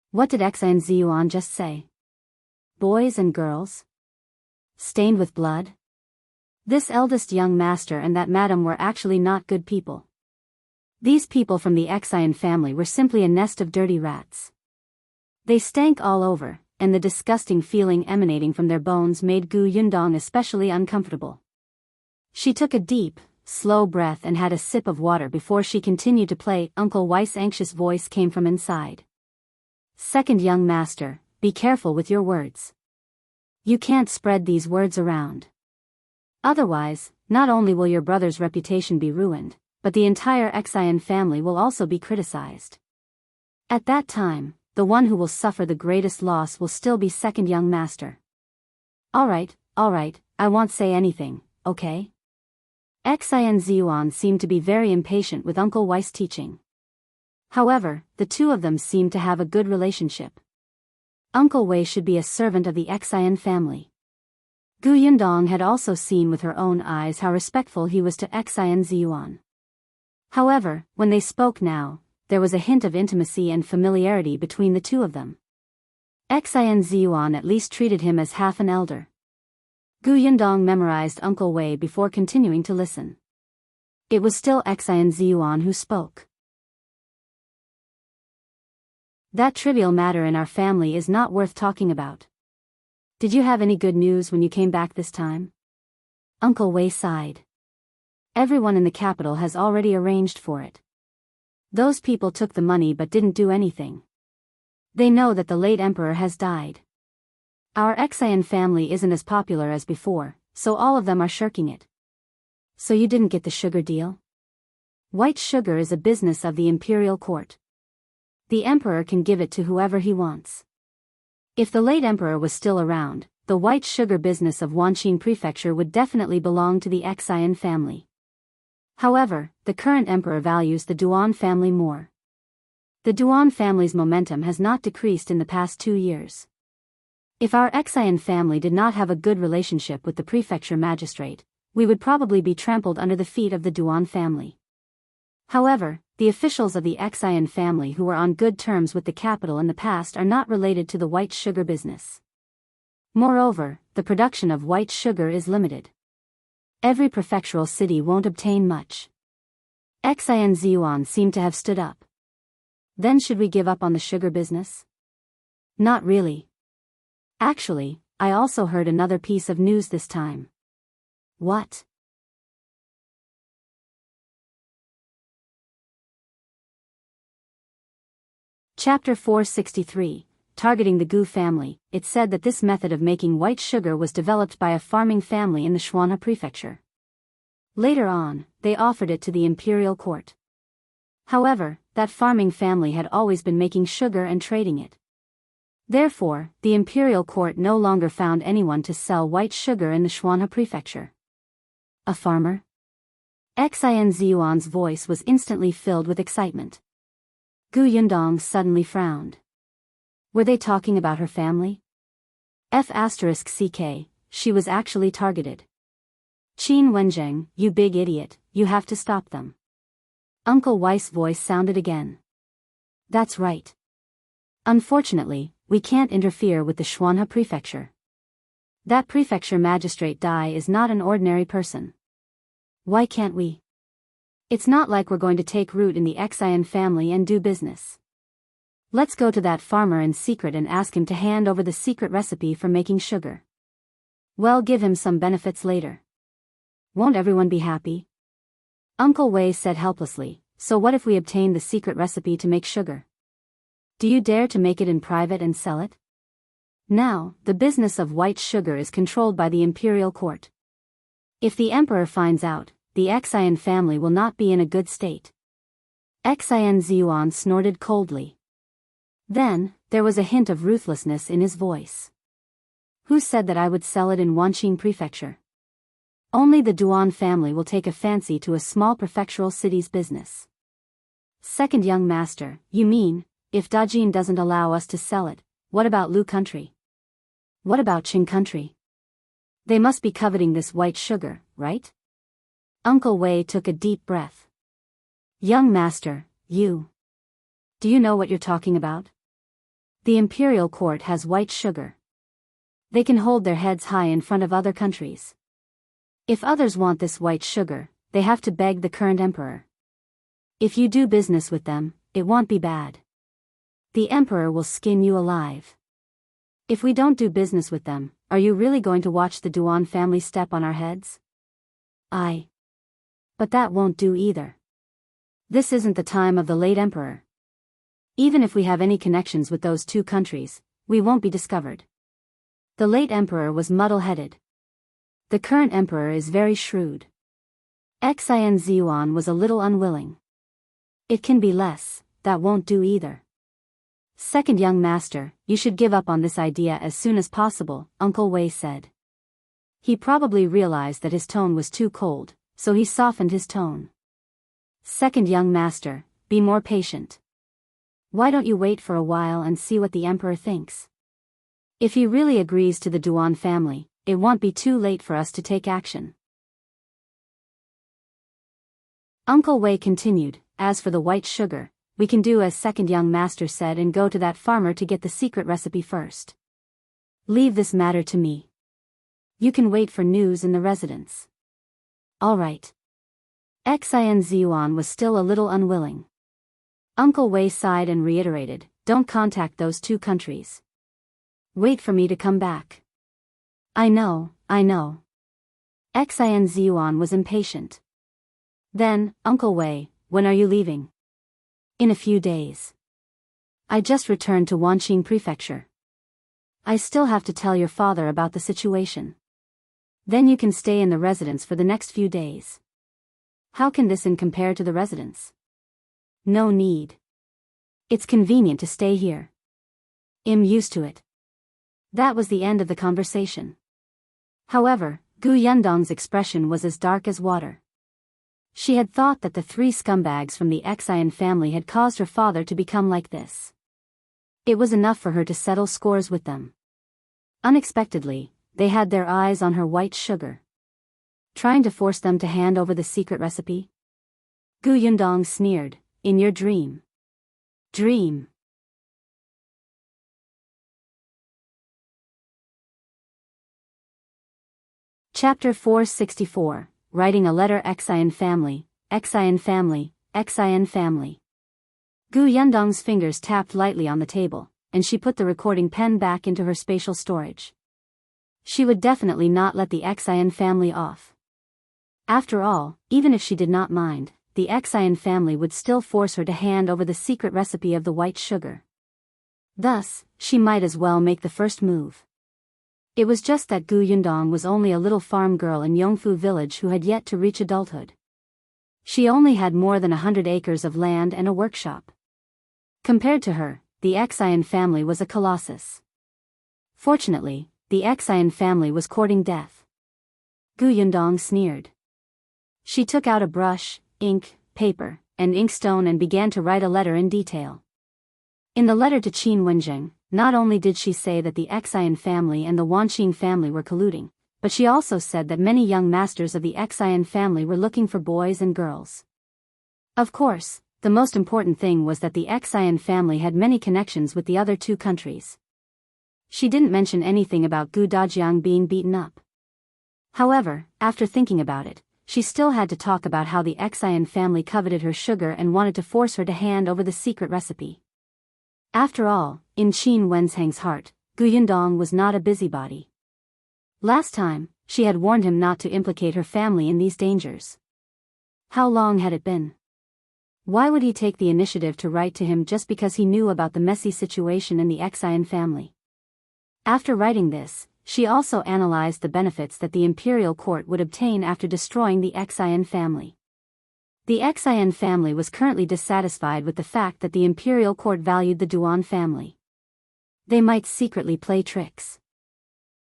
What did Xie and Zhiyuan just say? Boys and girls? Stained with blood? This eldest young master and that madam were actually not good people. These people from the Xian family were simply a nest of dirty rats. They stank all over, and the disgusting feeling emanating from their bones made Gu Yundong especially uncomfortable. She took a deep, slow breath and had a sip of water before she continued to play. Uncle Wei's anxious voice came from inside. "Second young master, be careful with your words. You can't spread these words around. Otherwise, not only will your brother's reputation be ruined, but the entire Xian family will also be criticized. At that time, the one who will suffer the greatest loss will still be second young master." All right, I won't say anything, okay?" Xie and Zhiyuan seemed to be very impatient with Uncle Wei's teaching. However, the 2 of them seemed to have a good relationship. Uncle Wei should be a servant of the Xian family. Gu Yundong had also seen with her own eyes how respectful he was to Xie and Zhiyuan. However, when they spoke now, there was a hint of intimacy and familiarity between the 2 of them. Xie and Zhiyuan at least treated him as half an elder. Gu Yundong memorized Uncle Wei before continuing to listen. It was still Xian Zhiyuan who spoke. That trivial matter in our family is not worth talking about. Did you have any good news when you came back this time? Uncle Wei sighed. Everyone in the capital has already arranged for it. Those people took the money but didn't do anything. They know that the late emperor has died. Our Xian family isn't as popular as before, so all of them are shirking it. So you didn't get the sugar deal? White sugar is a business of the imperial court. The emperor can give it to whoever he wants. If the late emperor was still around, the white sugar business of Wanqing Prefecture would definitely belong to the Xian family. However, the current emperor values the Duan family more. The Duan family's momentum has not decreased in the past 2 years. If our Xian family did not have a good relationship with the prefecture magistrate, we would probably be trampled under the feet of the Duan family. However, the officials of the Xian family who were on good terms with the capital in the past are not related to the white sugar business. Moreover, the production of white sugar is limited. Every prefectural city won't obtain much. Xian Zhiyuan seemed to have stood up. Then should we give up on the sugar business? Not really. Actually, I also heard another piece of news this time. What? Chapter 463, Targeting the Gu family. It said that this method of making white sugar was developed by a farming family in the Shuanha prefecture. Later on, they offered it to the imperial court. However, that farming family had always been making sugar and trading it. Therefore, the imperial court no longer found anyone to sell white sugar in the Shuanha prefecture. A farmer? Xian Zhiyuan's voice was instantly filled with excitement. Gu Yundong suddenly frowned. Were they talking about her family? F***ck, she was actually targeted. Qin Wenjing, you big idiot, you have to stop them. Uncle Wei's voice sounded again. That's right. Unfortunately, we can't interfere with the Shuanha prefecture. That prefecture magistrate Dai is not an ordinary person. Why can't we? It's not like we're going to take root in the Xian family and do business. Let's go to that farmer in secret and ask him to hand over the secret recipe for making sugar. We'll give him some benefits later. Won't everyone be happy? Uncle Wei said helplessly, so what if we obtain the secret recipe to make sugar? Do you dare to make it in private and sell it? Now, the business of white sugar is controlled by the imperial court. If the emperor finds out, the Xian family will not be in a good state. Xian Zhiyuan snorted coldly. Then, there was a hint of ruthlessness in his voice. Who said that I would sell it in Wanqing Prefecture? Only the Duan family will take a fancy to a small prefectural city's business. Second young master, you mean, if Dajiang doesn't allow us to sell it, what about Lu country? What about Qing country? They must be coveting this white sugar, right? Uncle Wei took a deep breath. Young master, you. Do you know what you're talking about? The imperial court has white sugar. They can hold their heads high in front of other countries. If others want this white sugar, they have to beg the current emperor. If you do business with them, it won't be bad. The emperor will skin you alive. If we don't do business with them, are you really going to watch the Duan family step on our heads? But that won't do either. This isn't the time of the late emperor. Even if we have any connections with those two countries, we won't be discovered. The late emperor was muddle-headed. The current emperor is very shrewd. Xian Zhiyuan was a little unwilling. It can be less, that won't do either. Second young master, you should give up on this idea as soon as possible, Uncle Wei said. He probably realized that his tone was too cold, so he softened his tone. Second young master, be more patient. Why don't you wait for a while and see what the emperor thinks? If he really agrees to the Duan family, it won't be too late for us to take action. Uncle Wei continued, as for the white sugar, we can do as second young master said and go to that farmer to get the secret recipe first. Leave this matter to me. You can wait for news in the residence. All right. Xin Zhiyuan was still a little unwilling. Uncle Wei sighed and reiterated, "Don't contact those two countries. Wait for me to come back." I know. Xin Zhiyuan was impatient. Then, "Uncle Wei, when are you leaving?" "In a few days. I just returned to Wanqing Prefecture. I still have to tell your father about the situation. Then you can stay in the residence for the next few days." "How can this compare to the residence?" "No need. It's convenient to stay here. I'm used to it." That was the end of the conversation. However, Gu Yundong's expression was as dark as water. She had thought that the three scumbags from the Xin family had caused her father to become like this. It was enough for her to settle scores with them. Unexpectedly, they had their eyes on her white sugar. Trying to force them to hand over the secret recipe? Gu Yundong sneered, "In your dream." Dream. Chapter 464, Writing a Letter. Xin family. Gu Yundong's fingers tapped lightly on the table, and she put the recording pen back into her spatial storage. She would definitely not let the Xin family off. After all, even if she did not mind, the Xin family would still force her to hand over the secret recipe of the white sugar. Thus, she might as well make the first move. It was just that Gu Yundong was only a little farm girl in Yongfu village who had yet to reach adulthood. She only had more than 100 acres of land and a workshop. Compared to her, the Xin family was a colossus. Fortunately, the Xin family was courting death. Gu Yundong sneered. She took out a brush, ink, paper, and inkstone and began to write a letter in detail. In the letter to Qingyuan, not only did she say that the Xin family and the Wanqing family were colluding, but she also said that many young masters of the Xin family were looking for boys and girls. Of course, the most important thing was that the Xin family had many connections with the other two countries. She didn't mention anything about Gu Dajiang being beaten up. However, after thinking about it, she still had to talk about how the Xin family coveted her sugar and wanted to force her to hand over the secret recipe. After all, in Qin Wenzhang's heart, Gu Yundong was not a busybody. Last time, she had warned him not to implicate her family in these dangers. How long had it been? Why would he take the initiative to write to him just because he knew about the messy situation in the Xin family? After writing this, she also analyzed the benefits that the imperial court would obtain after destroying the Xin family. The Xin family was currently dissatisfied with the fact that the imperial court valued the Duan family. They might secretly play tricks.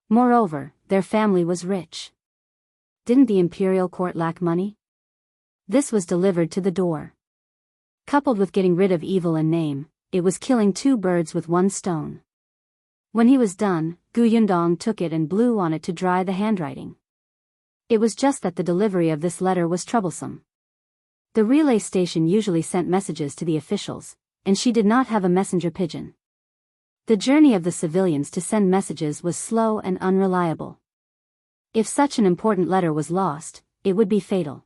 Moreover, their family was rich. Didn't the imperial court lack money? This was delivered to the door. Coupled with getting rid of evil in name, it was killing two birds with one stone. When he was done, Gu Yundong took it and blew on it to dry the handwriting. It was just that the delivery of this letter was troublesome. The relay station usually sent messages to the officials, and she did not have a messenger pigeon. The journey of the civilians to send messages was slow and unreliable. If such an important letter was lost, it would be fatal.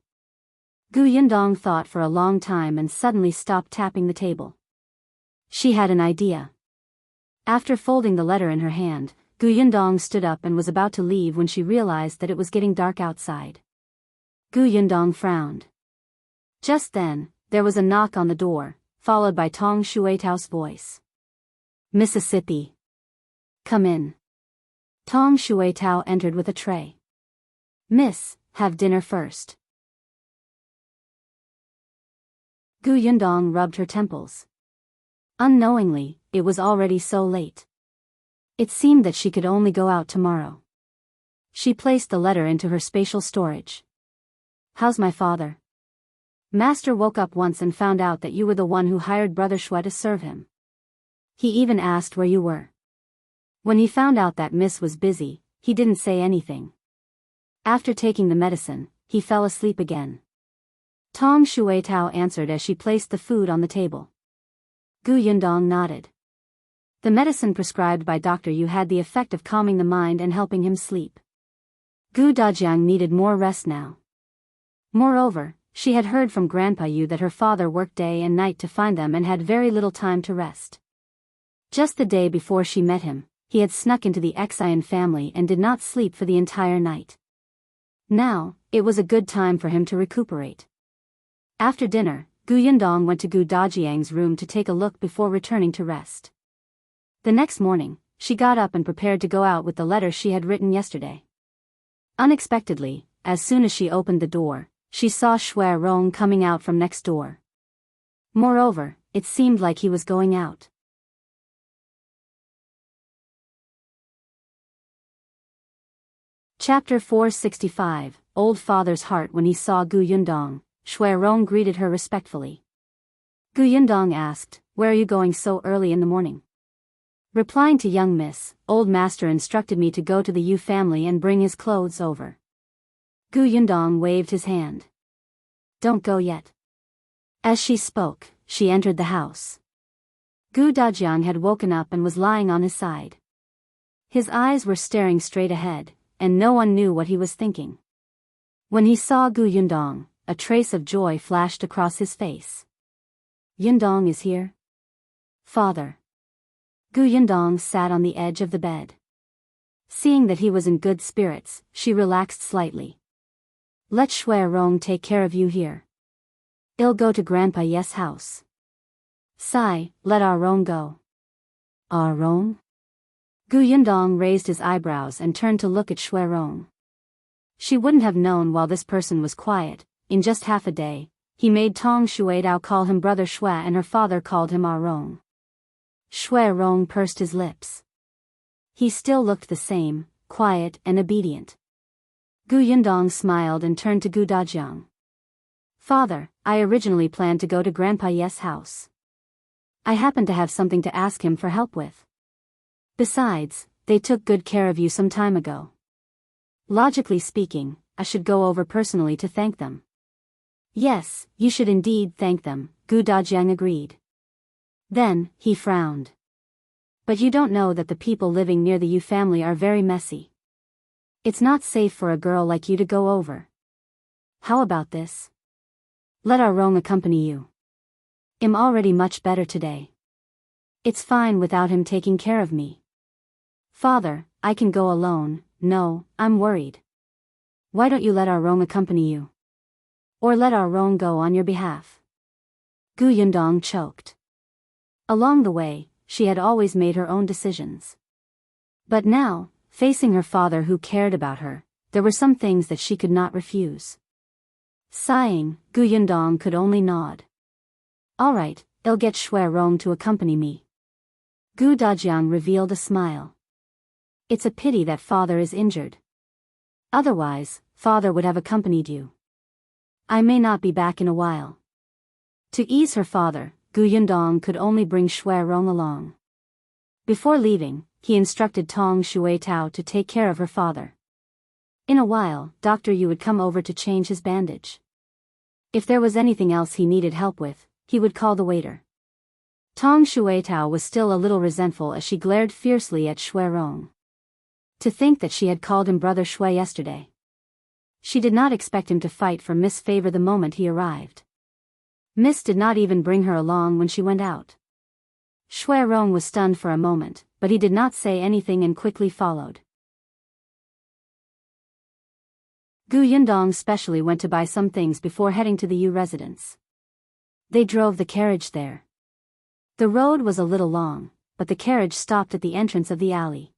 Gu Yundong thought for a long time and suddenly stopped tapping the table. She had an idea. After folding the letter in her hand, Gu Yundong stood up and was about to leave when she realized that it was getting dark outside. Gu Yundong frowned. Just then, there was a knock on the door, followed by Tong Shuetao's voice. "Mississippi. Come in." Tong Shuetao entered with a tray. "Miss, have dinner first." Gu Yundong rubbed her temples. Unknowingly, it was already so late. It seemed that she could only go out tomorrow. She placed the letter into her spatial storage. "How's my father?" "Master woke up once and found out that you were the one who hired Brother Xue to serve him. He even asked where you were. When he found out that Miss was busy, he didn't say anything. After taking the medicine, he fell asleep again." Tong Shuetao answered as she placed the food on the table. Gu Yundong nodded. "The medicine prescribed by Dr. Yu had the effect of calming the mind and helping him sleep. Gu Dajiang needed more rest now. Moreover, she had heard from Grandpa Yu that her father worked day and night to find them and had very little time to rest. Just the day before she met him, he had snuck into the Xiyuan family and did not sleep for the entire night. Now, it was a good time for him to recuperate. After dinner, Yundong went to Dajiang's room to take a look before returning to rest. The next morning, she got up and prepared to go out with the letter she had written yesterday. Unexpectedly, as soon as she opened the door, she saw Xue Rong coming out from next door. Moreover, it seemed like he was going out. Chapter 465, Old Father's Heart. When he saw Yundong, Xue Rong greeted her respectfully. Yundong asked, "Where are you going so early in the morning?" Replying to young miss, old master instructed me to go to the Yu family and bring his clothes over. Yundong waved his hand. "Don't go yet." As she spoke, she entered the house. Dajiang had woken up and was lying on his side. His eyes were staring straight ahead, and no one knew what he was thinking. When he saw Yundong, a trace of joy flashed across his face. "Yundong is here?" "Father." Yundong sat on the edge of the bed. Seeing that he was in good spirits, she relaxed slightly. "Let Xue Rong take care of you here. I'll go to Grandpa Yes' house." "Sai, let our Rong go." "Our Rong?" Yundong raised his eyebrows and turned to look at Xue Rong. She wouldn't have known while this person was quiet. In just half a day, he made Tong Xuetao call him Brother Xue and her father called him Our Rong. Xue Rong pursed his lips. He still looked the same, quiet and obedient. Yundong smiled and turned to Dajiang. "Father, I originally planned to go to Grandpa Yes' house. I happen to have something to ask him for help with. Besides, they took good care of you some time ago. Logically speaking, I should go over personally to thank them." "Yes, you should indeed thank them," Dajiang agreed. Then, he frowned. "But you don't know that the people living near the Yu family are very messy. It's not safe for a girl like you to go over. How about this? Let our Rong accompany you. I'm already much better today. It's fine without him taking care of me." "Father, I can go alone." "No, I'm worried." "Why don't you let our Rong accompany you? Or let our Rong go on your behalf?" Yundong choked. Along the way, she had always made her own decisions. But now, facing her father who cared about her, there were some things that she could not refuse. Sighing, Yundong could only nod. "All right, I'll get Xue Rong to accompany me." Dajiang revealed a smile. "It's a pity that father is injured. Otherwise, father would have accompanied you. I may not be back in a while." To ease her father, Yundong could only bring Xue Rong along. Before leaving, he instructed Tong Xuetao to take care of her father. In a while, Dr. Yu would come over to change his bandage. If there was anything else he needed help with, he would call the waiter. Tong Xuetao was still a little resentful as she glared fiercely at Xue Rong. To think that she had called him Brother Xue yesterday. She did not expect him to fight for Miss Favor the moment he arrived. Miss did not even bring her along when she went out. Xue Rong was stunned for a moment, but he did not say anything and quickly followed. Yundong specially went to buy some things before heading to the Yu residence. They drove the carriage there. The road was a little long, but the carriage stopped at the entrance of the alley.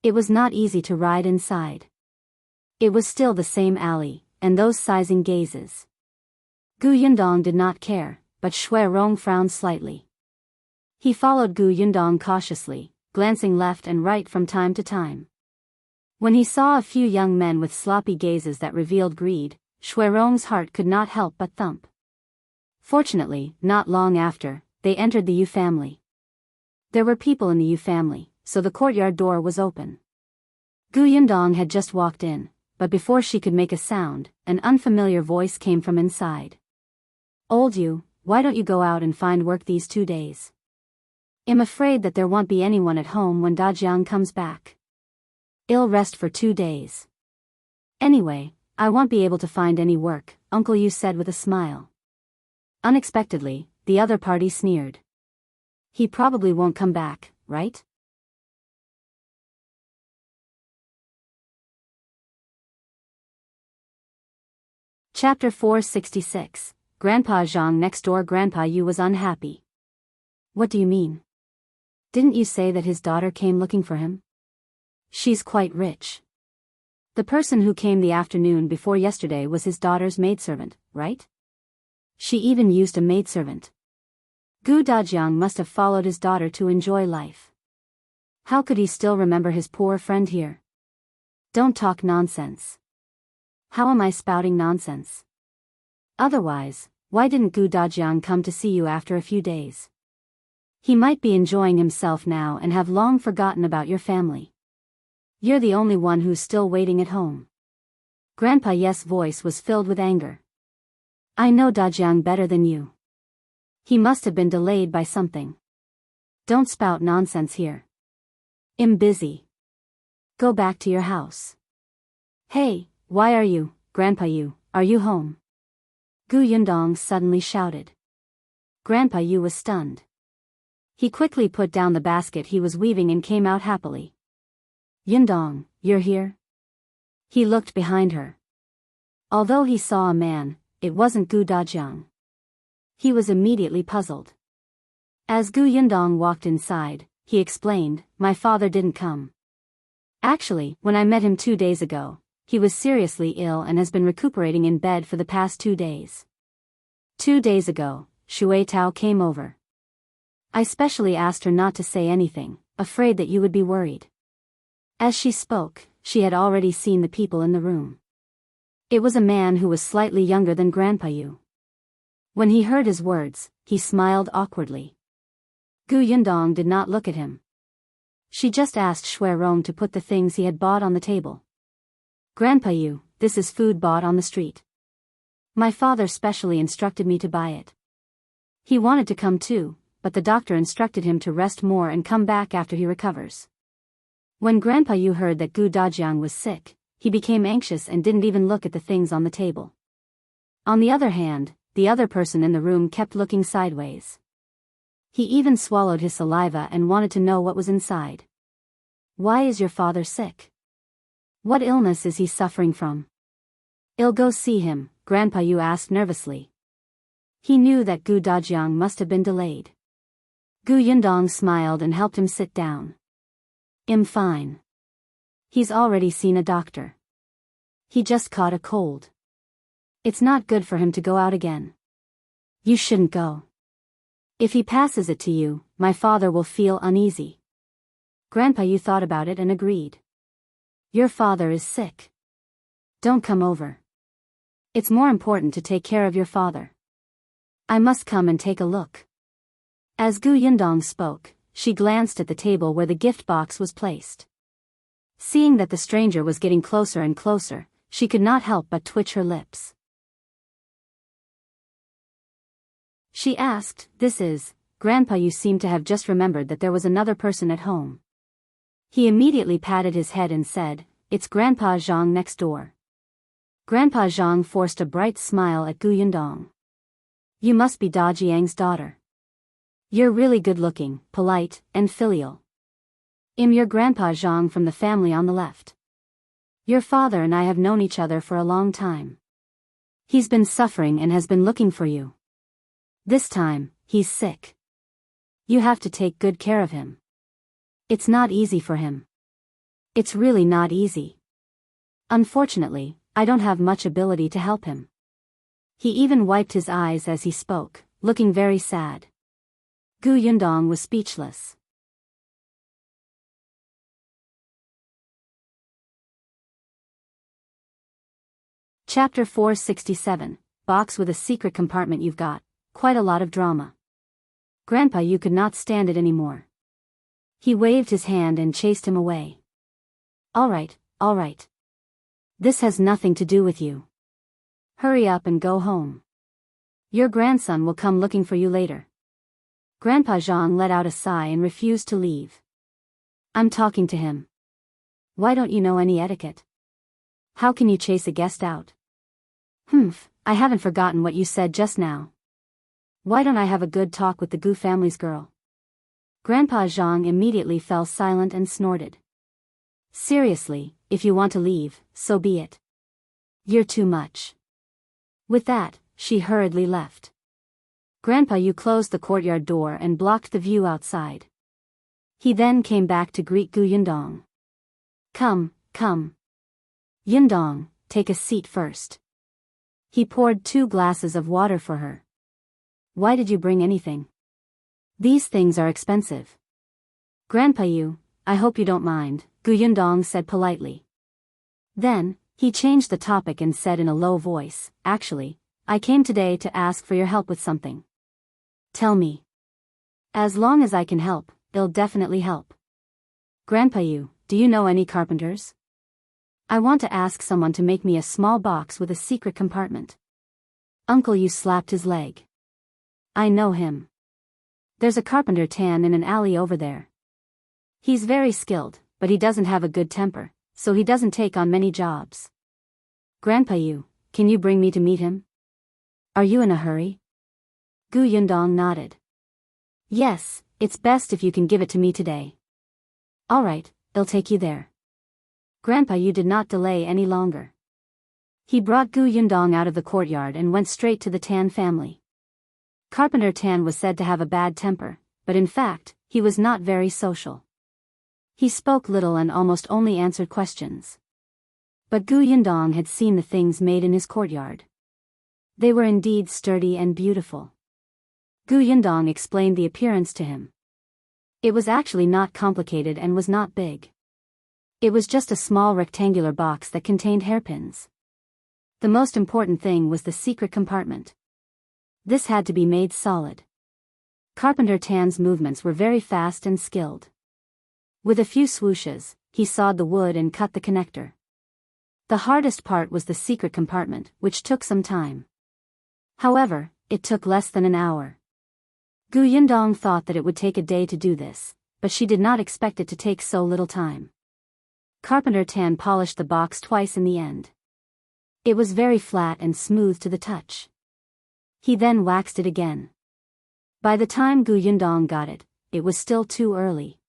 It was not easy to ride inside. It was still the same alley, and those sizing gazes. Yundong did not care, but Xue Rong frowned slightly. He followed Yundong cautiously, glancing left and right from time to time. When he saw a few young men with sloppy gazes that revealed greed, Xue Rong's heart could not help but thump. Fortunately, not long after, they entered the Yu family. There were people in the Yu family, so the courtyard door was open. Yundong had just walked in, but before she could make a sound, an unfamiliar voice came from inside. "Old Yu, why don't you go out and find work these 2 days? I'm afraid that there won't be anyone at home when Dajiang comes back. I'll rest for 2 days. Anyway, I won't be able to find any work, Uncle Yu said with a smile. Unexpectedly, the other party sneered. He probably won't come back, right? Chapter 466. Grandpa Zhang next door. Grandpa Yu was unhappy. What do you mean? Didn't you say that his daughter came looking for him? She's quite rich. The person who came the afternoon before yesterday was his daughter's maidservant, right? She even used a maidservant. Dajiang must have followed his daughter to enjoy life. How could he still remember his poor friend here? Don't talk nonsense. How am I spouting nonsense? Otherwise, why didn't Dajiang come to see you after a few days? He might be enjoying himself now and have long forgotten about your family. You're the only one who's still waiting at home. Grandpa Yes' voice was filled with anger. I know Dajiang better than you. He must have been delayed by something. Don't spout nonsense here. I'm busy. Go back to your house. Hey, why are you, Grandpa Yu, are you home? Yundong suddenly shouted. Grandpa Yu was stunned. He quickly put down the basket he was weaving and came out happily. Yundong, you're here? He looked behind her. Although he saw a man, it wasn't Dajiang. He was immediately puzzled. As Yundong walked inside, he explained, my father didn't come. Actually, when I met him 2 days ago, he was seriously ill and has been recuperating in bed for the past 2 days. 2 days ago, Xue Tao came over. I specially asked her not to say anything, afraid that you would be worried. As she spoke, she had already seen the people in the room. It was a man who was slightly younger than Grandpa Yu. When he heard his words, he smiled awkwardly. Yundong did not look at him. She just asked Xue Rong to put the things he had bought on the table. Grandpa Yu, this is food bought on the street. My father specially instructed me to buy it. He wanted to come too, but the doctor instructed him to rest more and come back after he recovers. When Grandpa Yu heard that Dajiang was sick, he became anxious and didn't even look at the things on the table. On the other hand, the other person in the room kept looking sideways. He even swallowed his saliva and wanted to know what was inside. Why is your father sick? What illness is he suffering from? I'll go see him, Grandpa Yu asked nervously. He knew that Dajiang must have been delayed. Yundong smiled and helped him sit down. I'm fine. He's already seen a doctor. He just caught a cold. It's not good for him to go out again. You shouldn't go. If he passes it to you, my father will feel uneasy. Grandpa Yu thought about it and agreed. Your father is sick. Don't come over. It's more important to take care of your father. I must come and take a look. As Yundong spoke, she glanced at the table where the gift box was placed. Seeing that the stranger was getting closer and closer, she could not help but twitch her lips. She asked, this is, Grandpa Yu seemed to have just remembered that there was another person at home. He immediately patted his head and said, it's Grandpa Zhang next door. Grandpa Zhang forced a bright smile at Yundong. You must be Dajiang's daughter. You're really good-looking, polite, and filial. I'm your Grandpa Zhang from the family on the left. Your father and I have known each other for a long time. He's been suffering and has been looking for you. This time, he's sick. You have to take good care of him. It's not easy for him. It's really not easy. Unfortunately, I don't have much ability to help him. He even wiped his eyes as he spoke, looking very sad. Yundong was speechless. Chapter 467, Box with a secret compartment. You've got quite a lot of drama. Grandpa Yu could not stand it anymore. He waved his hand and chased him away. All right. This has nothing to do with you. Hurry up and go home. Your grandson will come looking for you later. Grandpa Zhang let out a sigh and refused to leave. I'm talking to him. Why don't you know any etiquette? How can you chase a guest out? I haven't forgotten what you said just now. Why don't I have a good talk with the Gu family's girl? Grandpa Zhang immediately fell silent and snorted. Seriously, if you want to leave, so be it. You're too much. With that, she hurriedly left. Grandpa Yu closed the courtyard door and blocked the view outside. He then came back to greet Gu Yundong. Come, come. Yundong, take a seat first. He poured 2 glasses of water for her. Why did you bring anything? These things are expensive. Grandpa Yu, I hope you don't mind, Gu Yundong said politely. Then, he changed the topic and said in a low voice, actually, I came today to ask for your help with something. Tell me. As long as I can help, it'll definitely help. Grandpa Yu, do you know any carpenters? I want to ask someone to make me a small box with a secret compartment. Uncle Yu slapped his leg. I know him. There's a carpenter Tan in an alley over there. He's very skilled, but he doesn't have a good temper, so he doesn't take on many jobs. Grandpa Yu, can you bring me to meet him? Are you in a hurry? Gu Yundong nodded. Yes, it's best if you can give it to me today. Alright, I'll take you there. Grandpa Yu did not delay any longer. He brought Gu Yundong out of the courtyard and went straight to the Tan family. Carpenter Tan was said to have a bad temper, but in fact, he was not very social. He spoke little and almost only answered questions. But Gu Yundong had seen the things made in his courtyard. They were indeed sturdy and beautiful. Gu Yundong explained the appearance to him. It was actually not complicated and was not big. It was just a small rectangular box that contained hairpins. The most important thing was the secret compartment. This had to be made solid. Carpenter Tan's movements were very fast and skilled. With a few swooshes, he sawed the wood and cut the connector. The hardest part was the secret compartment, which took some time. However, it took less than an hour. Gu Yundong thought that it would take a day to do this, but she did not expect it to take so little time. Carpenter Tan polished the box twice in the end. It was very flat and smooth to the touch. He then waxed it again. By the time Gu Yundong got it, it was still too early.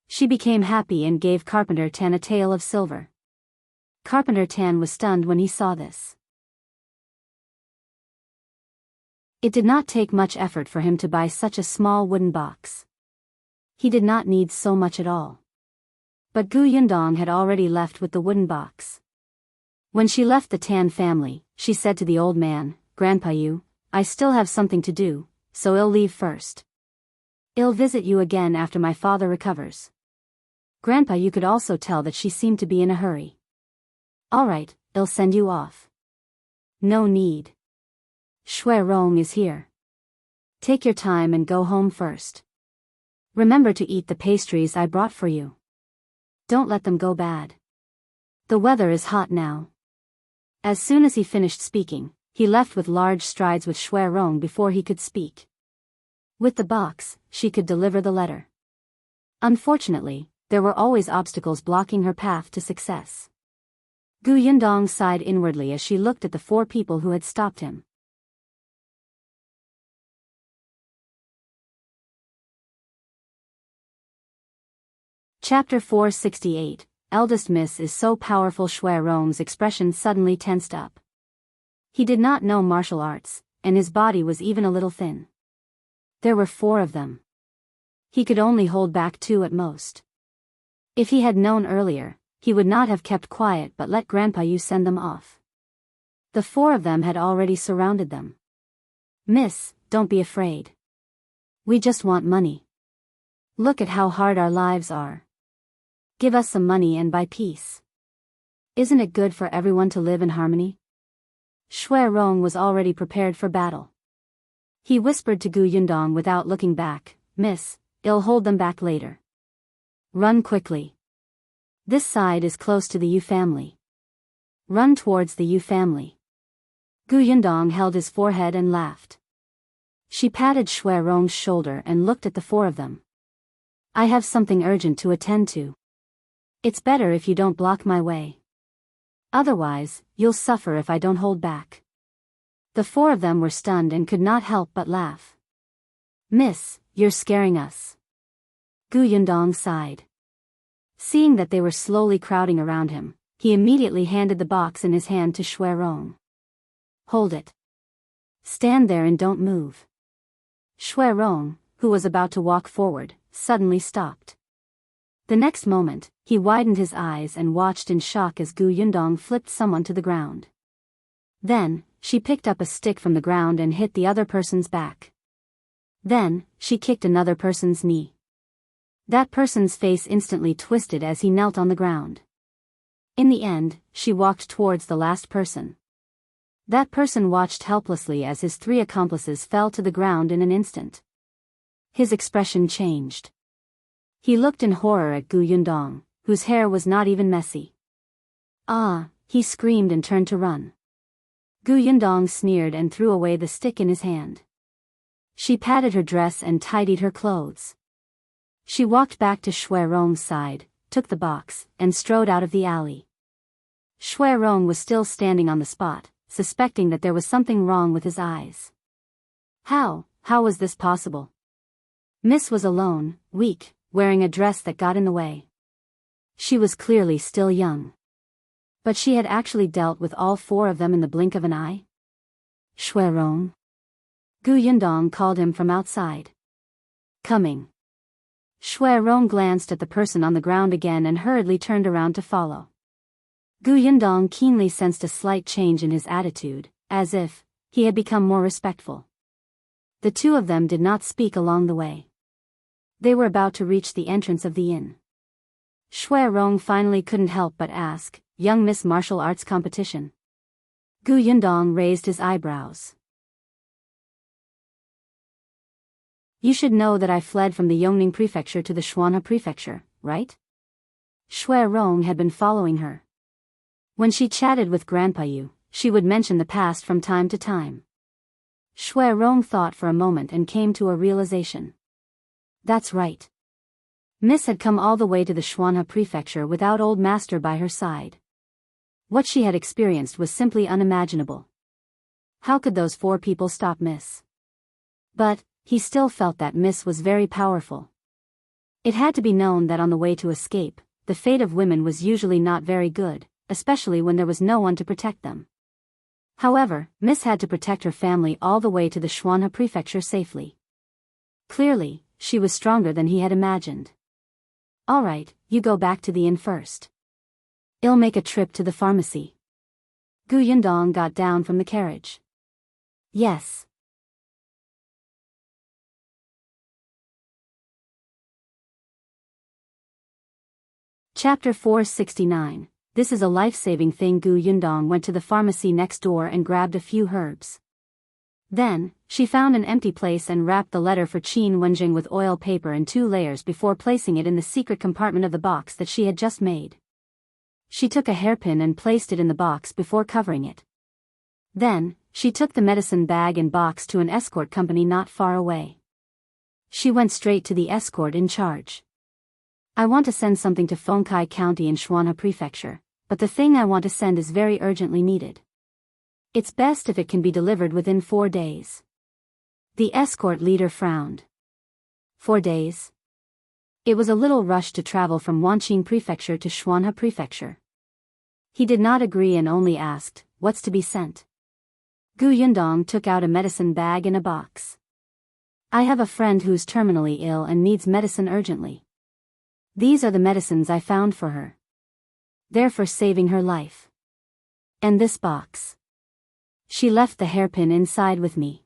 She became happy and gave Carpenter Tan a tael of silver. Carpenter Tan was stunned when he saw this. It did not take much effort for him to buy such a small wooden box. He did not need so much at all. But Gu Yundong had already left with the wooden box. When she left the Tan family, she said to the old man, Grandpa Yu, I still have something to do, so I'll leave first. I'll visit you again after my father recovers. Grandpa Yu could also tell that she seemed to be in a hurry. Alright, I'll send you off. No need. Xue Rong is here. Take your time and go home first. Remember to eat the pastries I brought for you. Don't let them go bad. The weather is hot now. As soon as he finished speaking, he left with large strides with Xue Rong before he could speak. With the box, she could deliver the letter. Unfortunately, there were always obstacles blocking her path to success. Gu Yundong sighed inwardly as she looked at the 4 people who had stopped him. Chapter 468, Eldest Miss is so powerful. Xue Rong's expression suddenly tensed up. He did not know martial arts, and his body was even a little thin. There were 4 of them. He could only hold back 2 at most. If he had known earlier, he would not have kept quiet but let Grandpa Yu send them off. The 4 of them had already surrounded them. Miss, don't be afraid. We just want money. Look at how hard our lives are. Give us some money and buy peace. Isn't it good for everyone to live in harmony? Xue Rong was already prepared for battle. He whispered to Gu Yundong without looking back, Miss, I'll hold them back later. Run quickly. This side is close to the Yu family. Run towards the Yu family. Gu Yundong held his forehead and laughed. She patted Xue Rong's shoulder and looked at the 4 of them. I have something urgent to attend to. It's better if you don't block my way. Otherwise, you'll suffer if I don't hold back. The four of them were stunned and could not help but laugh. "Miss, you're scaring us." Gu Yundong sighed. Seeing that they were slowly crowding around him, he immediately handed the box in his hand to Xue Rong. "Hold it. Stand there and don't move." Xue Rong, who was about to walk forward, suddenly stopped. The next moment, he widened his eyes and watched in shock as Gu Yundong flipped someone to the ground. Then, she picked up a stick from the ground and hit the other person's back. Then, she kicked another person's knee. That person's face instantly twisted as he knelt on the ground. In the end, she walked towards the last person. That person watched helplessly as his three accomplices fell to the ground in an instant. His expression changed. He looked in horror at Gu Yundong, whose hair was not even messy. "Ah!" he screamed and turned to run. Gu Yundong sneered and threw away the stick in his hand. She patted her dress and tidied her clothes. She walked back to Xue Rong's side, took the box, and strode out of the alley. Xue Rong was still standing on the spot, suspecting that there was something wrong with his eyes. How was this possible? Miss was alone, weak, wearing a dress that got in the way. She was clearly still young. But she had actually dealt with all four of them in the blink of an eye? "Xue Rong?" Gu Yundong called him from outside. "Coming." Xue Rong glanced at the person on the ground again and hurriedly turned around to follow. Gu Yundong keenly sensed a slight change in his attitude, as if he had become more respectful. The two of them did not speak along the way. They were about to reach the entrance of the inn. Xue Rong finally couldn't help but ask, "Young Miss Martial Arts Competition?" Gu Yundong raised his eyebrows. "You should know that I fled from the Yongning Prefecture to the Shuanha Prefecture, right?" Xue Rong had been following her. When she chatted with Grandpa Yu, she would mention the past from time to time. Xue Rong thought for a moment and came to a realization. That's right. Miss had come all the way to the Shuanha Prefecture without Old Master by her side. What she had experienced was simply unimaginable. How could those four people stop Miss? But he still felt that Miss was very powerful. It had to be known that on the way to escape, the fate of women was usually not very good, especially when there was no one to protect them. However, Miss had to protect her family all the way to the Shuanha Prefecture safely. Clearly, she was stronger than he had imagined. "All right, you go back to the inn first. I'll make a trip to the pharmacy." Gu Yundong got down from the carriage. "Yes." Chapter 469. This is a life-saving thing. Gu Yundong went to the pharmacy next door and grabbed a few herbs. Then, she found an empty place and wrapped the letter for Qin Wenjing with oil paper in 2 layers before placing it in the secret compartment of the box that she had just made. She took a hairpin and placed it in the box before covering it. Then, she took the medicine bag and box to an escort company not far away. She went straight to the escort in charge. "I want to send something to Fengkai County in Shuanha Prefecture, but the thing I want to send is very urgently needed. It's best if it can be delivered within 4 days." The escort leader frowned. 4 days? It was a little rush to travel from Wanqing Prefecture to Shuanha Prefecture. He did not agree and only asked, "What's to be sent?" Gu Yundong took out a medicine bag and a box. "I have a friend who's terminally ill and needs medicine urgently. These are the medicines I found for her. They're for saving her life. And this box. She left the hairpin inside with me.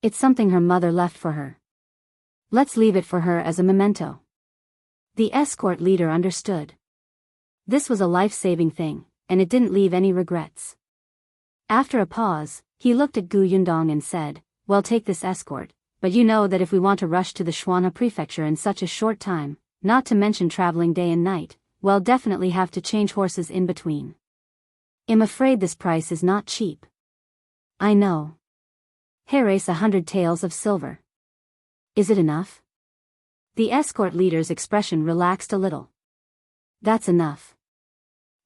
It's something her mother left for her. Let's leave it for her as a memento." The escort leader understood. This was a life-saving thing, and it didn't leave any regrets. After a pause, he looked at Gu Yundong and said, "Well, take this escort, but you know that if we want to rush to the Shuanha Prefecture in such a short time, not to mention traveling day and night, we'll definitely have to change horses in between. I'm afraid this price is not cheap." "I know. Herace 100 taels of silver. Is it enough?" The escort leader's expression relaxed a little. "That's enough.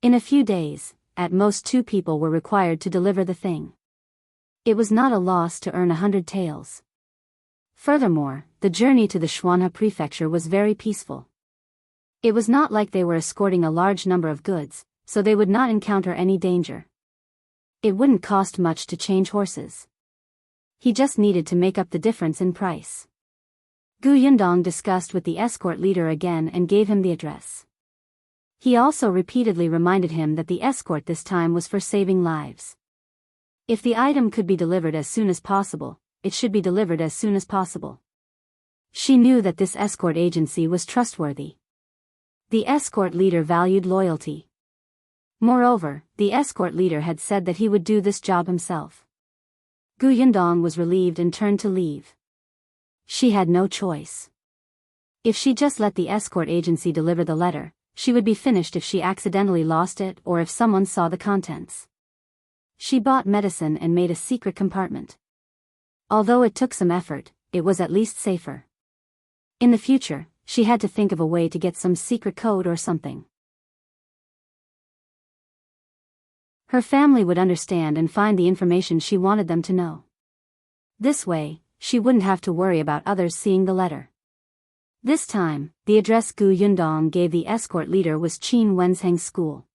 In a few days, at most 2 people were required to deliver the thing. It was not a loss to earn 100 taels. Furthermore, the journey to the Xuanhe Prefecture was very peaceful. It was not like they were escorting a large number of goods, so they would not encounter any danger. It wouldn't cost much to change horses. He just needed to make up the difference in price. Yundong discussed with the escort leader again and gave him the address. He also repeatedly reminded him that the escort this time was for saving lives. If the item could be delivered as soon as possible, it should be delivered as soon as possible. She knew that this escort agency was trustworthy. The escort leader valued loyalty. Moreover, the escort leader had said that he would do this job himself. Yundong was relieved and turned to leave. She had no choice. If she just let the escort agency deliver the letter, she would be finished if she accidentally lost it or if someone saw the contents. She bought medicine and made a secret compartment. Although it took some effort, it was at least safer. In the future, she had to think of a way to get some secret code or something. Her family would understand and find the information she wanted them to know. This way, she wouldn't have to worry about others seeing the letter. This time, the address Yundong gave the escort leader was Qingyuan's school.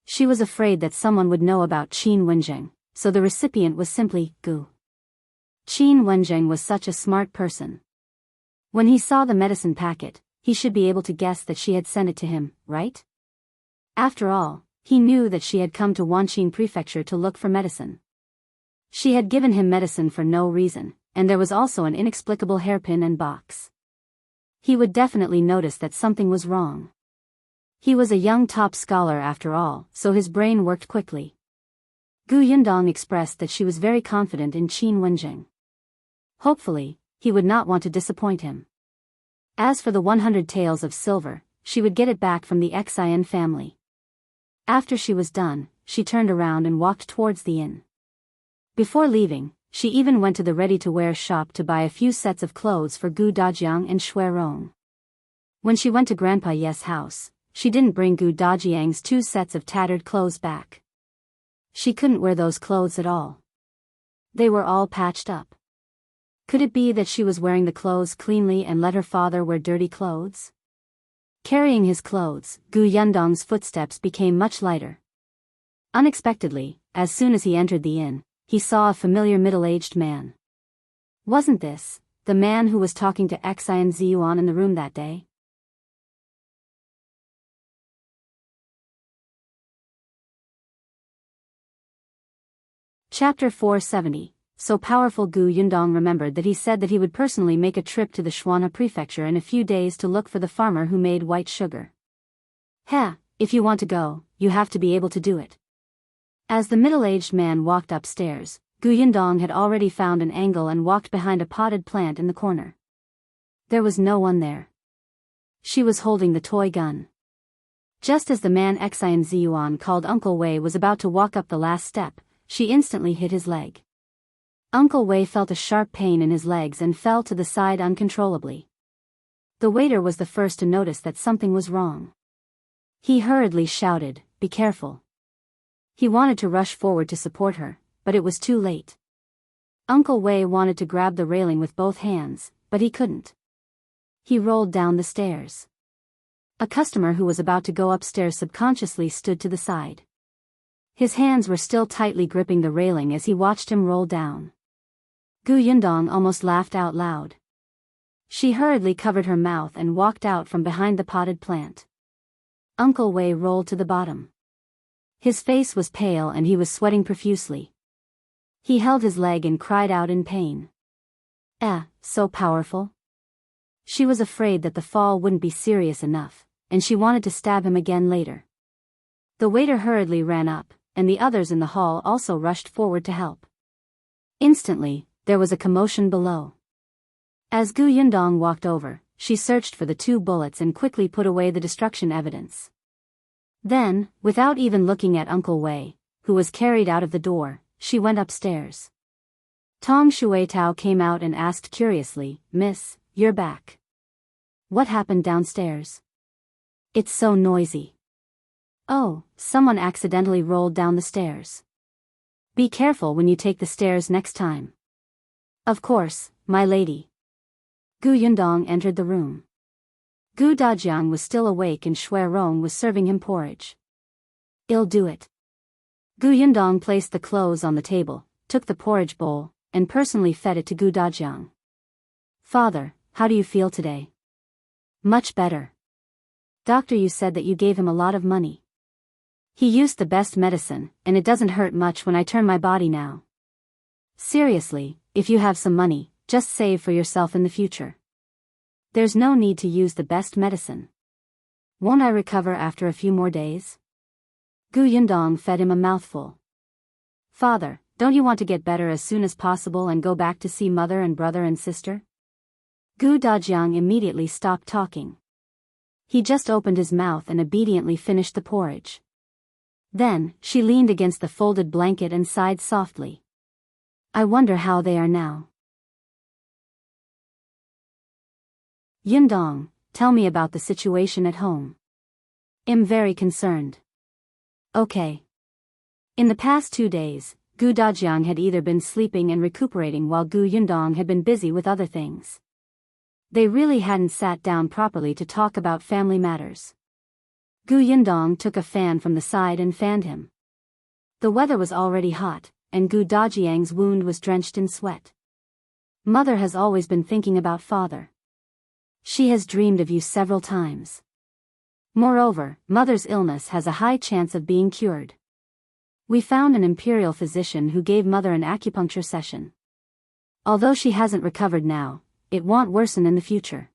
She was afraid that someone would know about Qingyuan, so the recipient was simply Gu. Qingyuan was such a smart person. When he saw the medicine packet, he should be able to guess that she had sent it to him, right? After all, he knew that she had come to Wanqing Prefecture to look for medicine. She had given him medicine for no reason, and there was also an inexplicable hairpin and box. He would definitely notice that something was wrong. He was a young top scholar after all, so his brain worked quickly. Yundong expressed that she was very confident in Qingyuan. Hopefully, he would not want to disappoint him. As for the 100 taels of silver, she would get it back from the Xie family. After she was done, she turned around and walked towards the inn. Before leaving, she even went to the ready-to-wear shop to buy a few sets of clothes for Dajiang and Xue Rong. When she went to Grandpa Ye's house, she didn't bring Dajiang's 2 sets of tattered clothes back. She couldn't wear those clothes at all. They were all patched up. Could it be that she was wearing the clothes cleanly and let her father wear dirty clothes? Carrying his clothes, Yundong's footsteps became much lighter. Unexpectedly, as soon as he entered the inn, he saw a familiar middle-aged man. Wasn't this the man who was talking to Xie and Zhiyuan in the room that day? Chapter 470. So powerful. Yundong remembered that he said that he would personally make a trip to the Xuanhe Prefecture in a few days to look for the farmer who made white sugar. If you want to go, you have to be able to do it. As the middle-aged man walked upstairs, Yundong had already found an angle and walked behind a potted plant in the corner. There was no one there. She was holding the toy gun. Just as the man Xie and Zhiyuan called Uncle Wei was about to walk up the last step, she instantly hit his leg. Uncle Wei felt a sharp pain in his legs and fell to the side uncontrollably. The waiter was the first to notice that something was wrong. He hurriedly shouted, "Be careful." He wanted to rush forward to support her, but it was too late. Uncle Wei wanted to grab the railing with both hands, but he couldn't. He rolled down the stairs. A customer who was about to go upstairs subconsciously stood to the side. His hands were still tightly gripping the railing as he watched him roll down. Yundong almost laughed out loud. She hurriedly covered her mouth and walked out from behind the potted plant. Uncle Wei rolled to the bottom. His face was pale and he was sweating profusely. He held his leg and cried out in pain. So powerful. She was afraid that the fall wouldn't be serious enough, and she wanted to stab him again later. The waiter hurriedly ran up, and the others in the hall also rushed forward to help. Instantly, there was a commotion below. As Yundong walked over, she searched for the 2 bullets and quickly put away the destruction evidence. Then, without even looking at Uncle Wei, who was carried out of the door, she went upstairs. Tong Shuitao came out and asked curiously, "Miss, you're back. What happened downstairs? It's so noisy." "Oh, someone accidentally rolled down the stairs." Be careful when you take the stairs next time. Of course, my lady. Gu Yundong entered the room. Gu Dajiang was still awake and Xue Rong was serving him porridge. I'll do it. Gu Yundong placed the clothes on the table, took the porridge bowl, and personally fed it to Gu Dajiang. Father, how do you feel today? Much better. Doctor, you said that you gave him a lot of money. He used the best medicine, and it doesn't hurt much when I turn my body now. Seriously, if you have some money, just save for yourself in the future. There's no need to use the best medicine. Won't I recover after a few more days? Gu Yundong fed him a mouthful. Father, don't you want to get better as soon as possible and go back to see mother and brother and sister? Gu Dajiang immediately stopped talking. He just opened his mouth and obediently finished the porridge. Then, she leaned against the folded blanket and sighed softly. I wonder how they are now. Yundong, tell me about the situation at home. I'm very concerned. Okay. In the past 2 days, Gu Dajiang had either been sleeping and recuperating while Gu Yundong had been busy with other things. They really hadn't sat down properly to talk about family matters. Gu Yundong took a fan from the side and fanned him. The weather was already hot, and Gu Dajiang's wound was drenched in sweat. Mother has always been thinking about father. She has dreamed of you several times. Moreover, mother's illness has a high chance of being cured. We found an imperial physician who gave mother an acupuncture session. Although she hasn't recovered now, it won't worsen in the future.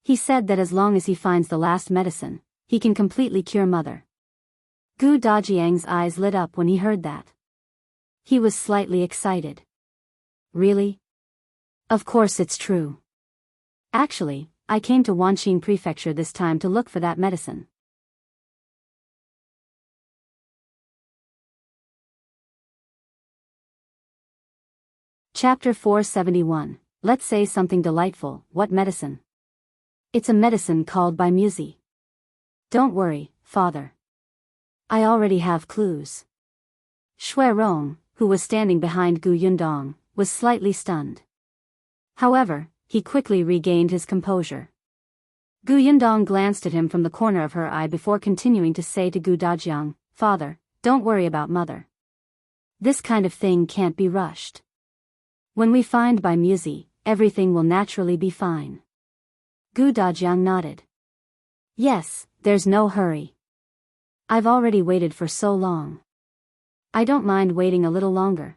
He said that as long as he finds the last medicine, he can completely cure mother. Gu Dajiang's eyes lit up when he heard that. He was slightly excited. Really? Of course it's true. Actually, I came to Wanqing Prefecture this time to look for that medicine. Chapter 471. Let's say something delightful. What medicine? It's a medicine called Biyao. Don't worry, father. I already have clues. Xue Rong, who was standing behind Gu Yundong, was slightly stunned. However, he quickly regained his composure. Gu Yundong glanced at him from the corner of her eye before continuing to say to Gu Dajiang, Father, don't worry about mother. This kind of thing can't be rushed. When we find Biyao, everything will naturally be fine. Gu Dajiang nodded. Yes, there's no hurry. I've already waited for so long. I don't mind waiting a little longer.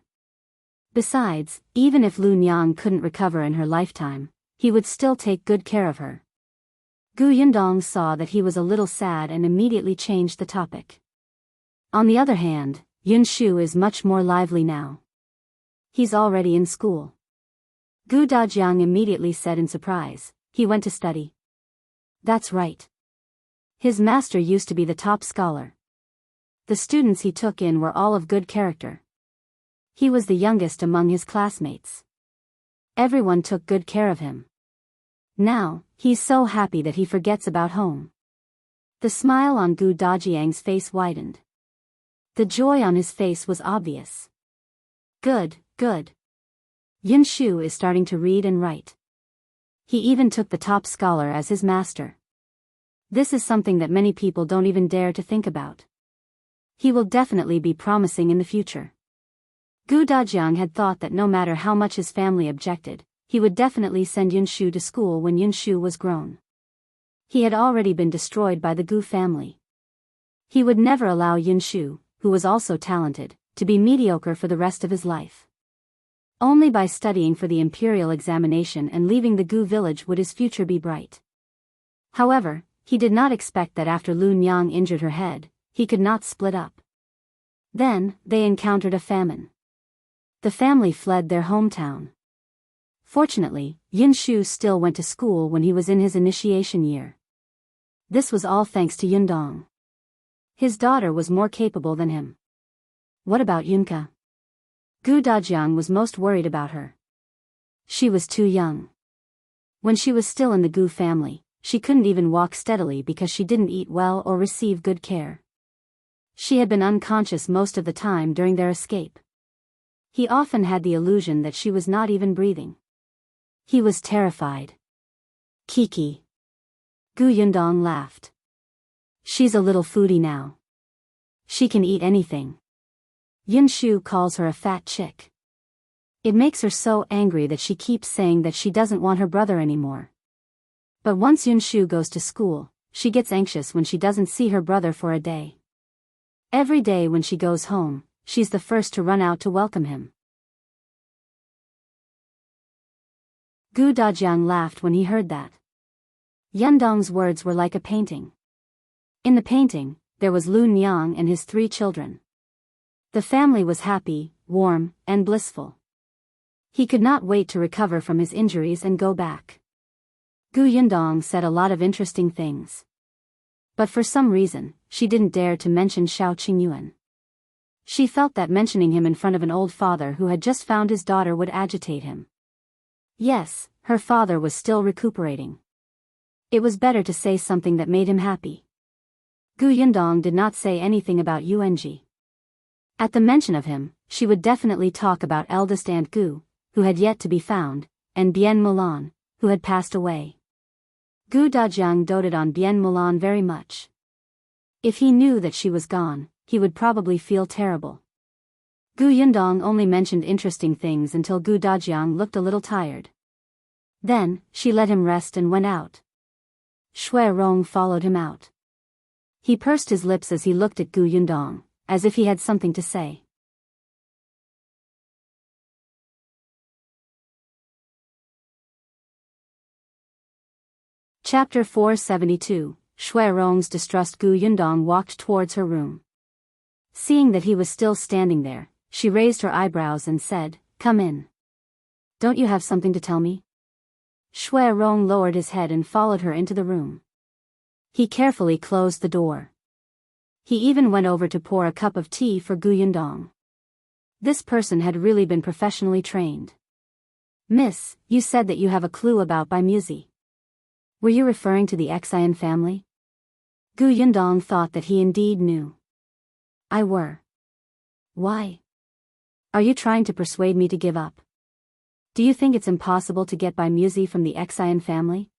Besides, even if Lu Nyang couldn't recover in her lifetime, he would still take good care of her. Gu Yundong saw that he was a little sad and immediately changed the topic. On the other hand, Yunshu is much more lively now. He's already in school. Gu Dajiang immediately said in surprise, he went to study. That's right. His master used to be the top scholar. The students he took in were all of good character. He was the youngest among his classmates. Everyone took good care of him. Now, he's so happy that he forgets about home. The smile on Gu Dajiang's face widened. The joy on his face was obvious. Good, good. Yunshu is starting to read and write. He even took the top scholar as his master. This is something that many people don't even dare to think about. He will definitely be promising in the future. Gu Dajiang had thought that no matter how much his family objected, he would definitely send Yunshu to school when Yunshu was grown. He had already been destroyed by the Gu family. He would never allow Yunshu, who was also talented, to be mediocre for the rest of his life. Only by studying for the imperial examination and leaving the Gu village would his future be bright. However, he did not expect that after Lu Nyang injured her head, he could not split up. Then, they encountered a famine. The family fled their hometown. Fortunately, Yunshu still went to school when he was in his initiation year. This was all thanks to Yundong. His daughter was more capable than him. What about Yunka? Gu Dajiang was most worried about her. She was too young. When she was still in the Gu family, she couldn't even walk steadily because she didn't eat well or receive good care. She had been unconscious most of the time during their escape. He often had the illusion that she was not even breathing. He was terrified. Kiki. Gu Yundong laughed. She's a little foodie now. She can eat anything. Yunshu calls her a fat chick. It makes her so angry that she keeps saying that she doesn't want her brother anymore. But once Yunshu goes to school, she gets anxious when she doesn't see her brother for a day. Every day when she goes home, she's the first to run out to welcome him. Gu Dajiang laughed when he heard that. Yundong's words were like a painting. In the painting, there was Lu Niang and his 3 children. The family was happy, warm, and blissful. He could not wait to recover from his injuries and go back. Gu Yundong said a lot of interesting things. But for some reason, she didn't dare to mention Shao Qingyuan. She felt that mentioning him in front of an old father who had just found his daughter would agitate him. Yes, her father was still recuperating. It was better to say something that made him happy. Gu Yundong did not say anything about Yuanji. At the mention of him, she would definitely talk about eldest Aunt Gu, who had yet to be found, and Bien Mulan, who had passed away. Gu Dajiang doted on Bien Mulan very much. If he knew that she was gone, he would probably feel terrible. Gu Yundong only mentioned interesting things until Gu Dajiang looked a little tired. Then, she let him rest and went out. Xue Rong followed him out. He pursed his lips as he looked at Gu Yundong, as if he had something to say. Chapter 472, Xue Rong's Distrust. Gu Yundong walked towards her room. Seeing that he was still standing there, she raised her eyebrows and said, "Come in. Don't you have something to tell me?" Xue Rong lowered his head and followed her into the room. He carefully closed the door. He even went over to pour a cup of tea for Gu Yundong. This person had really been professionally trained. "Miss, you said that you have a clue about Biyao. Were you referring to the Xian family?" Gu Yundong thought that he indeed knew. "I were. Why? Are you trying to persuade me to give up? Do you think it's impossible to get Biyao from the Xian family?"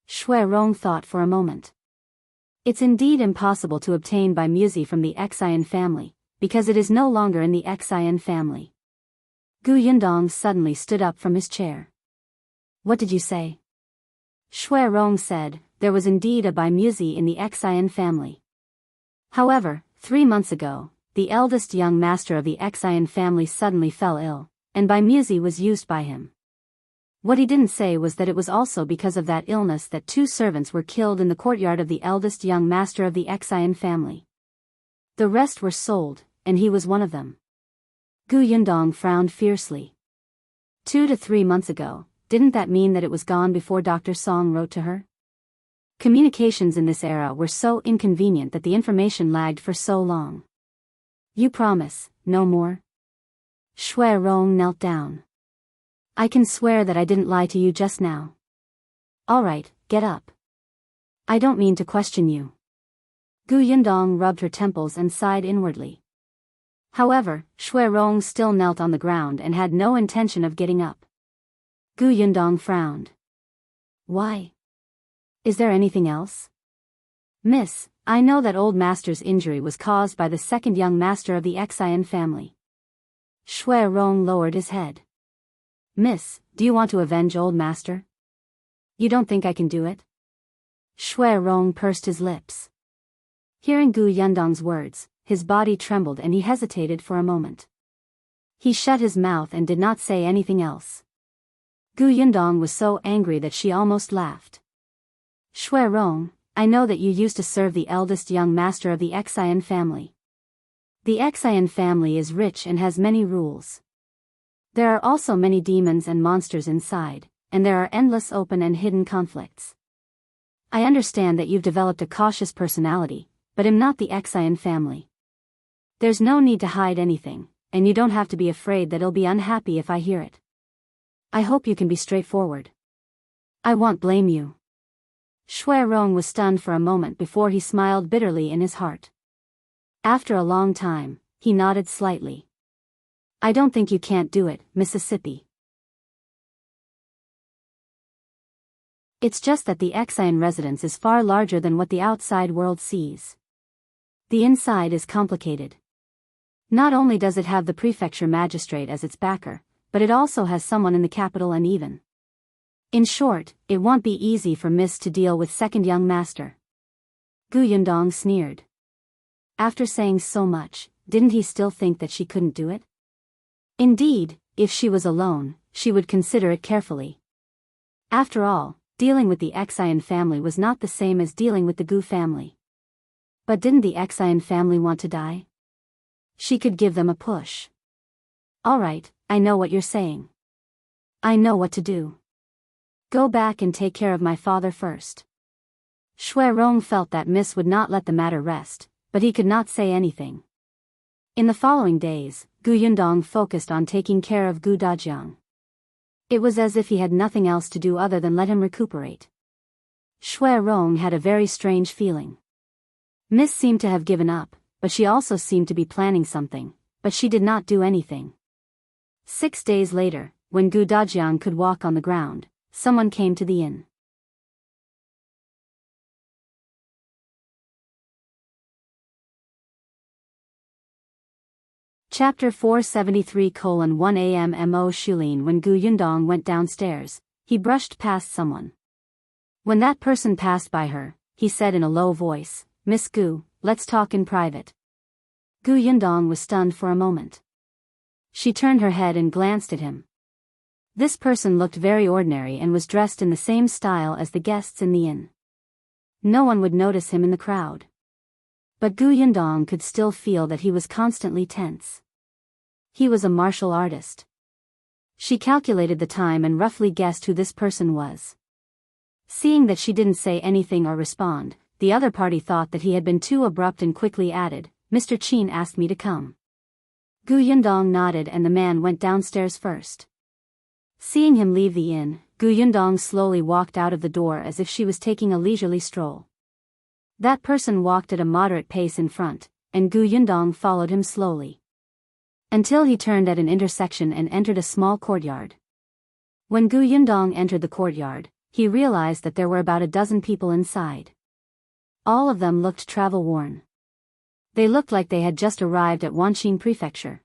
Xue Rong thought for a moment. It's indeed impossible to obtain Biyao from the Xian family, because it is no longer in the Xian family. Gu Yundong suddenly stood up from his chair. "What did you say?" Xue Rong said, there was indeed a Biyao in the Xian family. However, 3 months ago, the eldest young master of the Xian family suddenly fell ill, and Biyao was used by him. What he didn't say was that it was also because of that illness that 2 servants were killed in the courtyard of the eldest young master of the Xian family. The rest were sold, and he was one of them. Gu Yundong frowned fiercely. 2 to 3 months ago, didn't that mean that it was gone before Dr. Song wrote to her? Communications in this era were so inconvenient that the information lagged for so long. "You promise, no more?" Xue Rong knelt down. "I can swear that I didn't lie to you just now." "All right, get up. I don't mean to question you." Gu Yundong rubbed her temples and sighed inwardly. However, Xue Rong still knelt on the ground and had no intention of getting up. Gu Yundong frowned. "Why? Is there anything else?" "Miss, I know that old master's injury was caused by the second young master of the Xian family." Xue Rong lowered his head. "Miss, do you want to avenge old master? You don't think I can do it?" Xue Rong pursed his lips. Hearing Gu Yundong's words, his body trembled and he hesitated for a moment. He shut his mouth and did not say anything else. Gu Yundong was so angry that she almost laughed. "Xue Rong, I know that you used to serve the eldest young master of the Xian family. The Xian family is rich and has many rules. There are also many demons and monsters inside, and there are endless open and hidden conflicts. I understand that you've developed a cautious personality, but am not the Xian family. There's no need to hide anything, and you don't have to be afraid that I'll be unhappy if I hear it. I hope you can be straightforward. I won't blame you." Xue Rong was stunned for a moment before he smiled bitterly in his heart. After a long time, he nodded slightly. I don't think you can't do it, Mississippi. It's just that the Xian residence is far larger than what the outside world sees. The inside is complicated. Not only does it have the prefecture magistrate as its backer, but it also has someone in the capital and even. In short, it won't be easy for Miss to deal with second young master. Gu Yundong sneered. After saying so much, didn't he still think that she couldn't do it? Indeed, if she was alone, she would consider it carefully. After all, dealing with the Xian family was not the same as dealing with the Gu family. But didn't the Xian family want to die? She could give them a push. All right, I know what you're saying. I know what to do. Go back and take care of my father first. Xue Rong felt that Miss would not let the matter rest, but he could not say anything. In the following days, Gu Yundong focused on taking care of Gu Dajiang. It was as if he had nothing else to do other than let him recuperate. Xue Rong had a very strange feeling. Miss seemed to have given up, but she also seemed to be planning something, but she did not do anything. 6 days later, when Gu Dajiang could walk on the ground, someone came to the inn. Chapter 473:1 a.m. Am Mo Xulin. When Gu Yundong went downstairs, he brushed past someone. When that person passed by her, he said in a low voice, "Miss Gu, let's talk in private." Gu Yundong was stunned for a moment. She turned her head and glanced at him. This person looked very ordinary and was dressed in the same style as the guests in the inn. No one would notice him in the crowd. But Gu Yundong could still feel that he was constantly tense. He was a martial artist. She calculated the time and roughly guessed who this person was. Seeing that she didn't say anything or respond, the other party thought that he had been too abrupt and quickly added, "Mr. Qin asked me to come." Gu Yundong nodded and the man went downstairs first. Seeing him leave the inn, Gu Yundong slowly walked out of the door as if she was taking a leisurely stroll. That person walked at a moderate pace in front, and Gu Yundong followed him slowly. Until he turned at an intersection and entered a small courtyard. When Gu Yundong entered the courtyard, he realized that there were about a dozen people inside. All of them looked travel-worn. They looked like they had just arrived at Wanqing Prefecture.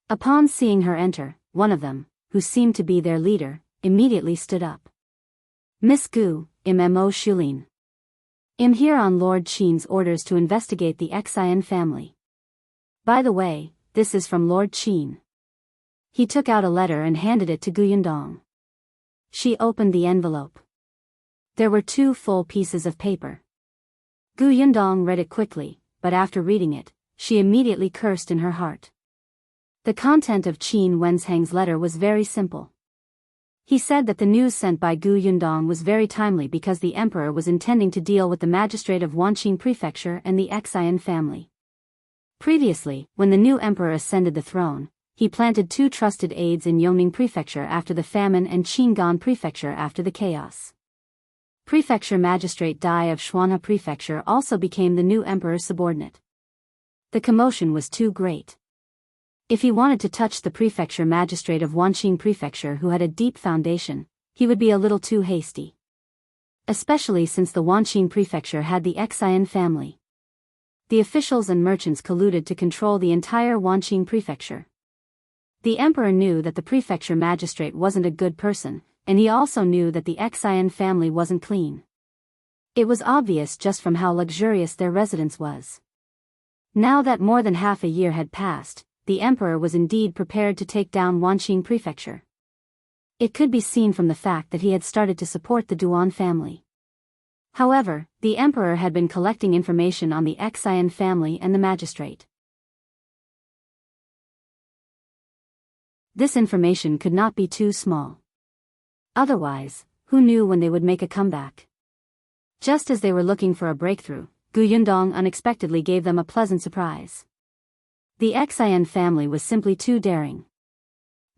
Upon seeing her enter, one of them, who seemed to be their leader, immediately stood up. "Miss Gu, Am Mo Xulin. I'm here on Lord Qin's orders to investigate the Xian family. By the way, this is from Lord Qin." He took out a letter and handed it to Gu Yundong. She opened the envelope. There were 2 full pieces of paper. Gu Yundong read it quickly, but after reading it, she immediately cursed in her heart. The content of Qin Wenzhang's letter was very simple. He said that the news sent by Gu Yundong was very timely because the emperor was intending to deal with the magistrate of Wanqing Prefecture and the Xian family. Previously, when the new emperor ascended the throne, he planted 2 trusted aides in Yongning Prefecture after the famine and Qingyuan Prefecture after the chaos. Prefecture Magistrate Dai of Shuanha Prefecture also became the new emperor's subordinate. The commotion was too great. If he wanted to touch the Prefecture Magistrate of Wanqing Prefecture who had a deep foundation, he would be a little too hasty. Especially since the Wanqing Prefecture had the Xian family. The officials and merchants colluded to control the entire Wanqing Prefecture. The emperor knew that the prefecture magistrate wasn't a good person, and he also knew that the Xian family wasn't clean. It was obvious just from how luxurious their residence was. Now that more than half a year had passed, the emperor was indeed prepared to take down Wanqing Prefecture. It could be seen from the fact that he had started to support the Duan family. However, the emperor had been collecting information on the Xian family and the magistrate. This information could not be too small. Otherwise, who knew when they would make a comeback? Just as they were looking for a breakthrough, Gu Yundong unexpectedly gave them a pleasant surprise. The Xian family was simply too daring.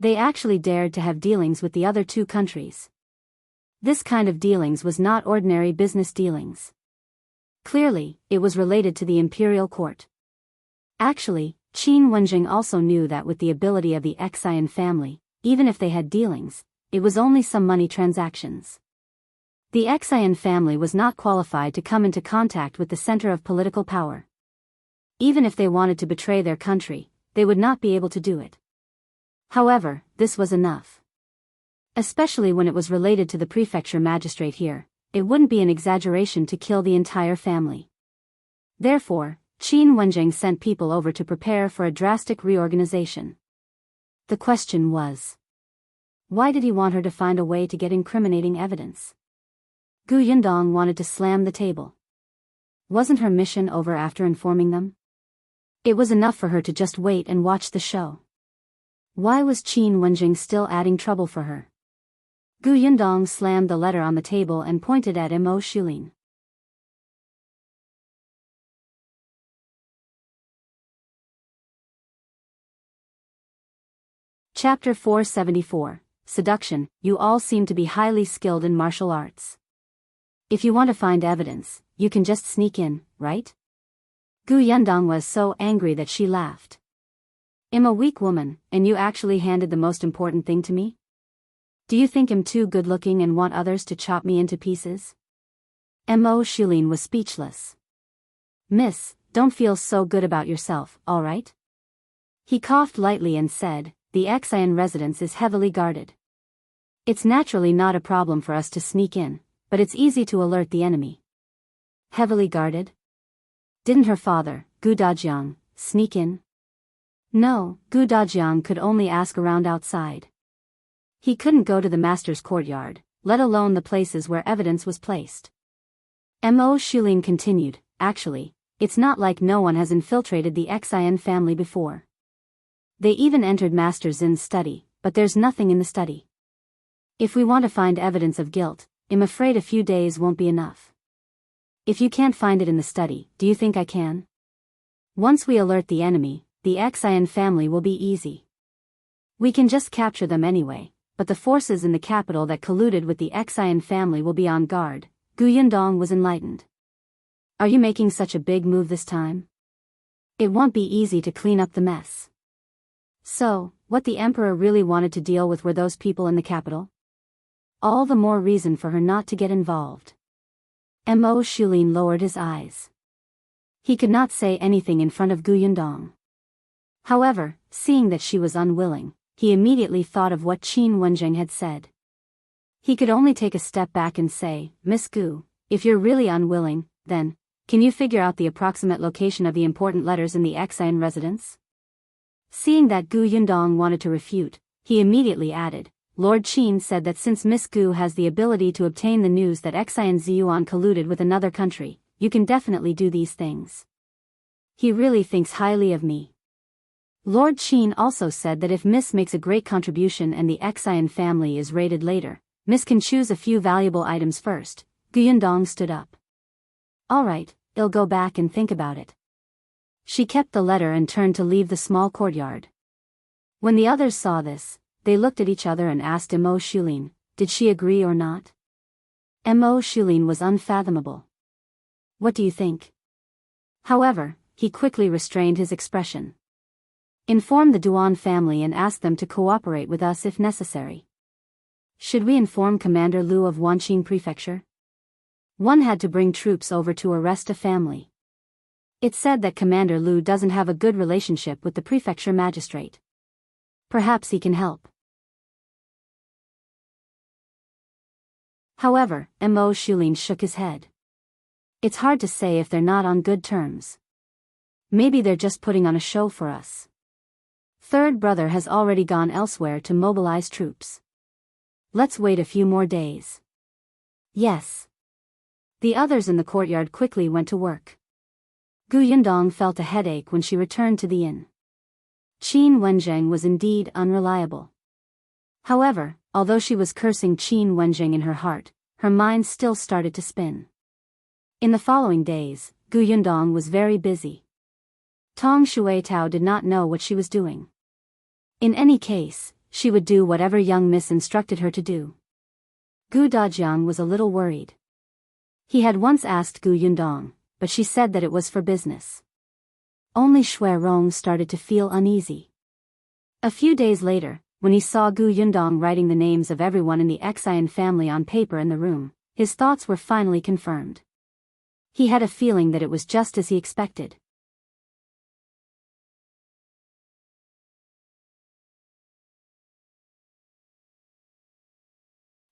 They actually dared to have dealings with the other 2 countries. This kind of dealings was not ordinary business dealings. Clearly, it was related to the imperial court. Actually, Qin Wenjing also knew that with the ability of the Xian family, even if they had dealings, it was only some money transactions. The Xian family was not qualified to come into contact with the center of political power. Even if they wanted to betray their country, they would not be able to do it. However, this was enough. Especially when it was related to the prefecture magistrate here, it wouldn't be an exaggeration to kill the entire family. Therefore, Qin Wenjing sent people over to prepare for a drastic reorganization. The question was, why did he want her to find a way to get incriminating evidence? Yundong wanted to slam the table. Wasn't her mission over after informing them? It was enough for her to just wait and watch the show. Why was Qin Wenjing still adding trouble for her? Yundong slammed the letter on the table and pointed at Am Mo Xulin. Chapter 474, Seduction. You all seem to be highly skilled in martial arts. If you want to find evidence, you can just sneak in, right? Yundong was so angry that she laughed. I'm a weak woman, and you actually handed the most important thing to me? Do you think I'm too good-looking and want others to chop me into pieces? Am Mo Xulin was speechless. Miss, don't feel so good about yourself, all right? He coughed lightly and said, the Xian residence is heavily guarded. It's naturally not a problem for us to sneak in, but it's easy to alert the enemy. Heavily guarded? Didn't her father, Dajiang, sneak in? No, Dajiang could only ask around outside. He couldn't go to the master's courtyard, let alone the places where evidence was placed. Am Mo Xulin continued, actually, it's not like no one has infiltrated the Xian family before. They even entered Master Zin's study, but there's nothing in the study. If we want to find evidence of guilt, I'm afraid a few days won't be enough. If you can't find it in the study, do you think I can? Once we alert the enemy, the Xian family will be easy. We can just capture them anyway, but the forces in the capital that colluded with the Xian family will be on guard. Yundong was enlightened. Are you making such a big move this time? It won't be easy to clean up the mess. So, what the emperor really wanted to deal with were those people in the capital? All the more reason for her not to get involved. Am Mo Xulin lowered his eyes. He could not say anything in front of Yundong. However, seeing that she was unwilling, he immediately thought of what Qin Wenjing had said. He could only take a step back and say, Miss Gu, if you're really unwilling, then, can you figure out the approximate location of the important letters in the Xian residence? Seeing that Yundong wanted to refute, he immediately added, Lord Qin said that since Miss Gu has the ability to obtain the news that Xian Zhiyuan colluded with another country, you can definitely do these things. He really thinks highly of me. Lord Qin also said that if Miss makes a great contribution and the Xian family is raided later, Miss can choose a few valuable items first. Yundong stood up. All right, I'll go back and think about it. She kept the letter and turned to leave the small courtyard. When the others saw this, they looked at each other and asked Am Mo Xulin, did she agree or not? Am Mo Xulin was unfathomable. What do you think? However, he quickly restrained his expression. Inform the Duan family and ask them to cooperate with us if necessary. Should we inform Commander Lu of Wanqing Prefecture? One had to bring troops over to arrest a family. It's said that Commander Lu doesn't have a good relationship with the prefecture magistrate. Perhaps he can help. However, Am Mo Xulin shook his head. It's hard to say if they're not on good terms. Maybe they're just putting on a show for us. Third brother has already gone elsewhere to mobilize troops. Let's wait a few more days. Yes. The others in the courtyard quickly went to work. Yundong felt a headache when she returned to the inn. Qin Wenjing was indeed unreliable. However, although she was cursing Qin Wenjing in her heart, her mind still started to spin. In the following days, Yundong was very busy. Tong Shuetao did not know what she was doing. In any case, she would do whatever young miss instructed her to do. Dajiang was a little worried. He had once asked Yundong, but she said that it was for business. Only Xue Rong started to feel uneasy. A few days later, when he saw Gu Yundong writing the names of everyone in the Xian family on paper in the room, his thoughts were finally confirmed. He had a feeling that it was just as he expected.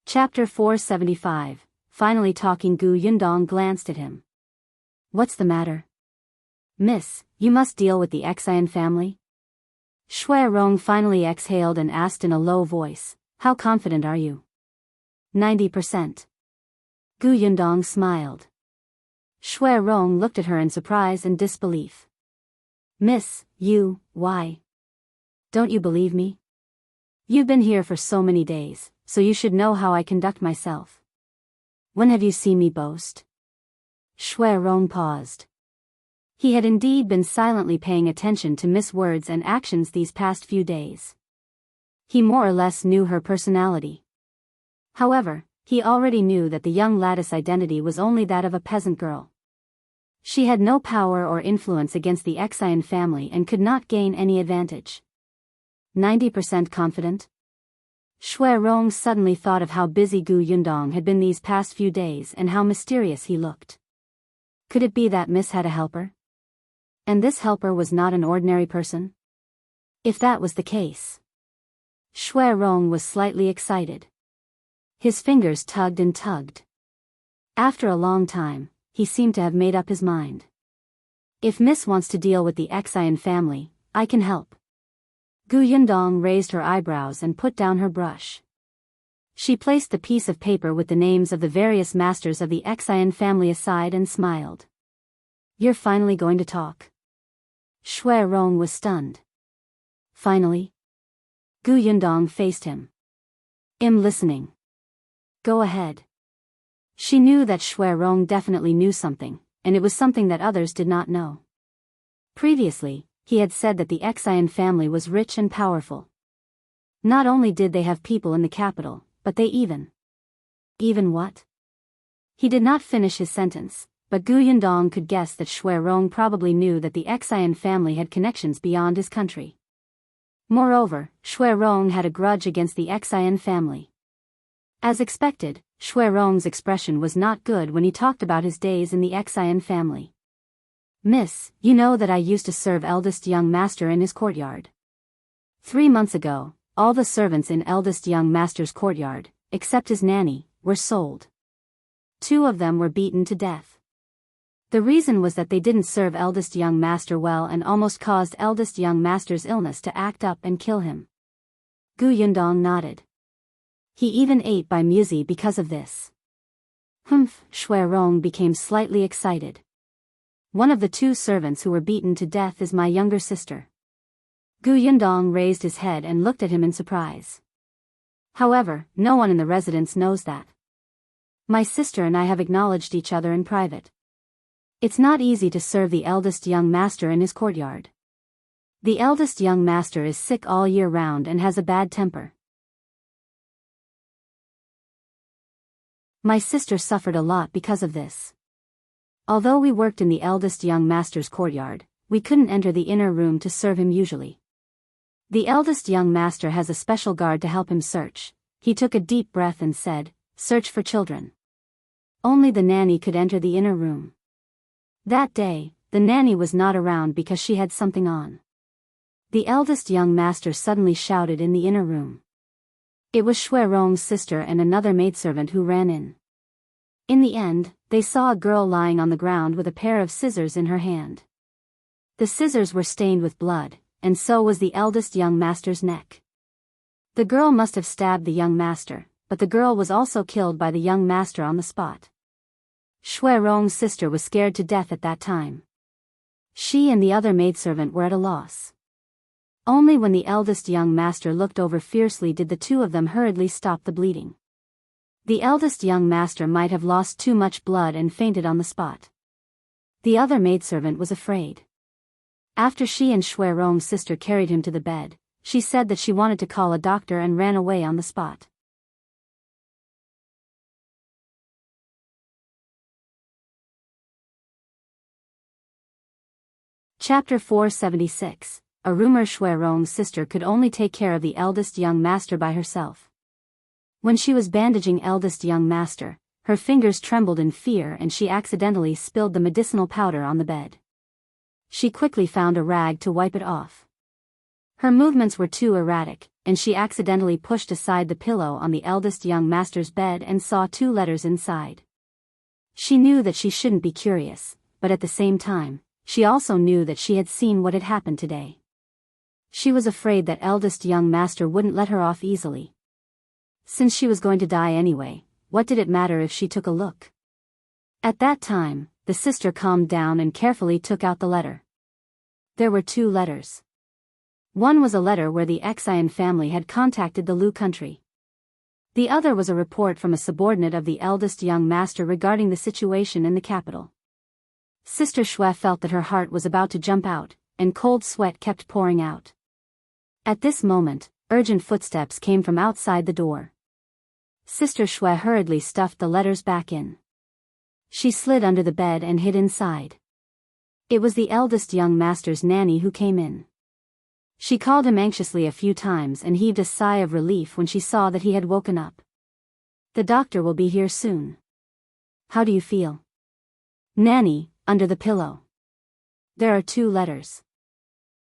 Chapter 475. Finally talking. Gu Yundong glanced at him. What's the matter? Miss, you must deal with the Xian family? Xue Rong finally exhaled and asked in a low voice, how confident are you? 90%. Gu Yundong smiled. Xue Rong looked at her in surprise and disbelief. Miss, why? Don't you believe me? You've been here for so many days, so you should know how I conduct myself. When have you seen me boast? Xue Rong paused. He had indeed been silently paying attention to Miss' words and actions these past few days. He more or less knew her personality. However, he already knew that the young lattice identity was only that of a peasant girl. She had no power or influence against the Xian family and could not gain any advantage. 90% confident? Xue Rong suddenly thought of how busy Gu Yundong had been these past few days and how mysterious he looked. Could it be that Miss had a helper? And this helper was not an ordinary person? If that was the case. Xue Rong was slightly excited. His fingers tugged and tugged. After a long time, he seemed to have made up his mind. If Miss wants to deal with the Xian family, I can help. Gu Yundong raised her eyebrows and put down her brush. She placed the piece of paper with the names of the various masters of the Xian family aside and smiled. You're finally going to talk? Xue Rong was stunned. Finally? Gu Yundong faced him. I'm listening. Go ahead. She knew that Xue Rong definitely knew something, and it was something that others did not know. Previously, he had said that the Xian family was rich and powerful. Not only did they have people in the capital, but they even what? He did not finish his sentence, but Gu Yundong could guess that Xue Rong probably knew that the Xian family had connections beyond his country. Moreover, Xue Rong had a grudge against the Xian family. As expected, Xue Rong's expression was not good when he talked about his days in the Xian family. Miss, you know that I used to serve Eldest young master in his courtyard. 3 months ago, all the servants in Eldest young master's courtyard, except his nanny, were sold. 2 of them were beaten to death. The reason was that they didn't serve Eldest young master well and almost caused Eldest young master's illness to act up and kill him. Gu Yundong nodded. He even ate by Musi because of this. Humph, Xue Rong became slightly excited. One of the 2 servants who were beaten to death is my younger sister. Gu Yundong raised his head and looked at him in surprise. However, no one in the residence knows that. My sister and I have acknowledged each other in private. It's not easy to serve the eldest young master in his courtyard. The eldest young master is sick all year round and has a bad temper. My sister suffered a lot because of this. Although we worked in the eldest young master's courtyard, we couldn't enter the inner room to serve him usually. The eldest young master has a special guard to help him search. He took a deep breath and said, search for children. Only the nanny could enter the inner room. That day, the nanny was not around because she had something on. The eldest young master suddenly shouted in the inner room. It was Xue Rong's sister and another maidservant who ran in. In the end, they saw a girl lying on the ground with a pair of scissors in her hand. The scissors were stained with blood, and so was the eldest young master's neck. The girl must have stabbed the young master, but the girl was also killed by the young master on the spot. Xue Rong's sister was scared to death at that time. She and the other maidservant were at a loss. Only when the eldest young master looked over fiercely did the 2 of them hurriedly stop the bleeding. The eldest young master might have lost too much blood and fainted on the spot. The other maidservant was afraid. After she and Xue Rong's sister carried him to the bed, she said that she wanted to call a doctor and ran away on the spot. Chapter 476. A rumor: Xue Rong's sister could only take care of the eldest young master by herself. When she was bandaging eldest young master, her fingers trembled in fear and she accidentally spilled the medicinal powder on the bed. She quickly found a rag to wipe it off. Her movements were too erratic, and she accidentally pushed aside the pillow on the eldest young master's bed and saw 2 letters inside. She knew that she shouldn't be curious, but at the same time, she also knew that she had seen what had happened today. She was afraid that eldest young master wouldn't let her off easily. Since she was going to die anyway, what did it matter if she took a look? At that time, the sister calmed down and carefully took out the letter. There were 2 letters. One was a letter where the Xuyuan family had contacted the Lu country. The other was a report from a subordinate of the eldest young master regarding the situation in the capital. Sister Xue felt that her heart was about to jump out, and cold sweat kept pouring out. At this moment, urgent footsteps came from outside the door. Sister Xue hurriedly stuffed the letters back in. She slid under the bed and hid inside. It was the eldest young master's nanny who came in. She called him anxiously a few times and heaved a sigh of relief when she saw that he had woken up. "The doctor will be here soon. How do you feel?" "Nanny," under the pillow. "There are 2 letters.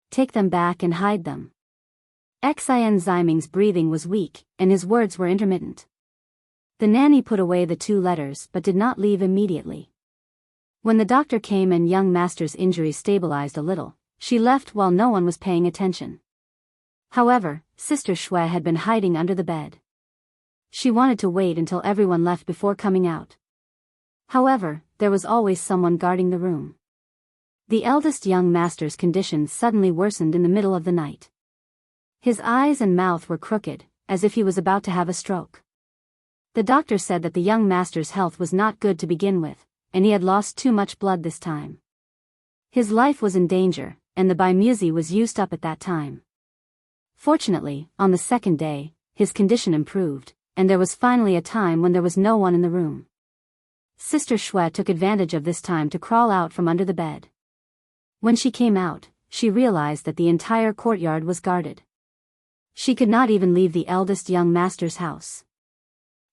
Take them back and hide them." Xuyuan Ziming's breathing was weak, and his words were intermittent. The nanny put away the 2 letters but did not leave immediately. When the doctor came and young master's injuries stabilized a little, she left while no one was paying attention. However, Sister Xue had been hiding under the bed. She wanted to wait until everyone left before coming out. However, there was always someone guarding the room. The eldest young master's condition suddenly worsened in the middle of the night. His eyes and mouth were crooked, as if he was about to have a stroke. The doctor said that the young master's health was not good to begin with, and he had lost too much blood this time. His life was in danger, and the Bimusi was used up at that time. Fortunately, on the 2nd day, his condition improved, and there was finally a time when there was no one in the room. Sister Xue took advantage of this time to crawl out from under the bed. When she came out, she realized that the entire courtyard was guarded. She could not even leave the eldest young master's house.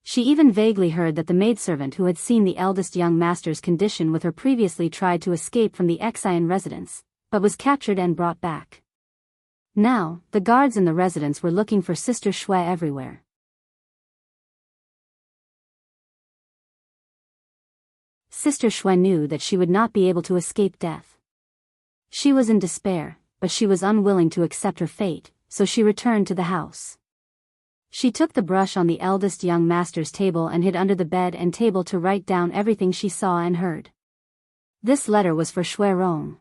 She even vaguely heard that the maidservant who had seen the eldest young master's condition with her previously tried to escape from the Xuyuan residence, but was captured and brought back. Now, the guards in the residence were looking for Sister Xue everywhere. Sister Xue knew that she would not be able to escape death. She was in despair, but she was unwilling to accept her fate, so she returned to the house. She took the brush on the eldest young master's table and hid under the bed and table to write down everything she saw and heard. This letter was for Xue Rong.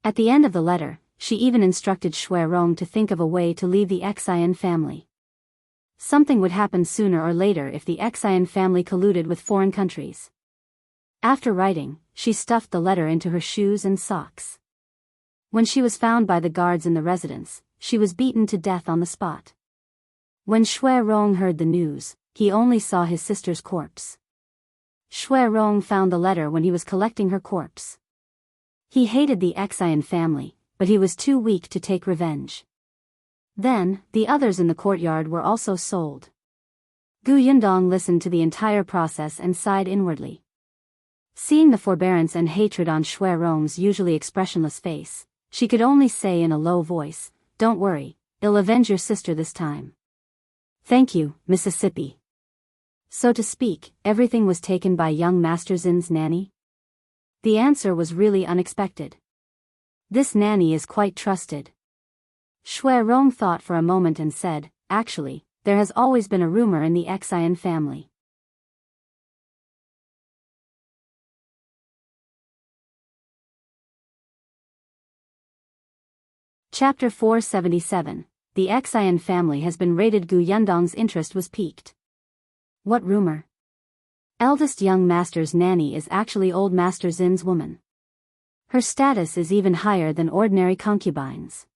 At the end of the letter, she even instructed Xue Rong to think of a way to leave the Xuyuan family. Something would happen sooner or later if the Xuyuan family colluded with foreign countries. After writing, she stuffed the letter into her shoes and socks. When she was found by the guards in the residence, she was beaten to death on the spot. When Xue Rong heard the news, he only saw his sister's corpse. Xue Rong found the letter when he was collecting her corpse. He hated the Xuyuan family, but he was too weak to take revenge. Then, the others in the courtyard were also sold. Yundong listened to the entire process and sighed inwardly. Seeing the forbearance and hatred on Xue Rong's usually expressionless face, she could only say in a low voice, "Don't worry, I'll avenge your sister this time." "Thank you, Mississippi." So to speak, everything was taken by young Master Zin's nanny? The answer was really unexpected. This nanny is quite trusted. Xue Rong thought for a moment and said, "Actually, there has always been a rumor in the Xuyuan family." Chapter 477. The Xuyuan family has been raided. Yundong's interest was piqued. What rumor? Eldest young master's nanny is actually old Master Zin's woman. Her status is even higher than ordinary concubines.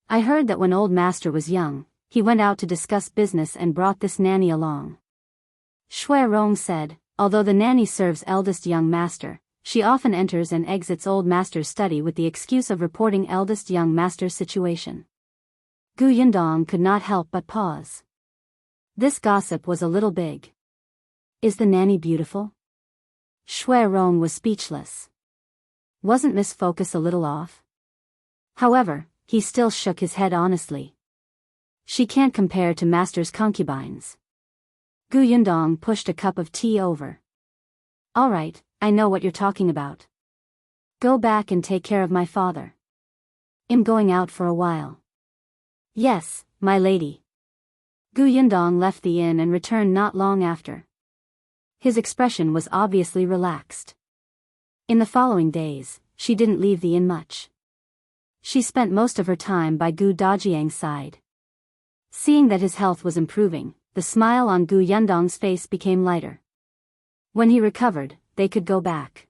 I heard that when old master was young, he went out to discuss business and brought this nanny along. Xue Rong said, although the nanny serves eldest young master, she often enters and exits old master's study with the excuse of reporting eldest young master's situation. Gu Yundong could not help but pause. This gossip was a little big. Is the nanny beautiful? Xue Rong was speechless. Wasn't Miss Focus a little off? However, he still shook his head honestly. She can't compare to master's concubines. Gu Yundong pushed a cup of tea over. All right, I know what you're talking about. Go back and take care of my father. I'm going out for a while. Yes, my lady. Gu Yundong left the inn and returned not long after. His expression was obviously relaxed. In the following days, she didn't leave the inn much. She spent most of her time by Gu Dajiang's side. Seeing that his health was improving, the smile on Gu Yundong's face became lighter. When he recovered, they could go back.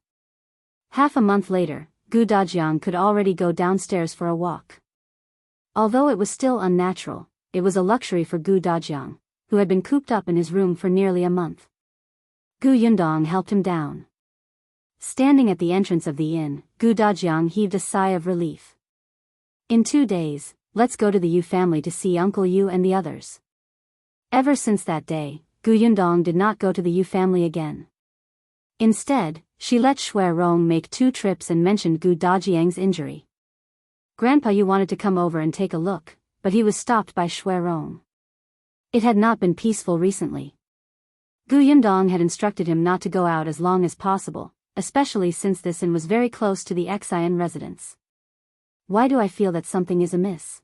Half a month later, Gu Dajiang could already go downstairs for a walk. Although it was still unnatural, it was a luxury for Gu Dajiang, who had been cooped up in his room for nearly a month. Gu Yundong helped him down. Standing at the entrance of the inn, Gu Dajiang heaved a sigh of relief. In 2 days, let's go to the Yu family to see Uncle Yu and the others. Ever since that day, Gu Yundong did not go to the Yu family again. Instead, she let Xue Rong make 2 trips and mentioned Gu Dajiang's injury. Grandpa Yu wanted to come over and take a look, but he was stopped by Xue Rong. It had not been peaceful recently. Gu Yundong had instructed him not to go out as long as possible, especially since this inn was very close to the Xie residence. Why do I feel that something is amiss?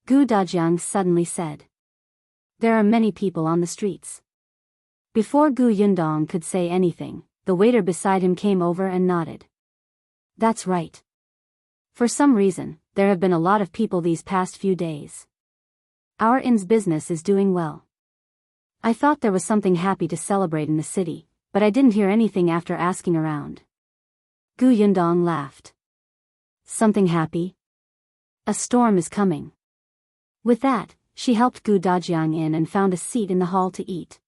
Gu Dajiang suddenly said. There are many people on the streets. Before Gu Yundong could say anything, the waiter beside him came over and nodded. That's right. For some reason, there have been a lot of people these past few days. Our inn's business is doing well. I thought there was something happy to celebrate in the city, but I didn't hear anything after asking around. Gu Yundong laughed. Something happy? A storm is coming. With that, she helped Gu Dajiang in and found a seat in the hall to eat.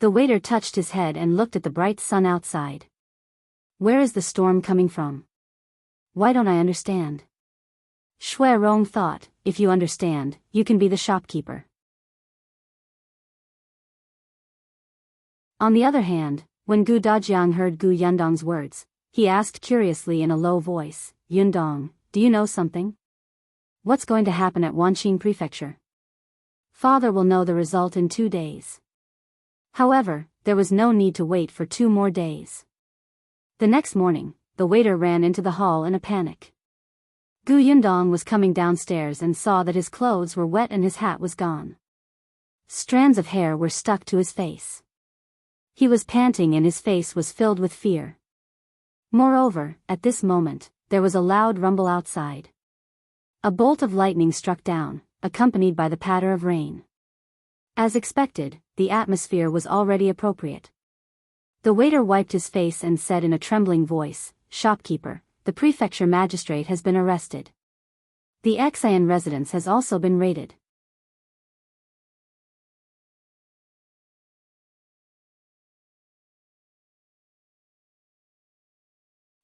The waiter touched his head and looked at the bright sun outside. Where is the storm coming from? Why don't I understand? Xue Rong thought, if you understand, you can be the shopkeeper. On the other hand, when Gu Dajiang heard Gu Yundong's words, he asked curiously in a low voice, Yundong, do you know something? What's going to happen at Wanqing Prefecture? Father will know the result in 2 days. However, there was no need to wait for 2 more days. The next morning, the waiter ran into the hall in a panic. Gu Yundong was coming downstairs and saw that his clothes were wet and his hat was gone. Strands of hair were stuck to his face. He was panting and his face was filled with fear. Moreover, at this moment, there was a loud rumble outside. A bolt of lightning struck down, accompanied by the patter of rain. As expected, the atmosphere was already appropriate. The waiter wiped his face and said in a trembling voice, Shopkeeper, the prefecture magistrate has been arrested. The Xie residence has also been raided.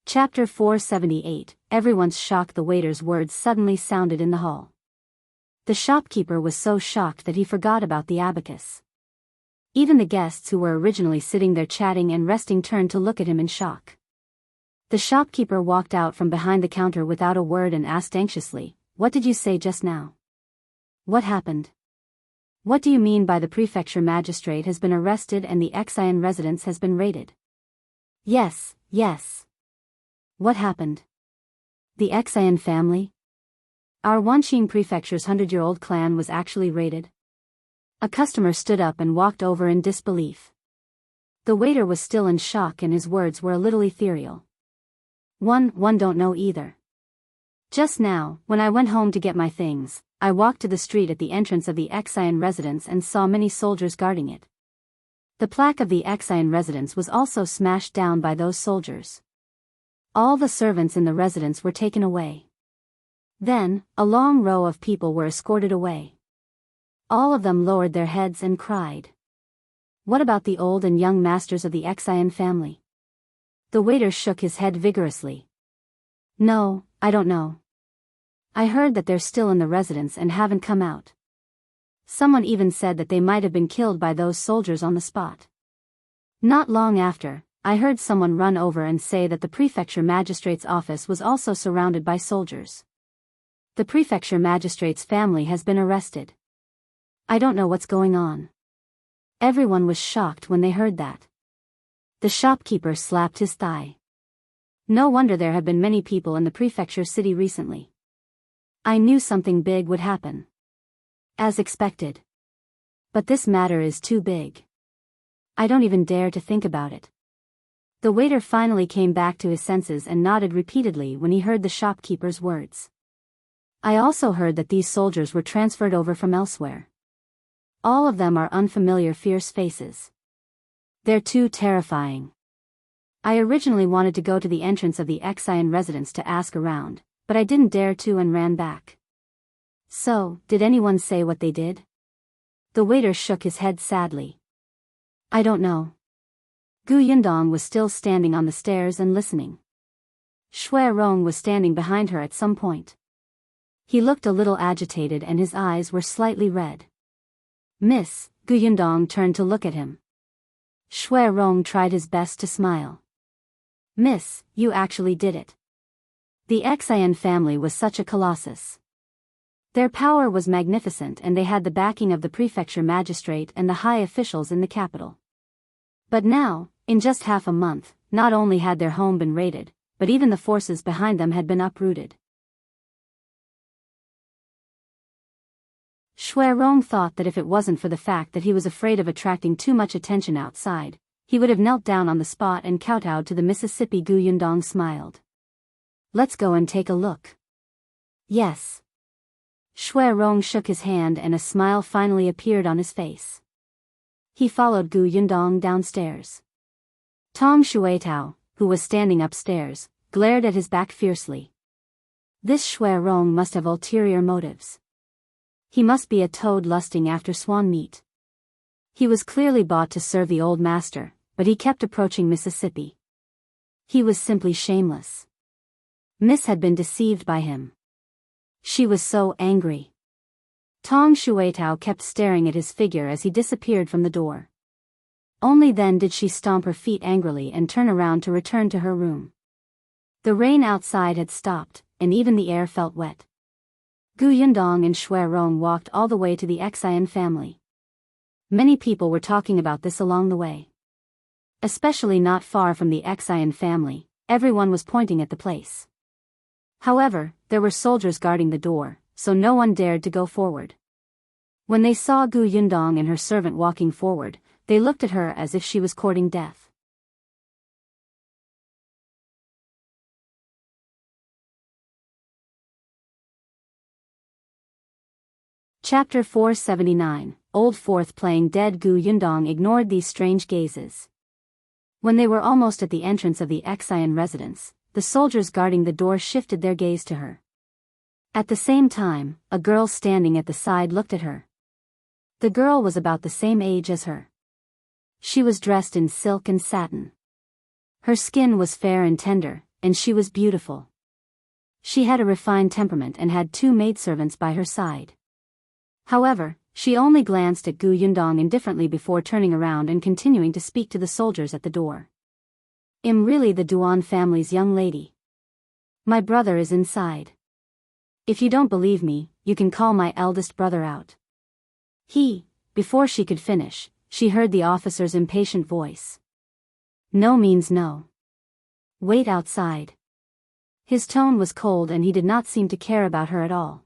Chapter 478, Everyone's shocked. The waiter's words suddenly sounded in the hall. The shopkeeper was so shocked that he forgot about the abacus. Even the guests who were originally sitting there chatting and resting turned to look at him in shock. The shopkeeper walked out from behind the counter without a word and asked anxiously, What did you say just now? What happened? What do you mean by the prefecture magistrate has been arrested and the Xie residence has been raided? Yes. What happened? The Xie family? Our Wanqing Prefecture's 100-year-old clan was actually raided? A customer stood up and walked over in disbelief. The waiter was still in shock and his words were a little ethereal. One don't know either. Just now, when I went home to get my things, I walked to the street at the entrance of the Xie residence and saw many soldiers guarding it. The plaque of the Xie residence was also smashed down by those soldiers. All the servants in the residence were taken away. Then, a long row of people were escorted away. All of them lowered their heads and cried. What about the old and young masters of the Xie family? The waiter shook his head vigorously. No, I don't know. I heard that they're still in the residence and haven't come out. Someone even said that they might have been killed by those soldiers on the spot. Not long after, I heard someone run over and say that the Prefecture Magistrate's office was also surrounded by soldiers. The Prefecture Magistrate's family has been arrested. I don't know what's going on. Everyone was shocked when they heard that. The shopkeeper slapped his thigh. No wonder there have been many people in the Prefecture city recently. I knew something big would happen. As expected. But this matter is too big. I don't even dare to think about it. The waiter finally came back to his senses and nodded repeatedly when he heard the shopkeeper's words. I also heard that these soldiers were transferred over from elsewhere. All of them are unfamiliar fierce faces. They're too terrifying. I originally wanted to go to the entrance of the Xiyuan residence to ask around, but I didn't dare to and ran back. So, did anyone say what they did? The waiter shook his head sadly. I don't know. Yundong was still standing on the stairs and listening. Xue Rong was standing behind her at some point. He looked a little agitated and his eyes were slightly red. Miss, Yundong turned to look at him. Xue Rong tried his best to smile. Miss, you actually did it. The Xiyuan family was such a colossus. Their power was magnificent and they had the backing of the prefecture magistrate and the high officials in the capital. But now, in just half a month, not only had their home been raided, but even the forces behind them had been uprooted. Xue Rong thought that if it wasn't for the fact that he was afraid of attracting too much attention outside, he would have knelt down on the spot and kowtowed to the Mississippi. Yundong smiled. Let's go and take a look. Yes. Xue Rong shook his hand and a smile finally appeared on his face. He followed Yundong downstairs. Tong Shuetao, who was standing upstairs, glared at his back fiercely. This Xue Rong must have ulterior motives. He must be a toad lusting after swan meat. He was clearly bought to serve the old master, but he kept approaching Mississippi. He was simply shameless. Miss had been deceived by him. She was so angry. Tong Shuetao kept staring at his figure as he disappeared from the door. Only then did she stomp her feet angrily and turn around to return to her room. The rain outside had stopped, and even the air felt wet. Yundong and Xue Rong walked all the way to the Xiyuan family. Many people were talking about this along the way. Especially not far from the Xiyuan family, everyone was pointing at the place. However, there were soldiers guarding the door, so no one dared to go forward. When they saw Yundong and her servant walking forward, they looked at her as if she was courting death. Chapter 479, Old Fourth playing dead. Yundong ignored these strange gazes. When they were almost at the entrance of the Xiyuan residence, the soldiers guarding the door shifted their gaze to her. At the same time, a girl standing at the side looked at her. The girl was about the same age as her. She was dressed in silk and satin. Her skin was fair and tender, and she was beautiful. She had a refined temperament and had 2 maidservants by her side. However, she only glanced at Yundong indifferently before turning around and continuing to speak to the soldiers at the door. I'm really the Duan family's young lady. My brother is inside. If you don't believe me, you can call my eldest brother out. Before she could finish, she heard the officer's impatient voice. No means no. Wait outside. His tone was cold and he did not seem to care about her at all.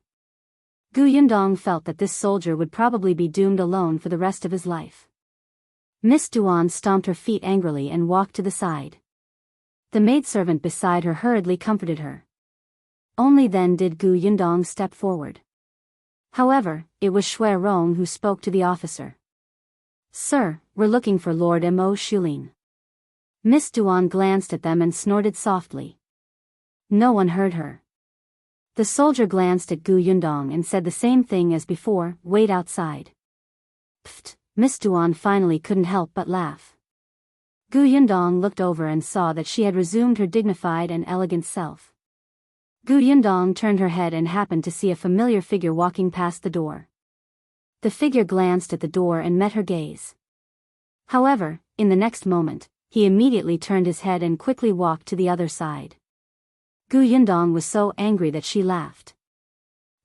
Yundong felt that this soldier would probably be doomed alone for the rest of his life. Miss Duan stomped her feet angrily and walked to the side. The maidservant beside her hurriedly comforted her. Only then did Yundong step forward. However, it was Xue Rong who spoke to the officer. Sir, we're looking for Lord Am Mo Xulin. Miss Duan glanced at them and snorted softly. No one heard her. The soldier glanced at Yundong and said the same thing as before, wait outside. Pfft, Miss Duan finally couldn't help but laugh. Gu Yundong looked over and saw that she had resumed her dignified and elegant self. Gu Yundong turned her head and happened to see a familiar figure walking past the door. The figure glanced at the door and met her gaze. However, in the next moment, he immediately turned his head and quickly walked to the other side. Gu Yundong was so angry that she laughed.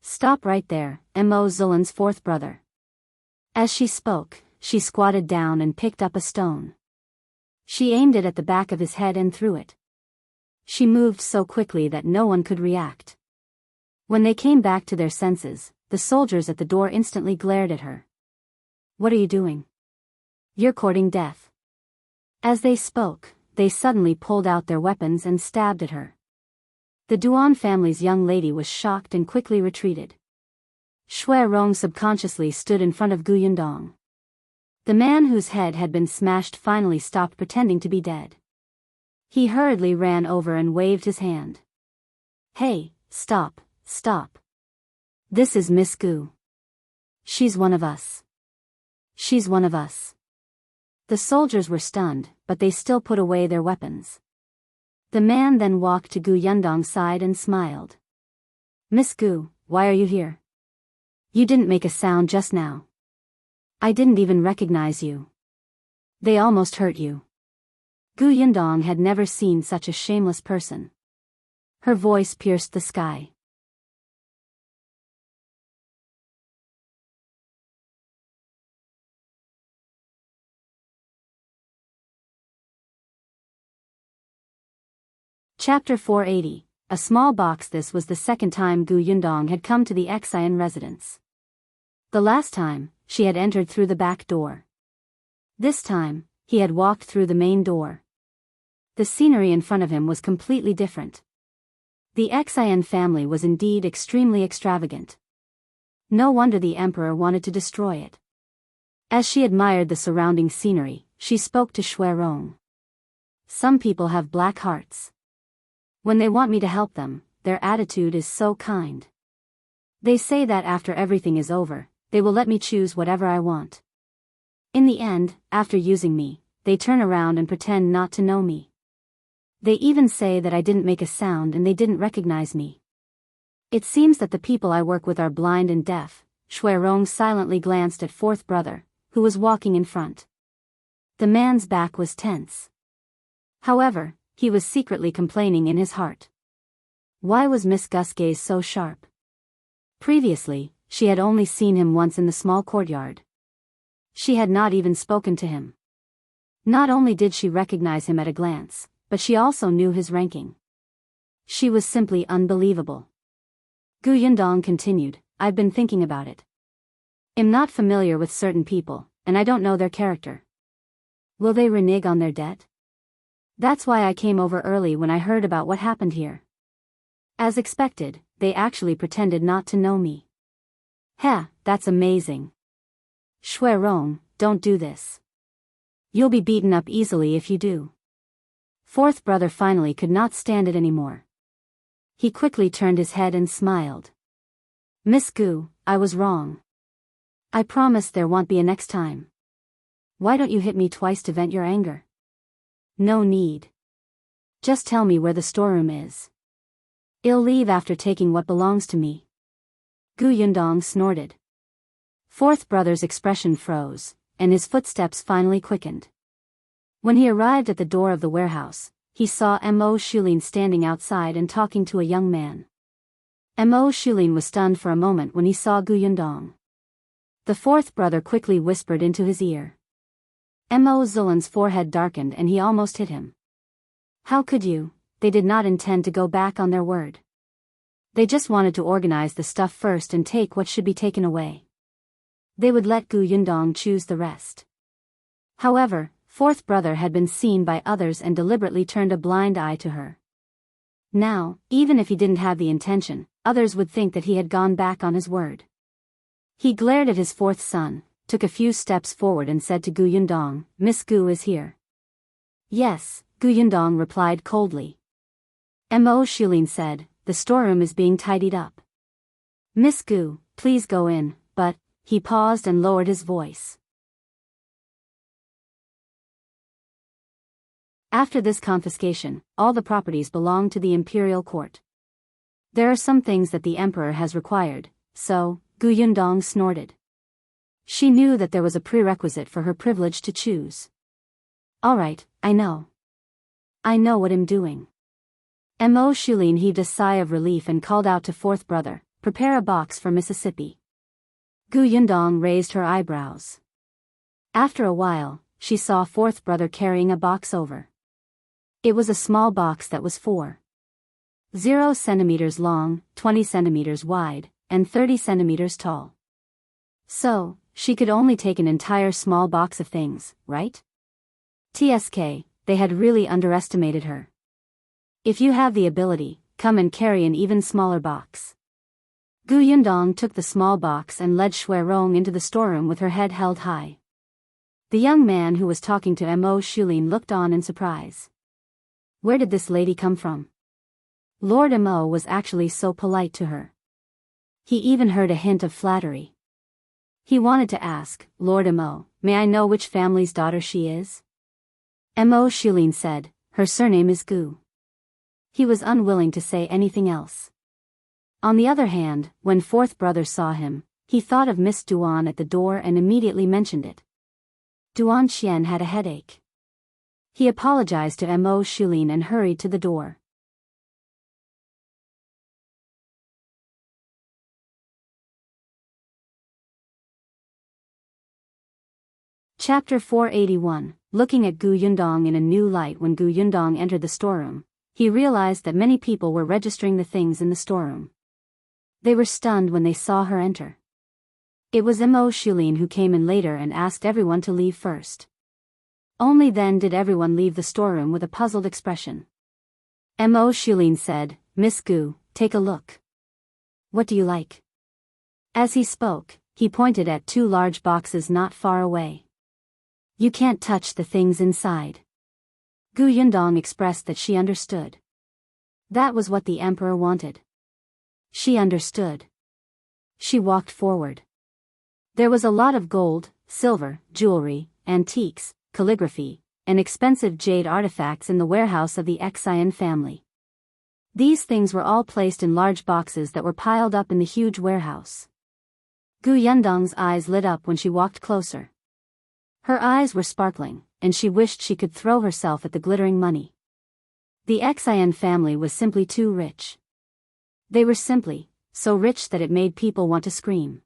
"Stop right there, Am Mo Xulin's fourth brother." As she spoke, she squatted down and picked up a stone. She aimed it at the back of his head and threw it. She moved so quickly that no one could react. When they came back to their senses, the soldiers at the door instantly glared at her. "What are you doing? You're courting death." As they spoke, they suddenly pulled out their weapons and stabbed at her. The Duan family's young lady was shocked and quickly retreated. Xue Rong subconsciously stood in front of Gu Yundong. The man whose head had been smashed finally stopped pretending to be dead. He hurriedly ran over and waved his hand. "Hey, stop, stop. This is Miss Gu. She's one of us. She's one of us." The soldiers were stunned, but they still put away their weapons. The man then walked to Gu Yundong's side and smiled. "Miss Gu, why are you here? You didn't make a sound just now. I didn't even recognize you. They almost hurt you." Gu Yundong had never seen such a shameless person. Her voice pierced the sky. Chapter 480, a small box. This was the second time Gu Yundong had come to the Xian residence. The last time, she had entered through the back door. This time, he had walked through the main door. The scenery in front of him was completely different. The Xian family was indeed extremely extravagant. No wonder the emperor wanted to destroy it. As she admired the surrounding scenery, she spoke to Xue Rong. "Some people have black hearts. When they want me to help them, their attitude is so kind. They say that after everything is over, they will let me choose whatever I want. In the end, after using me, they turn around and pretend not to know me. They even say that I didn't make a sound and they didn't recognize me. It seems that the people I work with are blind and deaf." Xue Rong silently glanced at fourth brother, who was walking in front. The man's back was tense. However, he was secretly complaining in his heart. Why was Miss Gu's gaze so sharp? Previously, she had only seen him once in the small courtyard. She had not even spoken to him. Not only did she recognize him at a glance, but she also knew his ranking. She was simply unbelievable. Gu Yundong continued, "I've been thinking about it. I'm not familiar with certain people, and I don't know their character. Will they renege on their debt? That's why I came over early when I heard about what happened here. As expected, they actually pretended not to know me. Heh, that's amazing. Xue Rong, don't do this. You'll be beaten up easily if you do." Fourth brother finally could not stand it anymore. He quickly turned his head and smiled. "Miss Gu, I was wrong. I promise there won't be a next time. Why don't you hit me twice to vent your anger?" "No need. Just tell me where the storeroom is. I'll leave after taking what belongs to me." Gu Yundong snorted. Fourth brother's expression froze, and his footsteps finally quickened. When he arrived at the door of the warehouse, he saw Am Mo Xulin standing outside and talking to a young man. Am Mo Xulin was stunned for a moment when he saw Gu Yundong. The fourth brother quickly whispered into his ear. Am Mo Xulin's forehead darkened and he almost hit him. How could you? They did not intend to go back on their word. They just wanted to organize the stuff first and take what should be taken away. They would let Gu Yundong choose the rest. However, fourth brother had been seen by others and deliberately turned a blind eye to her. Now, even if he didn't have the intention, others would think that he had gone back on his word. He glared at his fourth son, took a few steps forward and said to Gu Yundong, "Miss Gu is here." "Yes," Gu Yundong replied coldly. Am Mo Xulin said, "The storeroom is being tidied up. Miss Gu, please go in," but, he paused and lowered his voice. After this confiscation, all the properties belong to the imperial court. There are some things that the emperor has required, so, Gu Yundong snorted. She knew that there was a prerequisite for her privilege to choose. Alright, I know. I know what I'm doing. Am Mo Xulin heaved a sigh of relief and called out to fourth brother, prepare a box for Mississippi. Gu Yundong raised her eyebrows. After a while, she saw fourth brother carrying a box over. It was a small box that was 4.0 centimeters long, 20 centimeters wide, and 30 centimeters tall. So, she could only take an entire small box of things, right? TSK, they had really underestimated her. If you have the ability, come and carry an even smaller box. Gu Yundong took the small box and led Xue Rong into the storeroom with her head held high. The young man who was talking to Am Mo Xulin looked on in surprise. Where did this lady come from? Lord Am Mo was actually so polite to her. He even heard a hint of flattery. He wanted to ask, Lord Am Mo, may I know which family's daughter she is? Am Mo Xulin said, her surname is Gu. He was unwilling to say anything else. On the other hand, when fourth brother saw him, he thought of Miss Duan at the door and immediately mentioned it. Duan Xian had a headache. He apologized to Am Mo Xulin and hurried to the door. Chapter 481, looking at Gu Yundong in a new light. When Gu Yundong entered the storeroom, he realized that many people were registering the things in the storeroom. They were stunned when they saw her enter. It was Am Mo Xulin who came in later and asked everyone to leave first. Only then did everyone leave the storeroom with a puzzled expression. Am Mo Xulin said, Miss Gu, take a look. What do you like? As he spoke, he pointed at 2 large boxes not far away. You can't touch the things inside. Gu Yundong expressed that she understood. That was what the emperor wanted. She understood. She walked forward. There was a lot of gold, silver, jewelry, antiques, calligraphy, and expensive jade artifacts in the warehouse of the Xian family. These things were all placed in large boxes that were piled up in the huge warehouse. Gu Yundong's eyes lit up when she walked closer. Her eyes were sparkling, and she wished she could throw herself at the glittering money. The Xian family was simply too rich. They were simply so rich that it made people want to scream.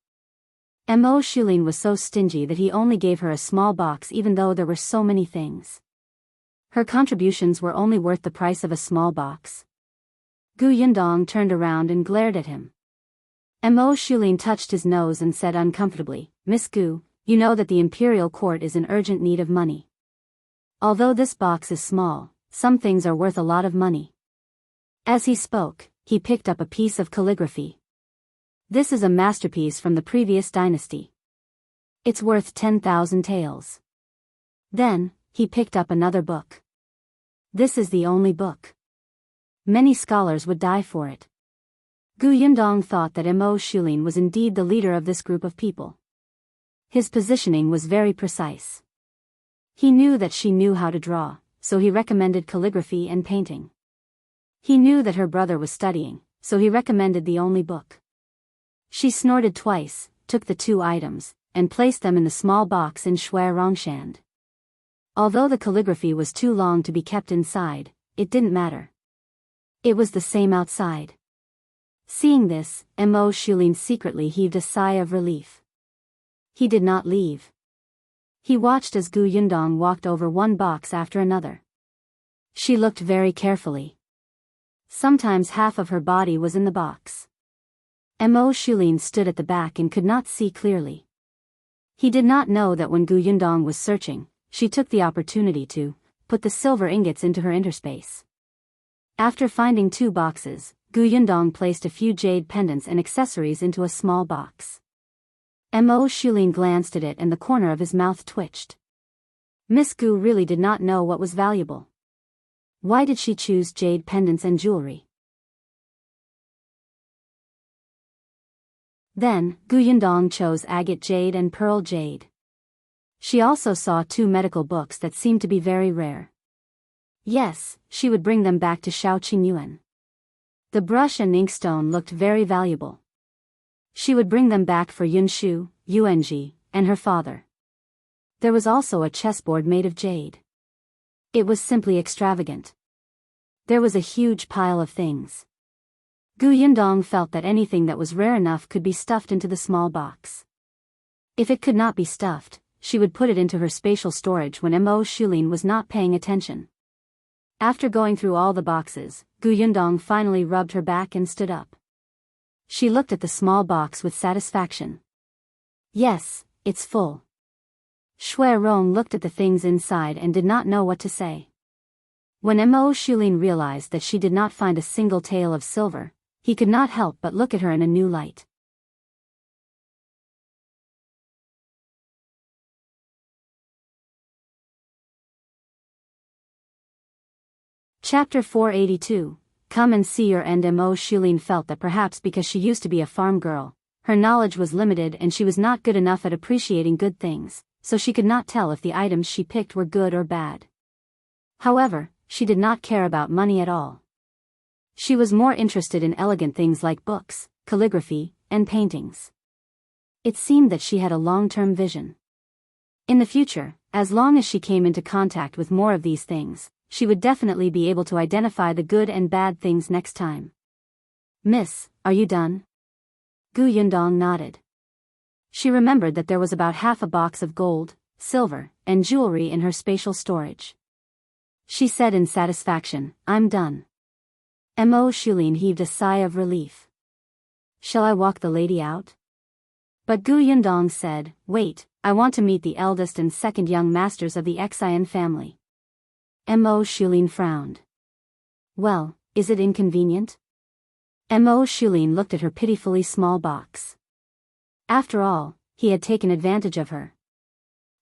Am Mo Xulin was so stingy that he only gave her a small box even though there were so many things. Her contributions were only worth the price of a small box. Gu Yundong turned around and glared at him. Am Mo Xulin touched his nose and said uncomfortably, Miss Gu, you know that the imperial court is in urgent need of money. Although this box is small, some things are worth a lot of money. As he spoke, he picked up a piece of calligraphy. This is a masterpiece from the previous dynasty. It's worth 10,000 taels. Then, he picked up another book. This is the only book. Many scholars would die for it. Gu Yundong thought that Am Mo Xulin was indeed the leader of this group of people. His positioning was very precise. He knew that she knew how to draw, so he recommended calligraphy and painting. He knew that her brother was studying, so he recommended the only book. She snorted twice, took the 2 items, and placed them in the small box in Xue Rong's hand. Although the calligraphy was too long to be kept inside, it didn't matter. It was the same outside. Seeing this, Am Mo Xulin secretly heaved a sigh of relief. He did not leave. He watched as Gu Yundong walked over one box after another. She looked very carefully. Sometimes half of her body was in the box. Am Mo Xulin stood at the back and could not see clearly. He did not know that when Gu Yundong was searching, she took the opportunity to put the silver ingots into her interspace. After finding 2 boxes, Gu Yundong placed a few jade pendants and accessories into a small box. Am Mo Xulin glanced at it and the corner of his mouth twitched. Miss Gu really did not know what was valuable. Why did she choose jade pendants and jewelry? Then, Gu Yundong chose agate jade and pearl jade. She also saw 2 medical books that seemed to be very rare. Yes, she would bring them back to Shao Qingyuan. The brush and inkstone looked very valuable. She would bring them back for Yunshu, Yuanji, and her father. There was also a chessboard made of jade. It was simply extravagant. There was a huge pile of things. Gu Yundong felt that anything that was rare enough could be stuffed into the small box. If it could not be stuffed, she would put it into her spatial storage when Am Mo Xulin was not paying attention. After going through all the boxes, Gu Yundong finally rubbed her back and stood up. She looked at the small box with satisfaction. Yes, it's full. Xue Rong looked at the things inside and did not know what to say. When Am Mo Xulin realized that she did not find a single tael of silver, he could not help but look at her in a new light. Chapter 482. Come and see your end. Am Mo Xulin felt that perhaps because she used to be a farm girl, her knowledge was limited and she was not good enough at appreciating good things, so she could not tell if the items she picked were good or bad. However, she did not care about money at all. She was more interested in elegant things like books, calligraphy, and paintings. It seemed that she had a long-term vision. In the future, as long as she came into contact with more of these things, she would definitely be able to identify the good and bad things next time. Miss, are you done? Gu Yundong nodded. She remembered that there was about half a box of gold, silver, and jewelry in her spatial storage. She said in satisfaction, I'm done. Am Mo Xulin heaved a sigh of relief. Shall I walk the lady out? But Gu Yundong said, wait, I want to meet the eldest and second young masters of the Xie family. Am Mo Xulin frowned. Well, is it inconvenient? Am Mo Xulin looked at her pitifully small box. After all, he had taken advantage of her.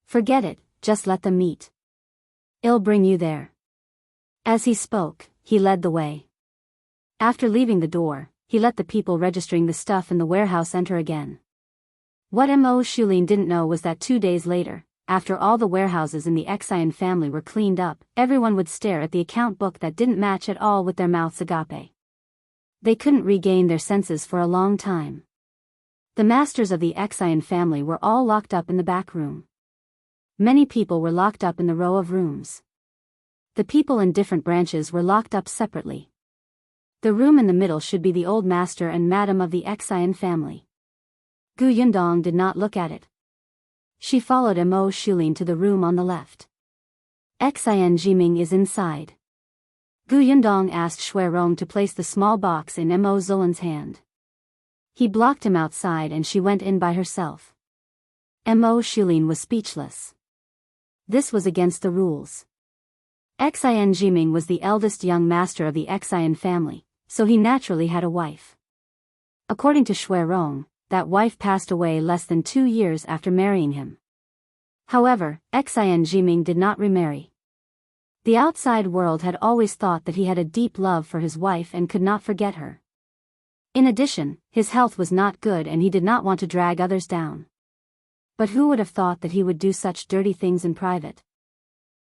Forget it, just let them meet. I'll bring you there. As he spoke, he led the way. After leaving the door, he let the people registering the stuff in the warehouse enter again. What Am Mo Xulin didn't know was that 2 days later, after all the warehouses in the Xie family were cleaned up, everyone would stare at the account book that didn't match at all with their mouths agape. They couldn't regain their senses for a long time. The masters of the Xie family were all locked up in the back room. Many people were locked up in the row of rooms. The people in different branches were locked up separately. The room in the middle should be the old master and madam of the Xie family. Gu Yundong did not look at it. She followed Am Mo Xulin to the room on the left. Xie Jiming is inside. Gu Yundong asked Xue Rong to place the small box in Am Mo Xulin's hand. He blocked him outside and she went in by herself. Am Mo Xulin was speechless. This was against the rules. Xie Jiming was the eldest young master of the Xie family, so he naturally had a wife. According to Xue Rong, that wife passed away less than 2 years after marrying him. However, Xie Jiming did not remarry. The outside world had always thought that he had a deep love for his wife and could not forget her. In addition, his health was not good and he did not want to drag others down. But who would have thought that he would do such dirty things in private?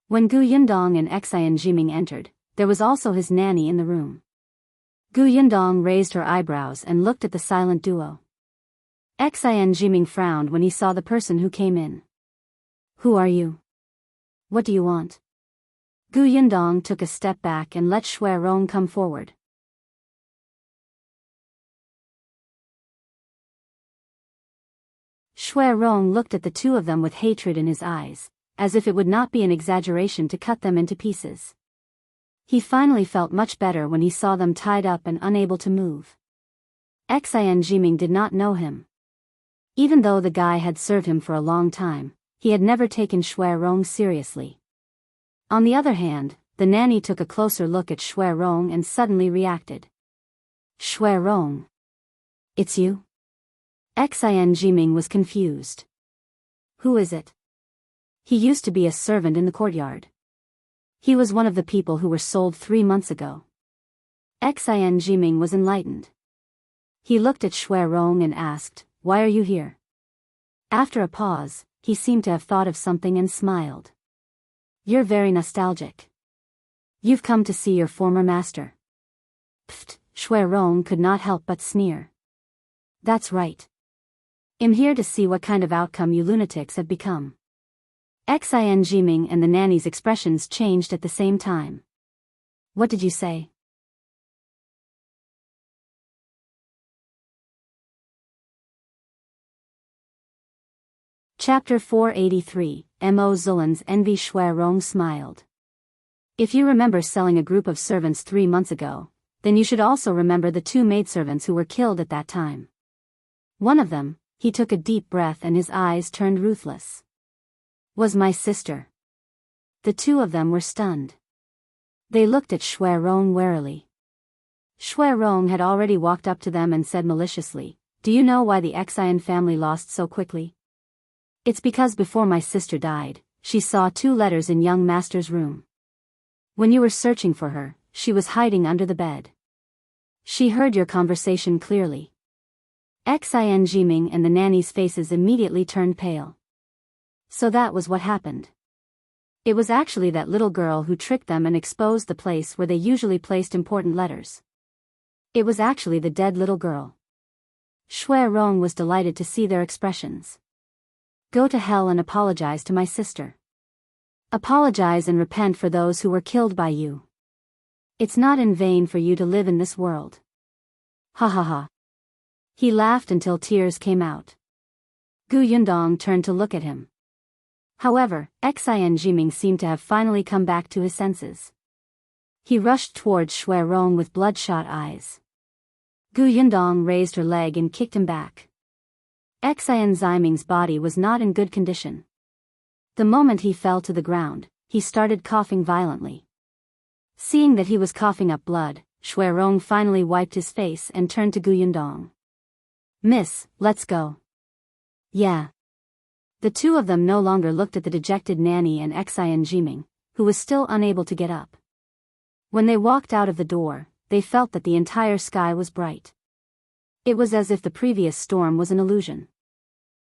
When Gu Yundong and Xie Jiming entered, there was also his nanny in the room. Gu Yundong raised her eyebrows and looked at the silent duo. Xie Jiming frowned when he saw the person who came in. Who are you? What do you want? Gu Yundong took a step back and let Xue Rong come forward. Xue Rong looked at the two of them with hatred in his eyes, as if it would not be an exaggeration to cut them into pieces. He finally felt much better when he saw them tied up and unable to move. Xie Jiming did not know him. Even though the guy had served him for a long time, he had never taken Xue Rong seriously. On the other hand, the nanny took a closer look at Xue Rong and suddenly reacted. Xue Rong. It's you? Xie Jiming was confused. Who is it? He used to be a servant in the courtyard. He was one of the people who were sold 3 months ago. Xie Jiming was enlightened. He looked at Xue Rong and asked, why are you here? After a pause, he seemed to have thought of something and smiled. You're very nostalgic. You've come to see your former master. Pfft, Xue Rong could not help but sneer. That's right. I'm here to see what kind of outcome you lunatics have become. Xin Jiming and the nanny's expressions changed at the same time. What did you say? Chapter 483, Am Mo Xulin's envy. Xue Rong smiled. If you remember selling a group of servants 3 months ago, then you should also remember the 2 maidservants who were killed at that time. One of them, he took a deep breath and his eyes turned ruthless, was my sister. The 2 of them were stunned. They looked at Xue Rong warily. Xue Rong had already walked up to them and said maliciously, Do you know why the Xin family lost so quickly? It's because before my sister died, she saw 2 letters in young master's room. When you were searching for her, she was hiding under the bed. She heard your conversation clearly. Xin Jiming and the nanny's faces immediately turned pale. So that was what happened. It was actually that little girl who tricked them and exposed the place where they usually placed important letters. It was actually the dead little girl. Xue Rong was delighted to see their expressions. Go to hell and apologize to my sister. Apologize and repent for those who were killed by you. It's not in vain for you to live in this world. Ha ha ha. He laughed until tears came out. Yundong turned to look at him. However, Xin Jiming seemed to have finally come back to his senses. He rushed towards Xue Rong with bloodshot eyes. Yundong raised her leg and kicked him back. Xin Jiming's body was not in good condition. The moment he fell to the ground, he started coughing violently. Seeing that he was coughing up blood, Xue Rong finally wiped his face and turned to Yundong. Miss, let's go. Yeah. The 2 of them no longer looked at the dejected nanny and Xin Jiming, who was still unable to get up. When they walked out of the door, they felt that the entire sky was bright. It was as if the previous storm was an illusion.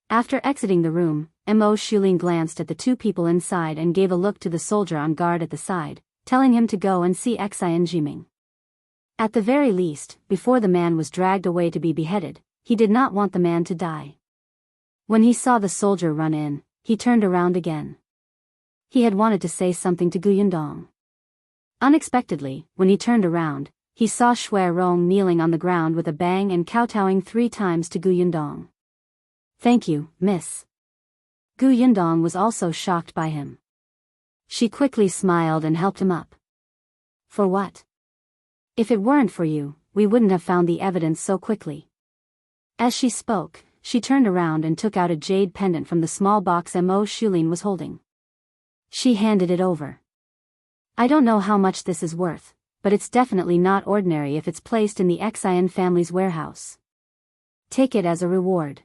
After exiting the room, Am Mo Xulin glanced at the 2 people inside and gave a look to the soldier on guard at the side, telling him to go and see Xin Jiming. At the very least, before the man was dragged away to be beheaded, he did not want the man to die. When he saw the soldier run in, he turned around again. He had wanted to say something to Yundong. Unexpectedly, when he turned around, he saw Xue Rong kneeling on the ground with a bang and kowtowing 3 times to Yundong. Thank you, miss. Yundong was also shocked by him. She quickly smiled and helped him up. For what? If it weren't for you, we wouldn't have found the evidence so quickly. As she spoke, she turned around and took out a jade pendant from the small box Am Mo Xulin was holding. She handed it over. I don't know how much this is worth, but it's definitely not ordinary if it's placed in the Xin family's warehouse. Take it as a reward.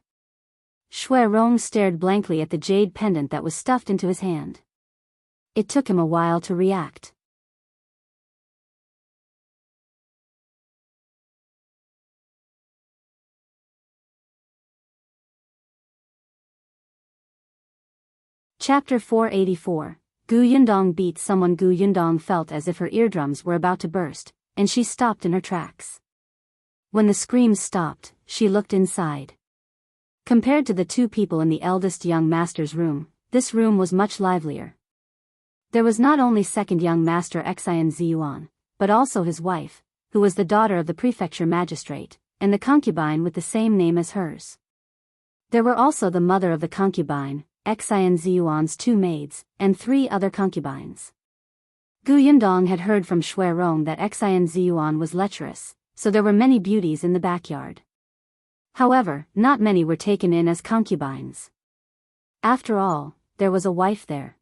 Xue Rong stared blankly at the jade pendant that was stuffed into his hand. It took him a while to react. Chapter 484, Yundong beats someone. Yundong felt as if her eardrums were about to burst, and she stopped in her tracks. When the screams stopped, she looked inside. Compared to the 2 people in the eldest young master's room, this room was much livelier. There was not only second young master Xin Zhiyuan, but also his wife, who was the daughter of the Prefecture magistrate, and the concubine with the same name as hers. There were also the mother of the concubine, Xin Zhiyuan's 2 maids, and 3 other concubines. Yundong had heard from Xue Rong that Xin Zhiyuan was lecherous, so there were many beauties in the backyard. However, not many were taken in as concubines. After all, there was a wife there.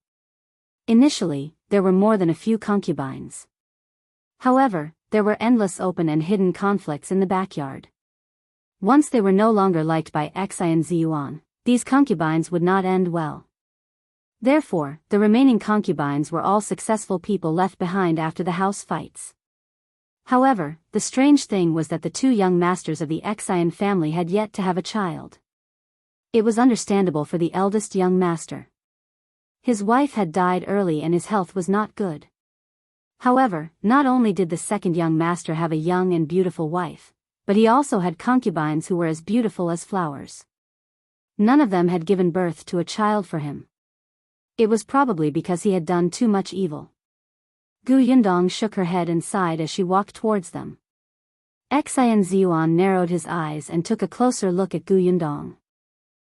Initially, there were more than a few concubines. However, there were endless open and hidden conflicts in the backyard. Once they were no longer liked by Xin Zhiyuan, these concubines would not end well. Therefore, the remaining concubines were all successful people left behind after the house fights. However, the strange thing was that the 2 young masters of the Xin family had yet to have a child. It was understandable for the eldest young master. His wife had died early and his health was not good. However, not only did the second young master have a young and beautiful wife, but he also had concubines who were as beautiful as flowers. None of them had given birth to a child for him. It was probably because he had done too much evil. Gu Yundong shook her head and sighed as she walked towards them. Zhiyuan narrowed his eyes and took a closer look at Gu Yundong.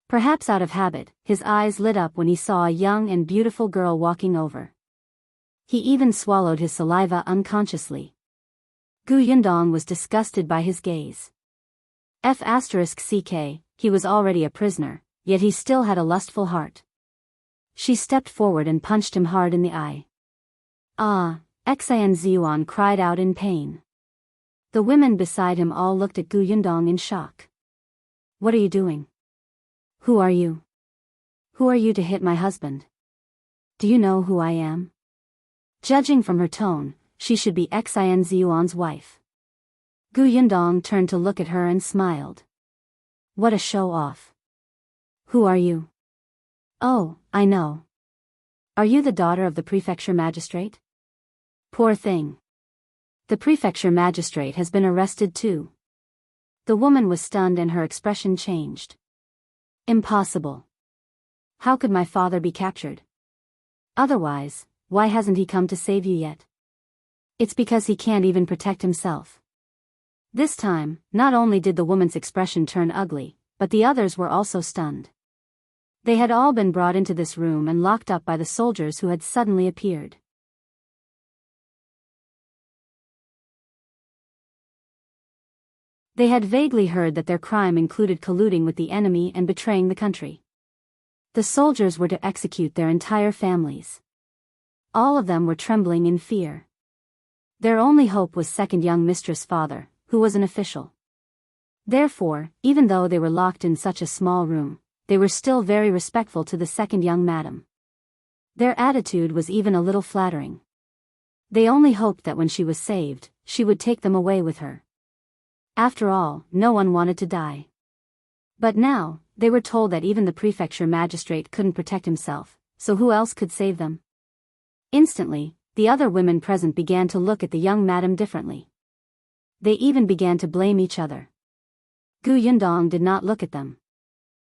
Perhaps out of habit, his eyes lit up when he saw a young and beautiful girl walking over. He even swallowed his saliva unconsciously. Gu Yundong was disgusted by his gaze. He was already a prisoner, yet he still had a lustful heart. She stepped forward and punched him hard in the eye. Ah! Zhiyuan cried out in pain. The women beside him all looked at Gu Yundong in shock. What are you doing? Who are you? Who are you to hit my husband? Do you know who I am? Judging from her tone, she should be Zhiyuan's wife. Gu Yundong turned to look at her and smiled. What a show-off. Who are you? Oh, I know. Are you the daughter of the Prefecture magistrate? Poor thing. The Prefecture magistrate has been arrested too. The woman was stunned and her expression changed. Impossible. How could my father be captured? Otherwise, why hasn't he come to save you yet? It's because he can't even protect himself. This time, not only did the woman's expression turn ugly, but the others were also stunned. They had all been brought into this room and locked up by the soldiers who had suddenly appeared. They had vaguely heard that their crime included colluding with the enemy and betraying the country. The soldiers were to execute their entire families. All of them were trembling in fear. Their only hope was second young mistress' father, who was an official. Therefore, even though they were locked in such a small room, they were still very respectful to the second young madam. Their attitude was even a little flattering. They only hoped that when she was saved, she would take them away with her. After all, no one wanted to die. But now, they were told that even the prefecture magistrate couldn't protect himself, so who else could save them? Instantly, the other women present began to look at the young madam differently. They even began to blame each other. Gu Yundong did not look at them.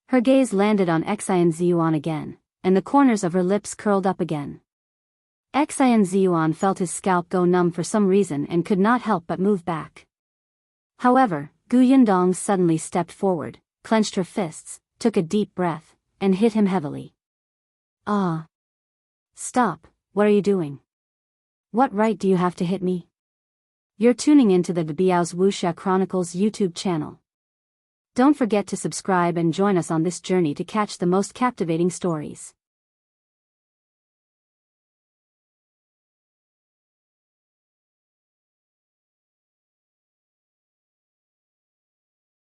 Her gaze landed on Zhiyuan again, and the corners of her lips curled up again. Zhiyuan felt his scalp go numb for some reason and could not help but move back. However, Gu Yundong suddenly stepped forward, clenched her fists, took a deep breath, and hit him heavily. Ah! Stop, what are you doing? What right do you have to hit me? You're tuning into the Biyao's Wuxia Chronicles YouTube channel. Don't forget to subscribe and join us on this journey to catch the most captivating stories.